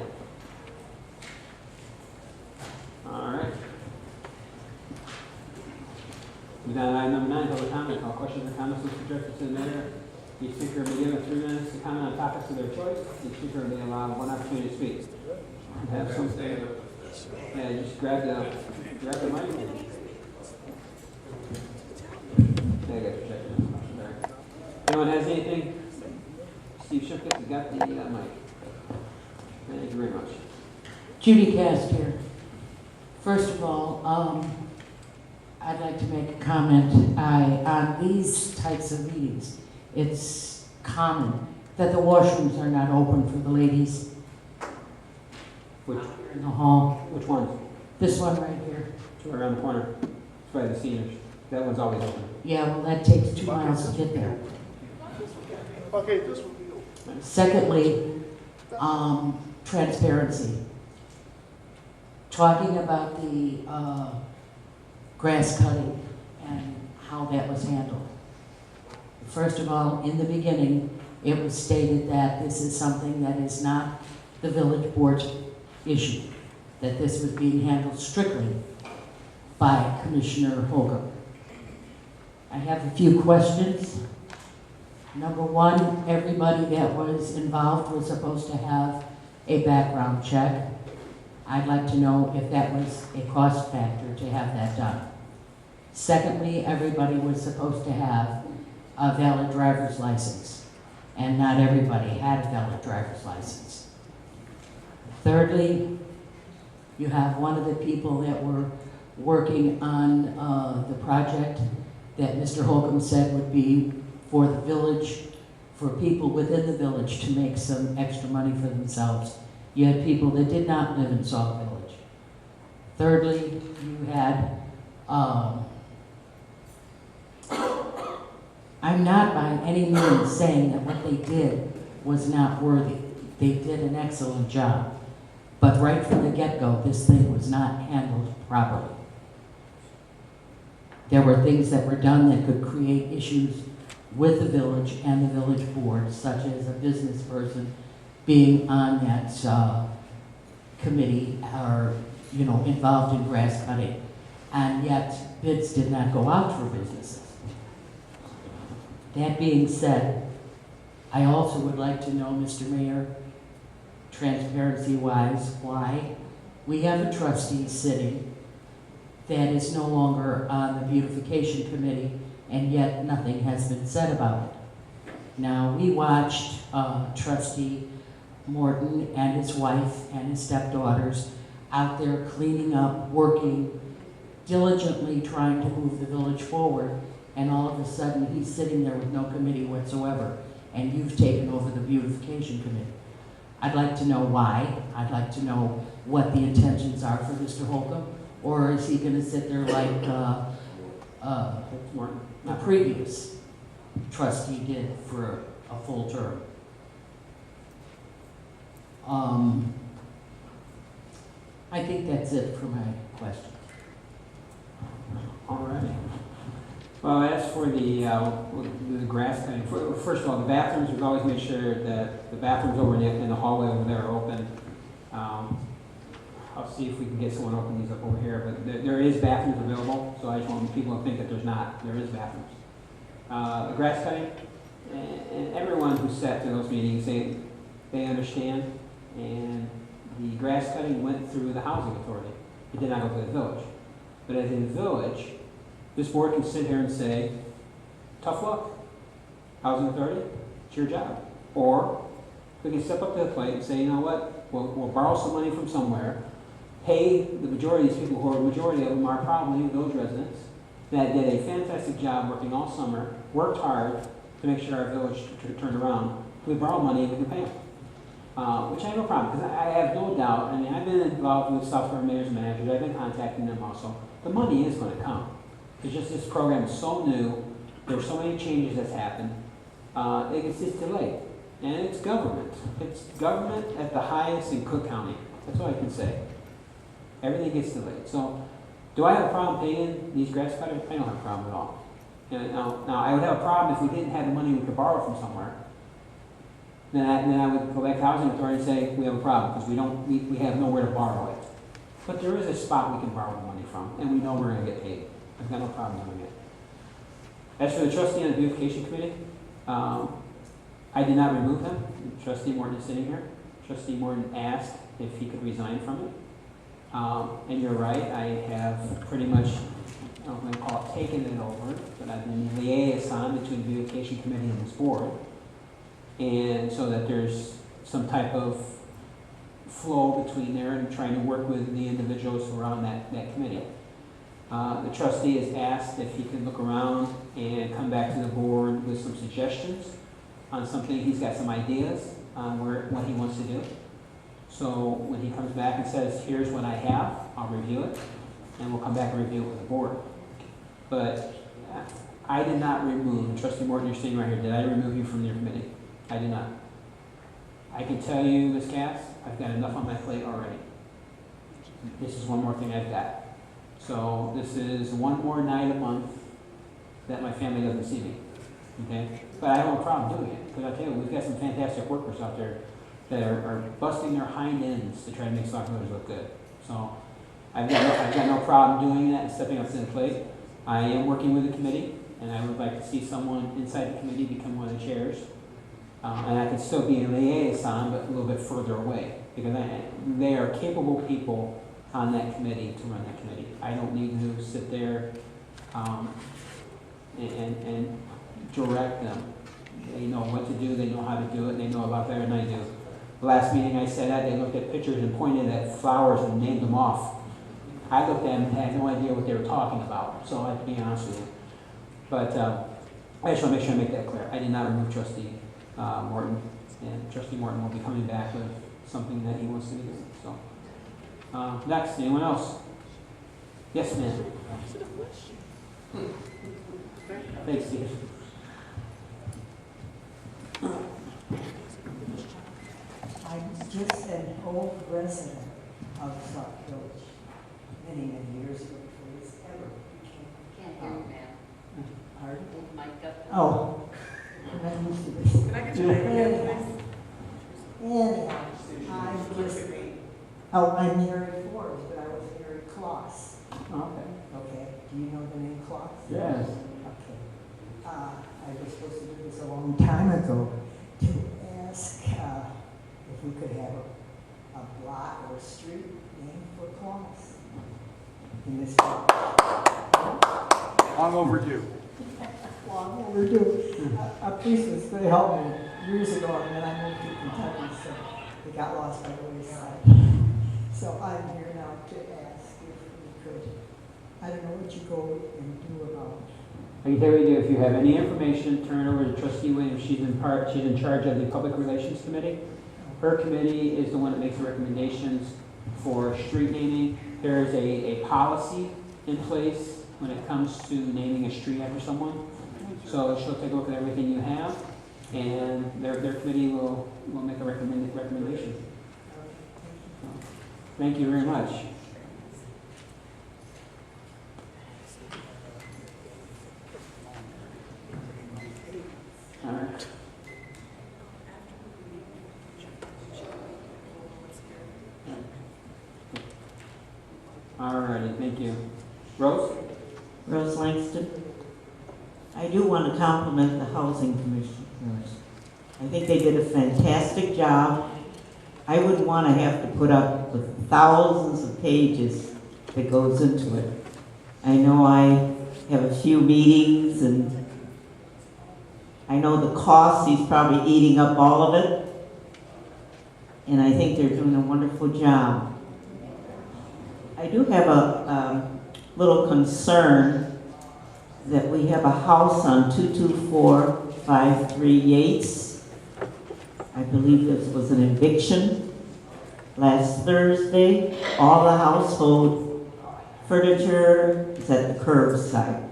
[SPEAKER 1] All right. We've done item number 9, public comment. All questions or comments will be directed to the mayor. Each speaker will be given 3 minutes to comment on topics of their choice. Each speaker will be allowed 1 opportunity to speak. Have some. Yeah, just grab the mic. Yeah, I got your check. Anyone has anything? Steve Shipka, you got the mic. Thank you very much.
[SPEAKER 12] Judy Cast here. First of all, I'd like to make a comment. On these types of meetings, it's common that the washrooms are not open for the ladies
[SPEAKER 1] Which
[SPEAKER 12] in the hall.
[SPEAKER 1] which one?
[SPEAKER 12] This one right here.
[SPEAKER 1] It's right around the corner. It's by the seniors. That one's always open.
[SPEAKER 12] Yeah, well, that takes 2 miles to get there.
[SPEAKER 13] Okay, this will be.
[SPEAKER 12] Secondly, transparency. Talking about the grass cutting and how that was handled. First of all, in the beginning, it was stated that this is something that is not the village board's issue, that this was being handled strictly by Commissioner Holcomb. I have a few questions. Number one, everybody that was involved was supposed to have a background check. I'd like to know if that was a cost factor to have that done. Secondly, everybody was supposed to have a valid driver's license, and not everybody had a valid driver's license. Thirdly, you have one of the people that were working on the project that Mr. Holcomb said would be for the village, for people within the village to make some extra money for themselves. You had people that did not live in Sauk Village. Thirdly, you had, I'm not by any means saying that what they did was not worthy. They did an excellent job. But right from the get-go, this thing was not handled properly. There were things that were done that could create issues with the village and the village board, such as a business person being on that committee or, involved in grass cutting. And yet, bids did not go out for businesses. That being said, I also would like to know, Mr. Mayor, transparency-wise, why we have a trustee sitting that is no longer on the beautification committee, and yet nothing has been said about it. Now, we watched Trustee Morton and his wife and his stepdaughters out there cleaning up, working diligently, trying to move the village forward, and all of a sudden he's sitting there with no committee whatsoever, and you've taken over the beautification committee. I'd like to know why. I'd like to know what the intentions are for Mr. Holcomb, or is he going to sit there like the previous trustee did for a full term? I think that's it for my question.
[SPEAKER 1] All right. Well, as for the grass cutting, first of all, the bathrooms, we've always made sure that the bathrooms over in the hallway over there are open. I'll see if we can get someone to open these up over here, but there is bathrooms available, so I just want people to think that there's not. There is bathrooms. The grass cutting, and everyone who sat through those meetings, they understand, and the grass cutting went through the housing authority. It did not go to the village. But as a village, this board can sit here and say, tough luck, housing authority, it's your job. Or we can step up to the plate and say, you know what, we'll borrow some money from somewhere, pay the majority of these people, who are the majority of them are probably those residents, that did a fantastic job working all summer, worked hard to make sure our village turned around. We borrow money, we can pay them. Which I have no problem, because I have no doubt, I mean, I've been involved with South Florida Mayor's Managers, I've been contacting them also. The money is going to come. It's just this program is so new, there's so many changes that's happened, it's just delayed. And it's government. It's government at the highest in Cook County. That's all I can say. Everything gets delayed. So, do I have a problem paying these grass cutters? I don't have a problem at all. And now, I would have a problem if we didn't have the money we could borrow from somewhere. Then I would go back to Housing Authority and say, we have a problem, because we have nowhere to borrow it. But there is a spot we can borrow the money from, and we know we're going to get paid. I've got no problem doing it. As for the trustee on the beautification committee, I did not remove him. Trustee Morton is sitting here. Trustee Morton asked if he could resign from it. And you're right, I have pretty much, I'm going to call it taken it over, but I've been the liaison between the beautification committee and this board. And so that there's some type of flow between there and trying to work with the individuals who are on that committee. The trustee has asked if he can look around and come back to the board with some suggestions on something. He's got some ideas on what he wants to do. So when he comes back and says, here's what I have, I'll review it, and we'll come back and review it with the board. But I did not remove, and Trustee Morton, you're sitting right here, did I remove you from your committee? I did not. I can tell you, Ms. Cass, I've got enough on my plate already. This is one more thing I've got. So this is one more night a month that my family doesn't see me, okay? But I have no problem doing it, because I tell you, we've got some fantastic workers out there that are busting their hind ends to try to make Sauk voters look good. So I've got no problem doing that and stepping up to the plate. I am working with the committee, and I would like to see someone inside the committee become one of the chairs. And I can still be a liaison, but a little bit further away, because they are capable people on that committee to run that committee. I don't need to sit there and direct them. They know what to do, they know how to do it, and they know a lot better than I do. The last meeting I said that, they looked at pictures and pointed at flowers and named them off. I looked at them and had no idea what they were talking about, so I have to be honest with you. But I just want to make sure I make that clear. I did not remove Trustee Morton, and Trustee Morton will be coming back with something that he wants to do. So, next, anyone else? Yes, ma'am. Thanks, Steve.
[SPEAKER 14] I'm just an old resident of Sauk Village, many, many years ago before this ever became.
[SPEAKER 15] Can't hear you, ma'am.
[SPEAKER 14] Pardon?
[SPEAKER 15] Mic up.
[SPEAKER 14] Oh. I'm used to this.
[SPEAKER 8] Can I get your name again,
[SPEAKER 14] Anyhow, I'm just, I'm Mary Forbes, but I was Mary Kloss.
[SPEAKER 1] Okay.
[SPEAKER 14] Okay, do you know the name Kloss?
[SPEAKER 1] Yes.
[SPEAKER 14] Okay. I was supposed to do this a long time ago to ask if we could have a block or a street named for Kloss in this town.
[SPEAKER 8] Long overdue.
[SPEAKER 14] Long overdue. A priest was going to help me years ago, and then I moved to Kentucky, so it got lost by the wayside. So I'm here now to ask if we could, I don't know what you go and do about.
[SPEAKER 1] I can tell you, if you have any information, turn it over to Trustee Williams. She's in charge of the Public Relations Committee. Her committee is the one that makes the recommendations for street naming. There's a policy in place when it comes to naming a street after someone. So she'll take a look at everything you have, and their committee will make a recommendation. So, thank you very much. All right. All righty, thank you. Rose?
[SPEAKER 16] Rose Langston. I do want to compliment the Housing Commissioners. I think they did a fantastic job. I wouldn't want to have to put up with thousands of pages that goes into it. I know I have a few meetings, and I know the cost, he's probably eating up all of it. And I think they're doing a wonderful job. I do have a little concern that we have a house on 22453 Yates. I believe this was an eviction last Thursday. All the household furniture is at the curbside.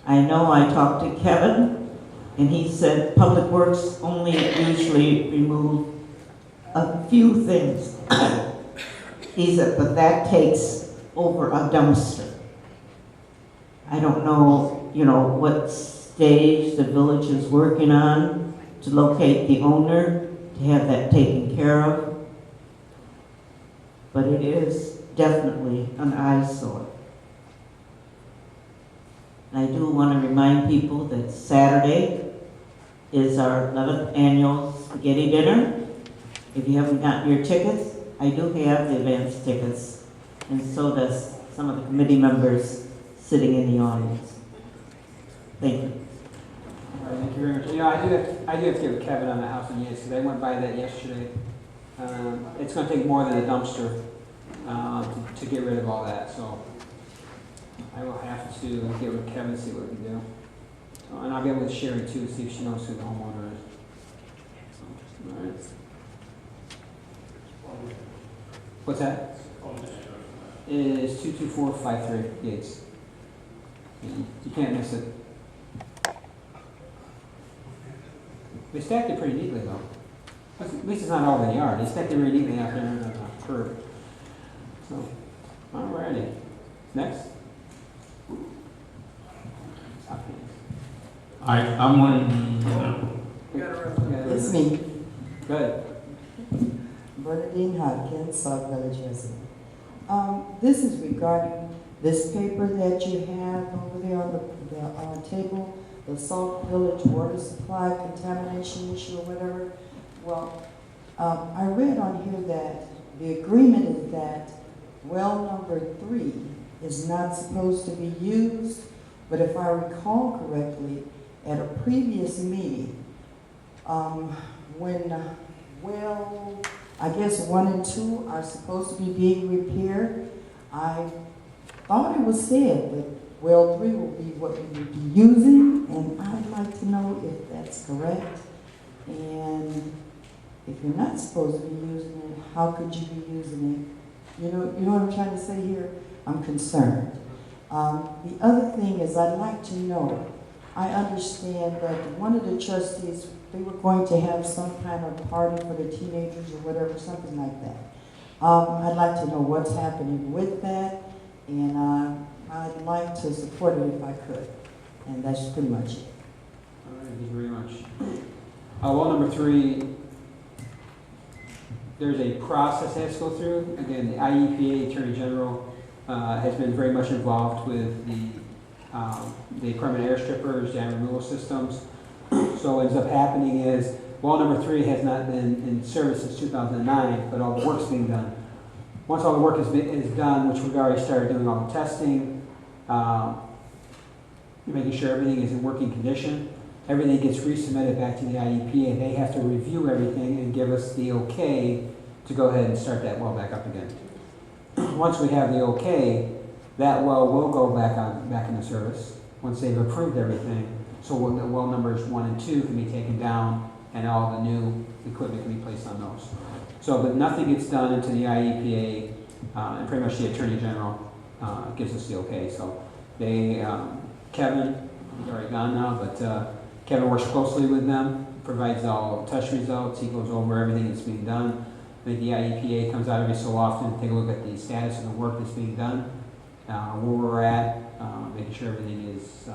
[SPEAKER 16] I know I talked to Kevin, and he said Public Works only usually remove a few things. He said, but that takes over a dumpster. I don't know, what stage the village is working on to locate the owner, to have that taken care of. But it is definitely an eyesore. I do want to remind people that Saturday is our 11th annual spaghetti dinner. If you haven't gotten your tickets, I do have the advance tickets, and so does some of the committee members sitting in the audience. Thank you.
[SPEAKER 1] All right, thank you very much. I do have to get with Kevin on the house on Yates, because I went by that yesterday. It's going to take more than a dumpster to get rid of all that, so I will have to get with Kevin and see what we can do. And I'll get with Sherry too, see if she knows who the homeowner is. All right. What's that? It is 22453 Yates. You can't miss it. They stacked it pretty neatly though. At least it's not all in the yard. It's not very neatly out there on the curb. So, alrighty. Next.
[SPEAKER 7] I'm one,
[SPEAKER 16] It's me,
[SPEAKER 1] Good.
[SPEAKER 16] Bernadine Hopkins, Sauk Village resident. This is regarding this paper that you have over there on the table, the Sauk Village water supply contamination issue or whatever. Well, I read on here that the agreement is that well number 3 is not supposed to be used, but if I recall correctly, at a previous meeting, when well, I guess 1 and 2 are supposed to be being repaired, I thought it was said that well 3 will be what we will be using, and I'd like to know if that's correct. And if you're not supposed to be using it, how could you be using it? You know what I'm trying to say here? I'm concerned. The other thing is I'd like to know, I understand that one of the trustees, they were going to have some kind of party for the teenagers or whatever, something like that. I'd like to know what's happening with that, and I'd like to support it if I could. And that's pretty much it.
[SPEAKER 1] All right, thank you very much. Well number 3, there's a process that has to go through. Again, the IEPA Attorney General has been very much involved with the permanent air strippers, dam removal systems. So what ends up happening is, well number 3 has not been in service since 2009, but all the work's being done. Once all the work is done, which we've already started doing all the testing, making sure everything is in working condition, everything gets resubmitted back to the IEPA. They have to review everything and give us the okay to go ahead and start that well back up again. Once we have the okay, that well will go back into service once they've approved everything. So the well numbers 1 and 2 can be taken down, and all the new equipment can be placed on those. So, but nothing gets done until the IEPA and pretty much the Attorney General gives us the okay. So they, Kevin, he's already gone now, but Kevin works closely with them, provides all test results. He goes over everything that's being done. I think the IEPA comes out every so often to take a look at the status of the work that's being done, where we're at, making sure everything is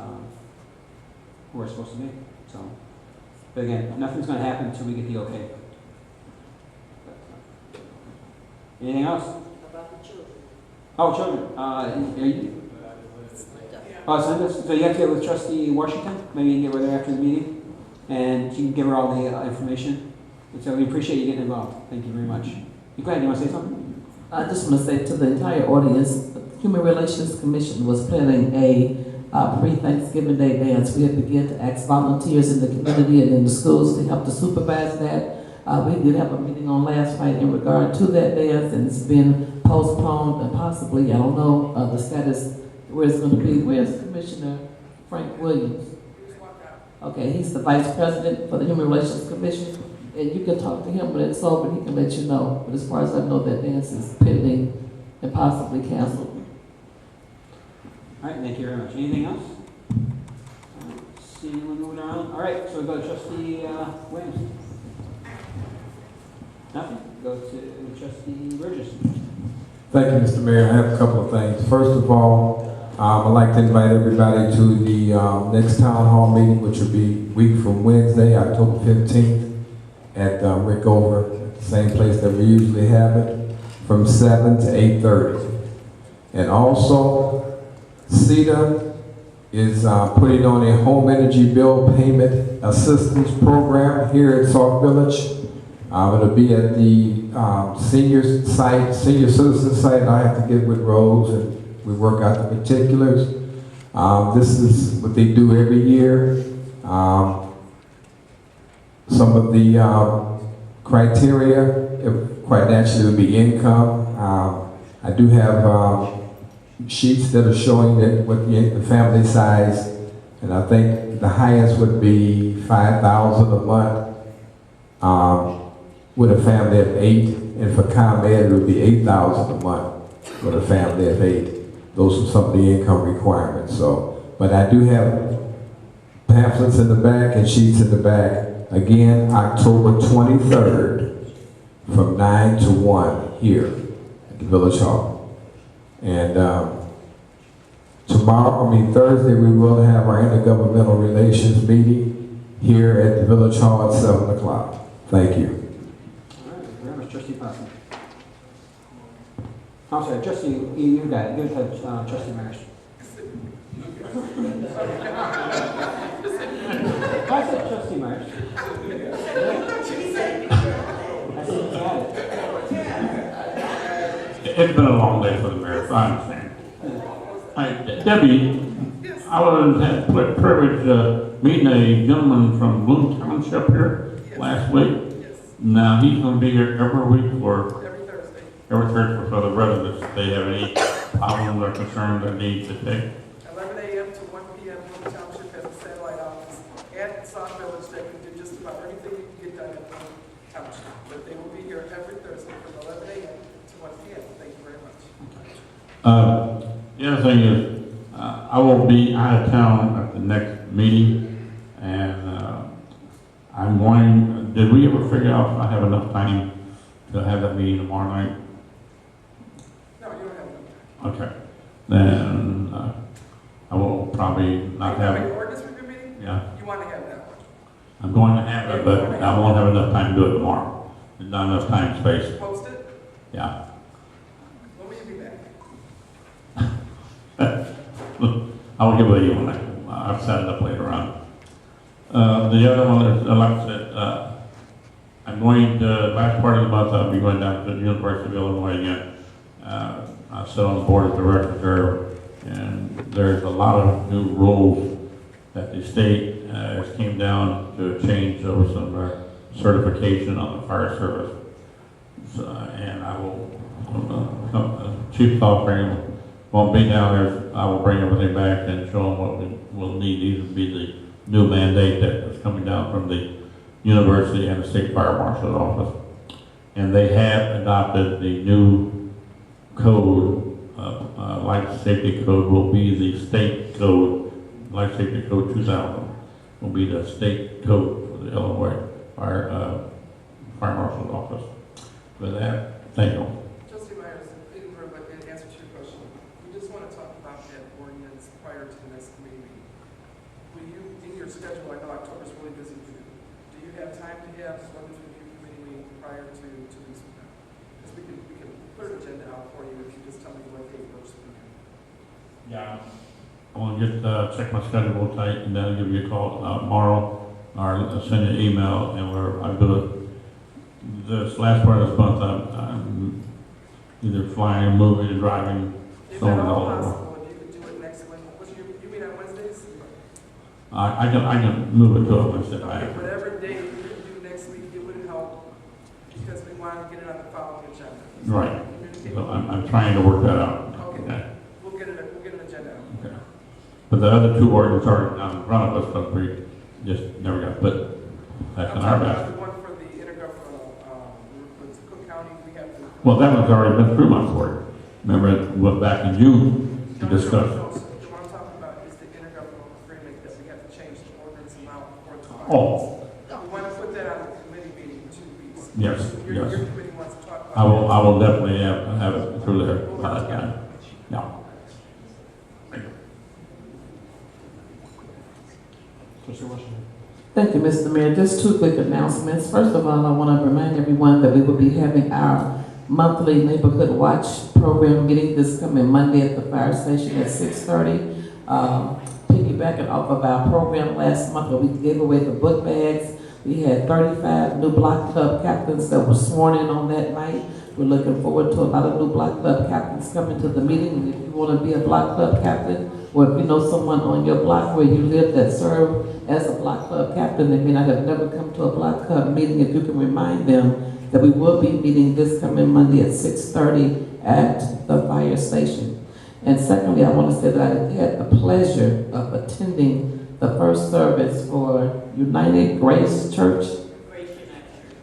[SPEAKER 1] where it's supposed to be. So, but again, nothing's going to happen until we get the okay. Anything else?
[SPEAKER 16] About the children.
[SPEAKER 1] Oh, children. Are you? Oh, so you have to get with Trustee Washington. Maybe you can get with her after the meeting, and you can give her all the information. And so we appreciate you getting involved. Thank you very much. You go ahead. You want to say something?
[SPEAKER 6] I just want to say to the entire audience, the Human Relations Commission was planning a pre-Thanksgiving Day dance. We had begun to ask volunteers in the community and in the schools to help to supervise that. We did have a meeting on last night in regard to that dance, and it's been postponed and possibly, I don't know, the status where it's going to be. Where's Commissioner Frank Williams? Okay, he's the Vice President for the Human Relations Commission, and you can talk to him when it's over, he can let you know. But as far as I know, that dance is pending and possibly canceled.
[SPEAKER 1] All right, thank you very much. Anything else? See anyone moving around? All right, so we go to Trustee Williams. Nothing. Go to Trustee Burgess.
[SPEAKER 2] Thank you, Mr. Mayor. I have a couple of things. First of all, I'd like to invite everybody to the next town hall meeting, which will be a week from Wednesday, October 15th, at Rickover, at the same place that we usually have it, from 7 to 8:30. And also, CETA is putting on a home energy bill payment assistance program here at Sauk Village. It'll be at the senior citizen site. I have to get with Rose and we work out the particulars. This is what they do every year. Some of the criteria, quite naturally, would be income. I do have sheets that are showing that what the family size, and I think the highest would be $5,000 a month. With a family of 8, and for ComEd it would be $8,000 a month with a family of 8. Those are some of the income requirements. So, but I do have pamphlets in the back and sheets in the back. Again, October 23rd from 9 to 1 here at the Village Hall. And Thursday, we will have our intergovernmental relations meeting here at the Village Hall at 7 o'clock. Thank you.
[SPEAKER 1] All right, very much, Trustee Possum. I'm sorry, Trustee, you got it. Give it to Trustee Myers. I said Trustee Myers. I said you got it.
[SPEAKER 7] It's been a long day for the mayor, so I understand. Debbie, I had the privilege of meeting a gentleman from Bloom Township here last week. Now, he's going to be here every week for every Thursday for the residents. If they have any problems or concerns or needs to take.
[SPEAKER 8] 11 a.m. to 1 p.m. Bloom Township has a satellite office at Sauk Village that can do just about everything you can get done at Bloom Township. But they will be here every Thursday from 11 a.m. to 1 p.m. Thank you very much.
[SPEAKER 7] The other thing is, I will be out of town at the next meeting, and I'm going, did we ever figure out if I have enough time to have that meeting tomorrow night?
[SPEAKER 8] No, you don't have enough.
[SPEAKER 7] Okay. Then I will probably not have it.
[SPEAKER 8] Ordinance review meeting?
[SPEAKER 7] Yeah.
[SPEAKER 8] You want to have that one?
[SPEAKER 7] I'm going to have it, but I won't have enough time to do it tomorrow. There's not enough time and space.
[SPEAKER 8] Post it?
[SPEAKER 7] Yeah.
[SPEAKER 8] When will you be back?
[SPEAKER 7] I'll give it to you when I've set it up later on. The other one is, like I said, I'm going to, last part of the month, I'll be going down to the University of Illinois again. I sit on the board of directors there, and there's a lot of new rules that the state has came down to change over some certification on the fire service. So, and I will, Chief Falfring won't be down there. I will bring everything back and show them what we will need. These will be the new mandate that is coming down from the university and the state fire marshal's office. And they have adopted the new code, life safety code will be the state code, life safety code 2000 will be the state code for the Illinois fire marshal's office. With that, thank you.
[SPEAKER 8] Trustee Myers, in answer to your question, we just want to talk about that ordinance prior to the next committee meeting. Will you, in your schedule, I know October's really busy for you. Do you have time to have ordinance review committee meeting prior to 2 weeks from now? Because we can put an agenda out for you if you just tell me what date works for you.
[SPEAKER 7] Yeah. I'll just check my schedule real tight, and then I'll give you a call tomorrow, or send you an email, and I'll do it. This last part of this month, I'm either flying, or moving, or driving.
[SPEAKER 8] Is that all possible? If you could do it next Wednesday, you mean on Wednesdays?
[SPEAKER 7] I can move it to a Wednesday.
[SPEAKER 8] Okay, whatever day you can do next week, it would help, because we want to get it on the following agenda.
[SPEAKER 7] Right. So I'm trying to work that out.
[SPEAKER 8] Okay. We'll get an agenda out.
[SPEAKER 7] Okay. But the other two ordinances are down in front of us, but we just never got put back in our basket.
[SPEAKER 8] The one for the intergovernmental, Cook County, we have to.
[SPEAKER 7] Well, that one's already been through my court. Remember, it went back in June to discuss.
[SPEAKER 8] No, so what I'm talking about is the intergovernmental agreement that we have to change the ordinance amount for the.
[SPEAKER 7] Oh.
[SPEAKER 8] We want to put that on the committee meeting in 2 weeks.
[SPEAKER 7] Yes,
[SPEAKER 8] Your
[SPEAKER 7] yes.
[SPEAKER 8] committee wants to talk about.
[SPEAKER 7] I will definitely have it through there by that time. Yeah.
[SPEAKER 6] Thank you, Mr. Mayor. Just 2 quick announcements. First of all, I want to remind everyone that we will be having our monthly Neighborhood Watch program meeting this coming Monday at the fire station at 6:30. Piggybacking off of our program last month where we gave away the book bags, we had 35 new block club captains that were sworn in on that night. We're looking forward to a lot of new block club captains coming to the meeting. And if you want to be a block club captain, or if you know someone on your block where you live that served as a block club captain, they may not have never come to a block club meeting, if you can remind them that we will be meeting this coming Monday at 6:30 at the fire station. And secondly, I want to say that I had the pleasure of attending the first service for United Grace Church.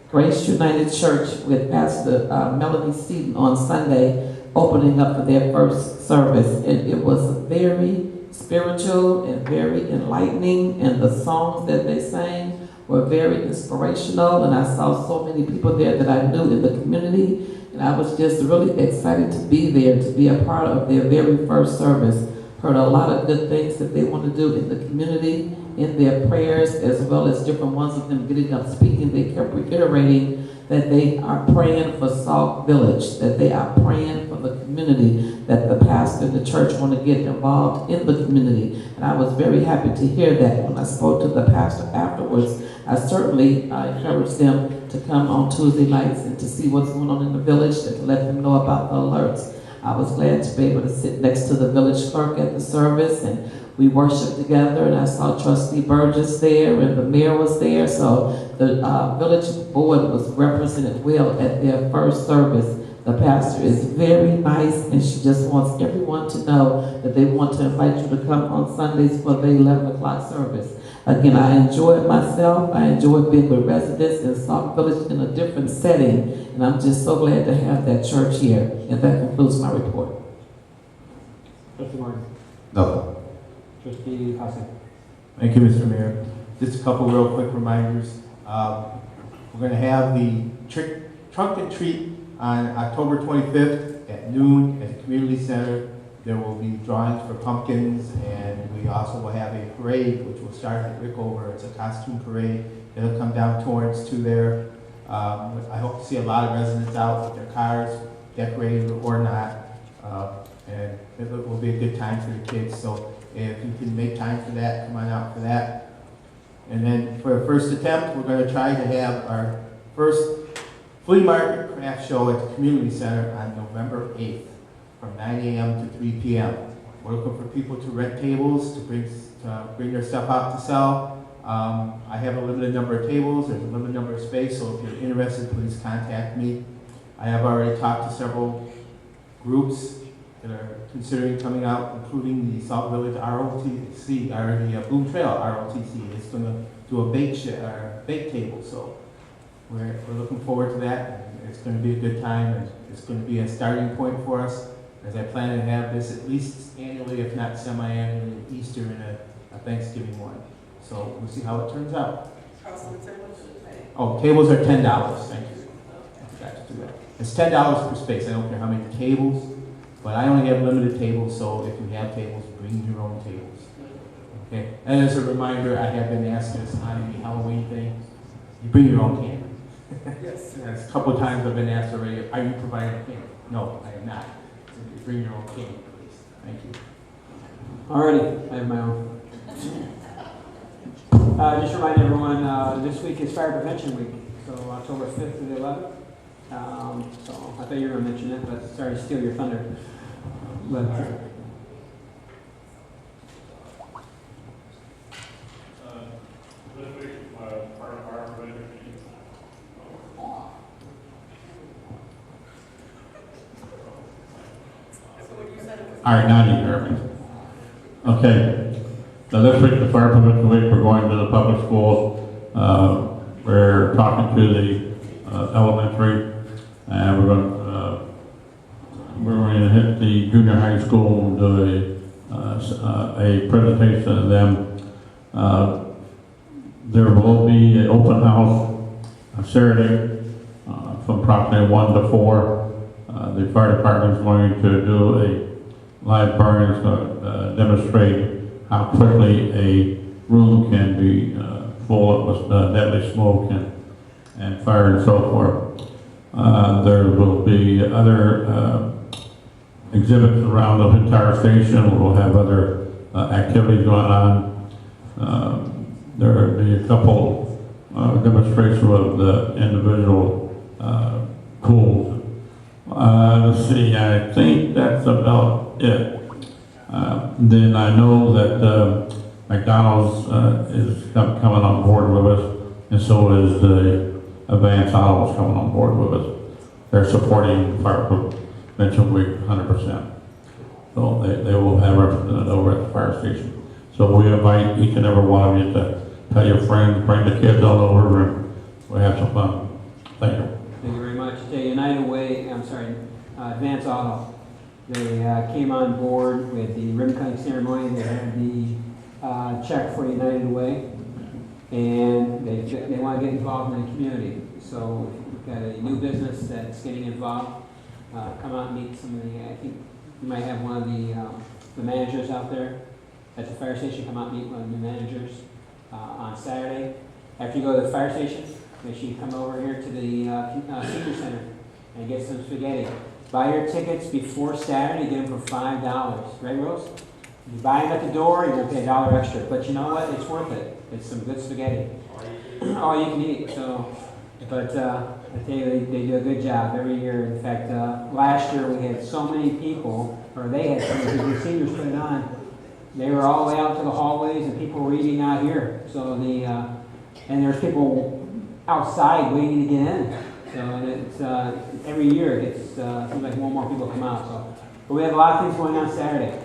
[SPEAKER 6] Grace United Church with Pastor Melody Seaton on Sunday, opening up for their first service. And it was very spiritual and very enlightening, and the songs that they sang were very inspirational, and I saw so many people there that I knew in the community, and I was just really excited to be there, to be a part of their very first service. Heard a lot of good things that they want to do in the community, in their prayers, as well as different ones of them getting up speaking. They kept reiterating that they are praying for Sauk Village, that they are praying for the community, that the pastor and the church want to get involved in the community. And I was very happy to hear that. When I spoke to the pastor afterwards, I certainly encouraged them to come on Tuesday nights and to see what's going on in the village and to let them know about the alerts. I was glad to be able to sit next to the village clerk at the service, and we worshiped together, and I saw Trustee Burgess there, and the mayor was there, so the village board was represented well at their first service. The pastor is very nice, and she just wants everyone to know that they want to invite you to come on Sundays for the 11 o'clock service. Again, I enjoyed myself. I enjoyed being with residents in Sauk Village in a different setting, and I'm just so glad to have that church here. And that concludes my report.
[SPEAKER 1] Trustee Martin.
[SPEAKER 2] No.
[SPEAKER 1] Trustee Hassan.
[SPEAKER 17] Thank you, Mr. Mayor. Just a couple real quick reminders. We're going to have the trunk and treat on October 25th at noon at the community center. There will be drawings for pumpkins, and we also will have a parade, which will start at Rickover. It's a costume parade. It'll come down towards to there. I hope to see a lot of residents out with their cars, decorated or not, and it will be a good time for the kids. So if you can make time for that, come on out for that. And then for the first attempt, we're going to try to have our first flea market craft show at the community center on November 8th from 9 a.m. to 3 p.m. We're looking for people to rent tables, to bring their stuff out to sell. I have a limited number of tables, there's a limited number of space, so if you're interested, please contact me. I have already talked to several groups that are considering coming out, including the Sauk Village ROTC, or the Boom Trail ROTC. It's going to do a bake table, so we're looking forward to that. And it's going to be a good time, and it's going to be a starting point for us, as I plan to have this at least annually, if not semi-annually, Easter and a Thanksgiving one. So we'll see how it turns out. Oh, tables are $10. Thank you. I forgot to do that. It's $10 per space. I don't care how many tables. But I only have limited tables, so if you have tables, bring your own tables. Okay? And as a reminder, I have been asked this on the Halloween thing. You bring your own candy.
[SPEAKER 8] Yes.
[SPEAKER 17] A couple of times I've been asked already, are you providing candy? No, I am not. So you bring your own candy, please. Thank you.
[SPEAKER 1] Alrighty, I have my own. Just remind everyone, this week is Fire Prevention Week, so October 5th to the 11th. So I thought you were going to mention it, but sorry to steal your thunder. But,
[SPEAKER 7] All right, now you hear me. Okay. So this week, the Fire Prevention Week, we're going to the public schools. We're talking to the elementary, and we're going to hit the junior high school and do a presentation to them. There will be an open house on Saturday from approximately 1 to 4. The fire department is going to do a live burn. It's going to demonstrate how quickly a room can be full of deadly smoke and fire and so forth. There will be other exhibits around the entire station. We'll have other activities going on. There will be a couple demonstrations of the individual tools. Let's see, I think that's about it. Then I know that McDonald's is coming on board with us, and so is the Advanced Autos coming on board with us. They're supporting Fire Prevention Week 100%. So they will have represented over at the fire station. So we invite each and every one of you to tell your friends, bring the kids all over, and we'll have some fun. Thank you.
[SPEAKER 1] Thank you very much. United Way, Advanced Auto. They came on board with the ribbon cutting ceremony. They had the check for United Way. and they want to get involved in the community. So we've got a new business that's getting involved. Come out and meet some of the, I think you might have one of the managers out there at the fire station. Come out and meet one of the managers on Saturday. After you go to the fire station, make sure you come over here to the senior center and get some spaghetti. Buy your tickets before Saturday, get them for $5. Right, Rose? If you buy them at the door, you're going to pay $1 extra. But you know what? It's worth it. It's some good spaghetti. All you can eat. So, but I tell you, they do a good job every year. In fact, last year we had so many people, or they had so many people, the seniors put it on. They were all the way out to the hallways, and people were eating out here. So and there's people outside waiting to get in. So it's every year it gets seems like more and more people come out. So, but we have a lot of things going on Saturday.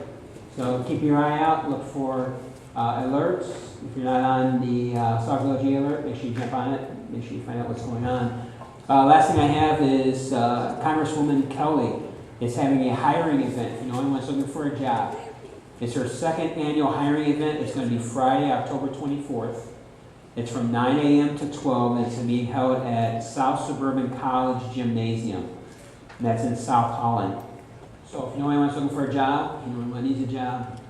[SPEAKER 1] So keep your eye out. Look for alerts. If you're not on the Sauk LG alert, make sure you jump on it. Make sure you find out what's going on. Last thing I have is Congresswoman Kelly is having a hiring event. If you know anyone's looking for a job, it's her second annual hiring event. It's going to be Friday, October 24th. It's from 9 a.m. to 12, and it's being held at South Suburban College Gymnasium, and that's in South Holland. So if you know anyone's looking for a job, you know anyone needs a job,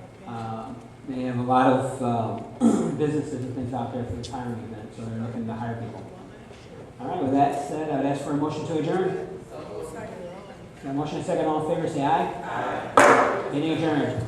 [SPEAKER 1] they have a lot of businesses and things out there for this hiring event, so they're looking to hire people. All right, with that said, I would ask for a motion to adjourn. Got a motion and a second, all in favor, say aye. Aye. Meeting adjourned.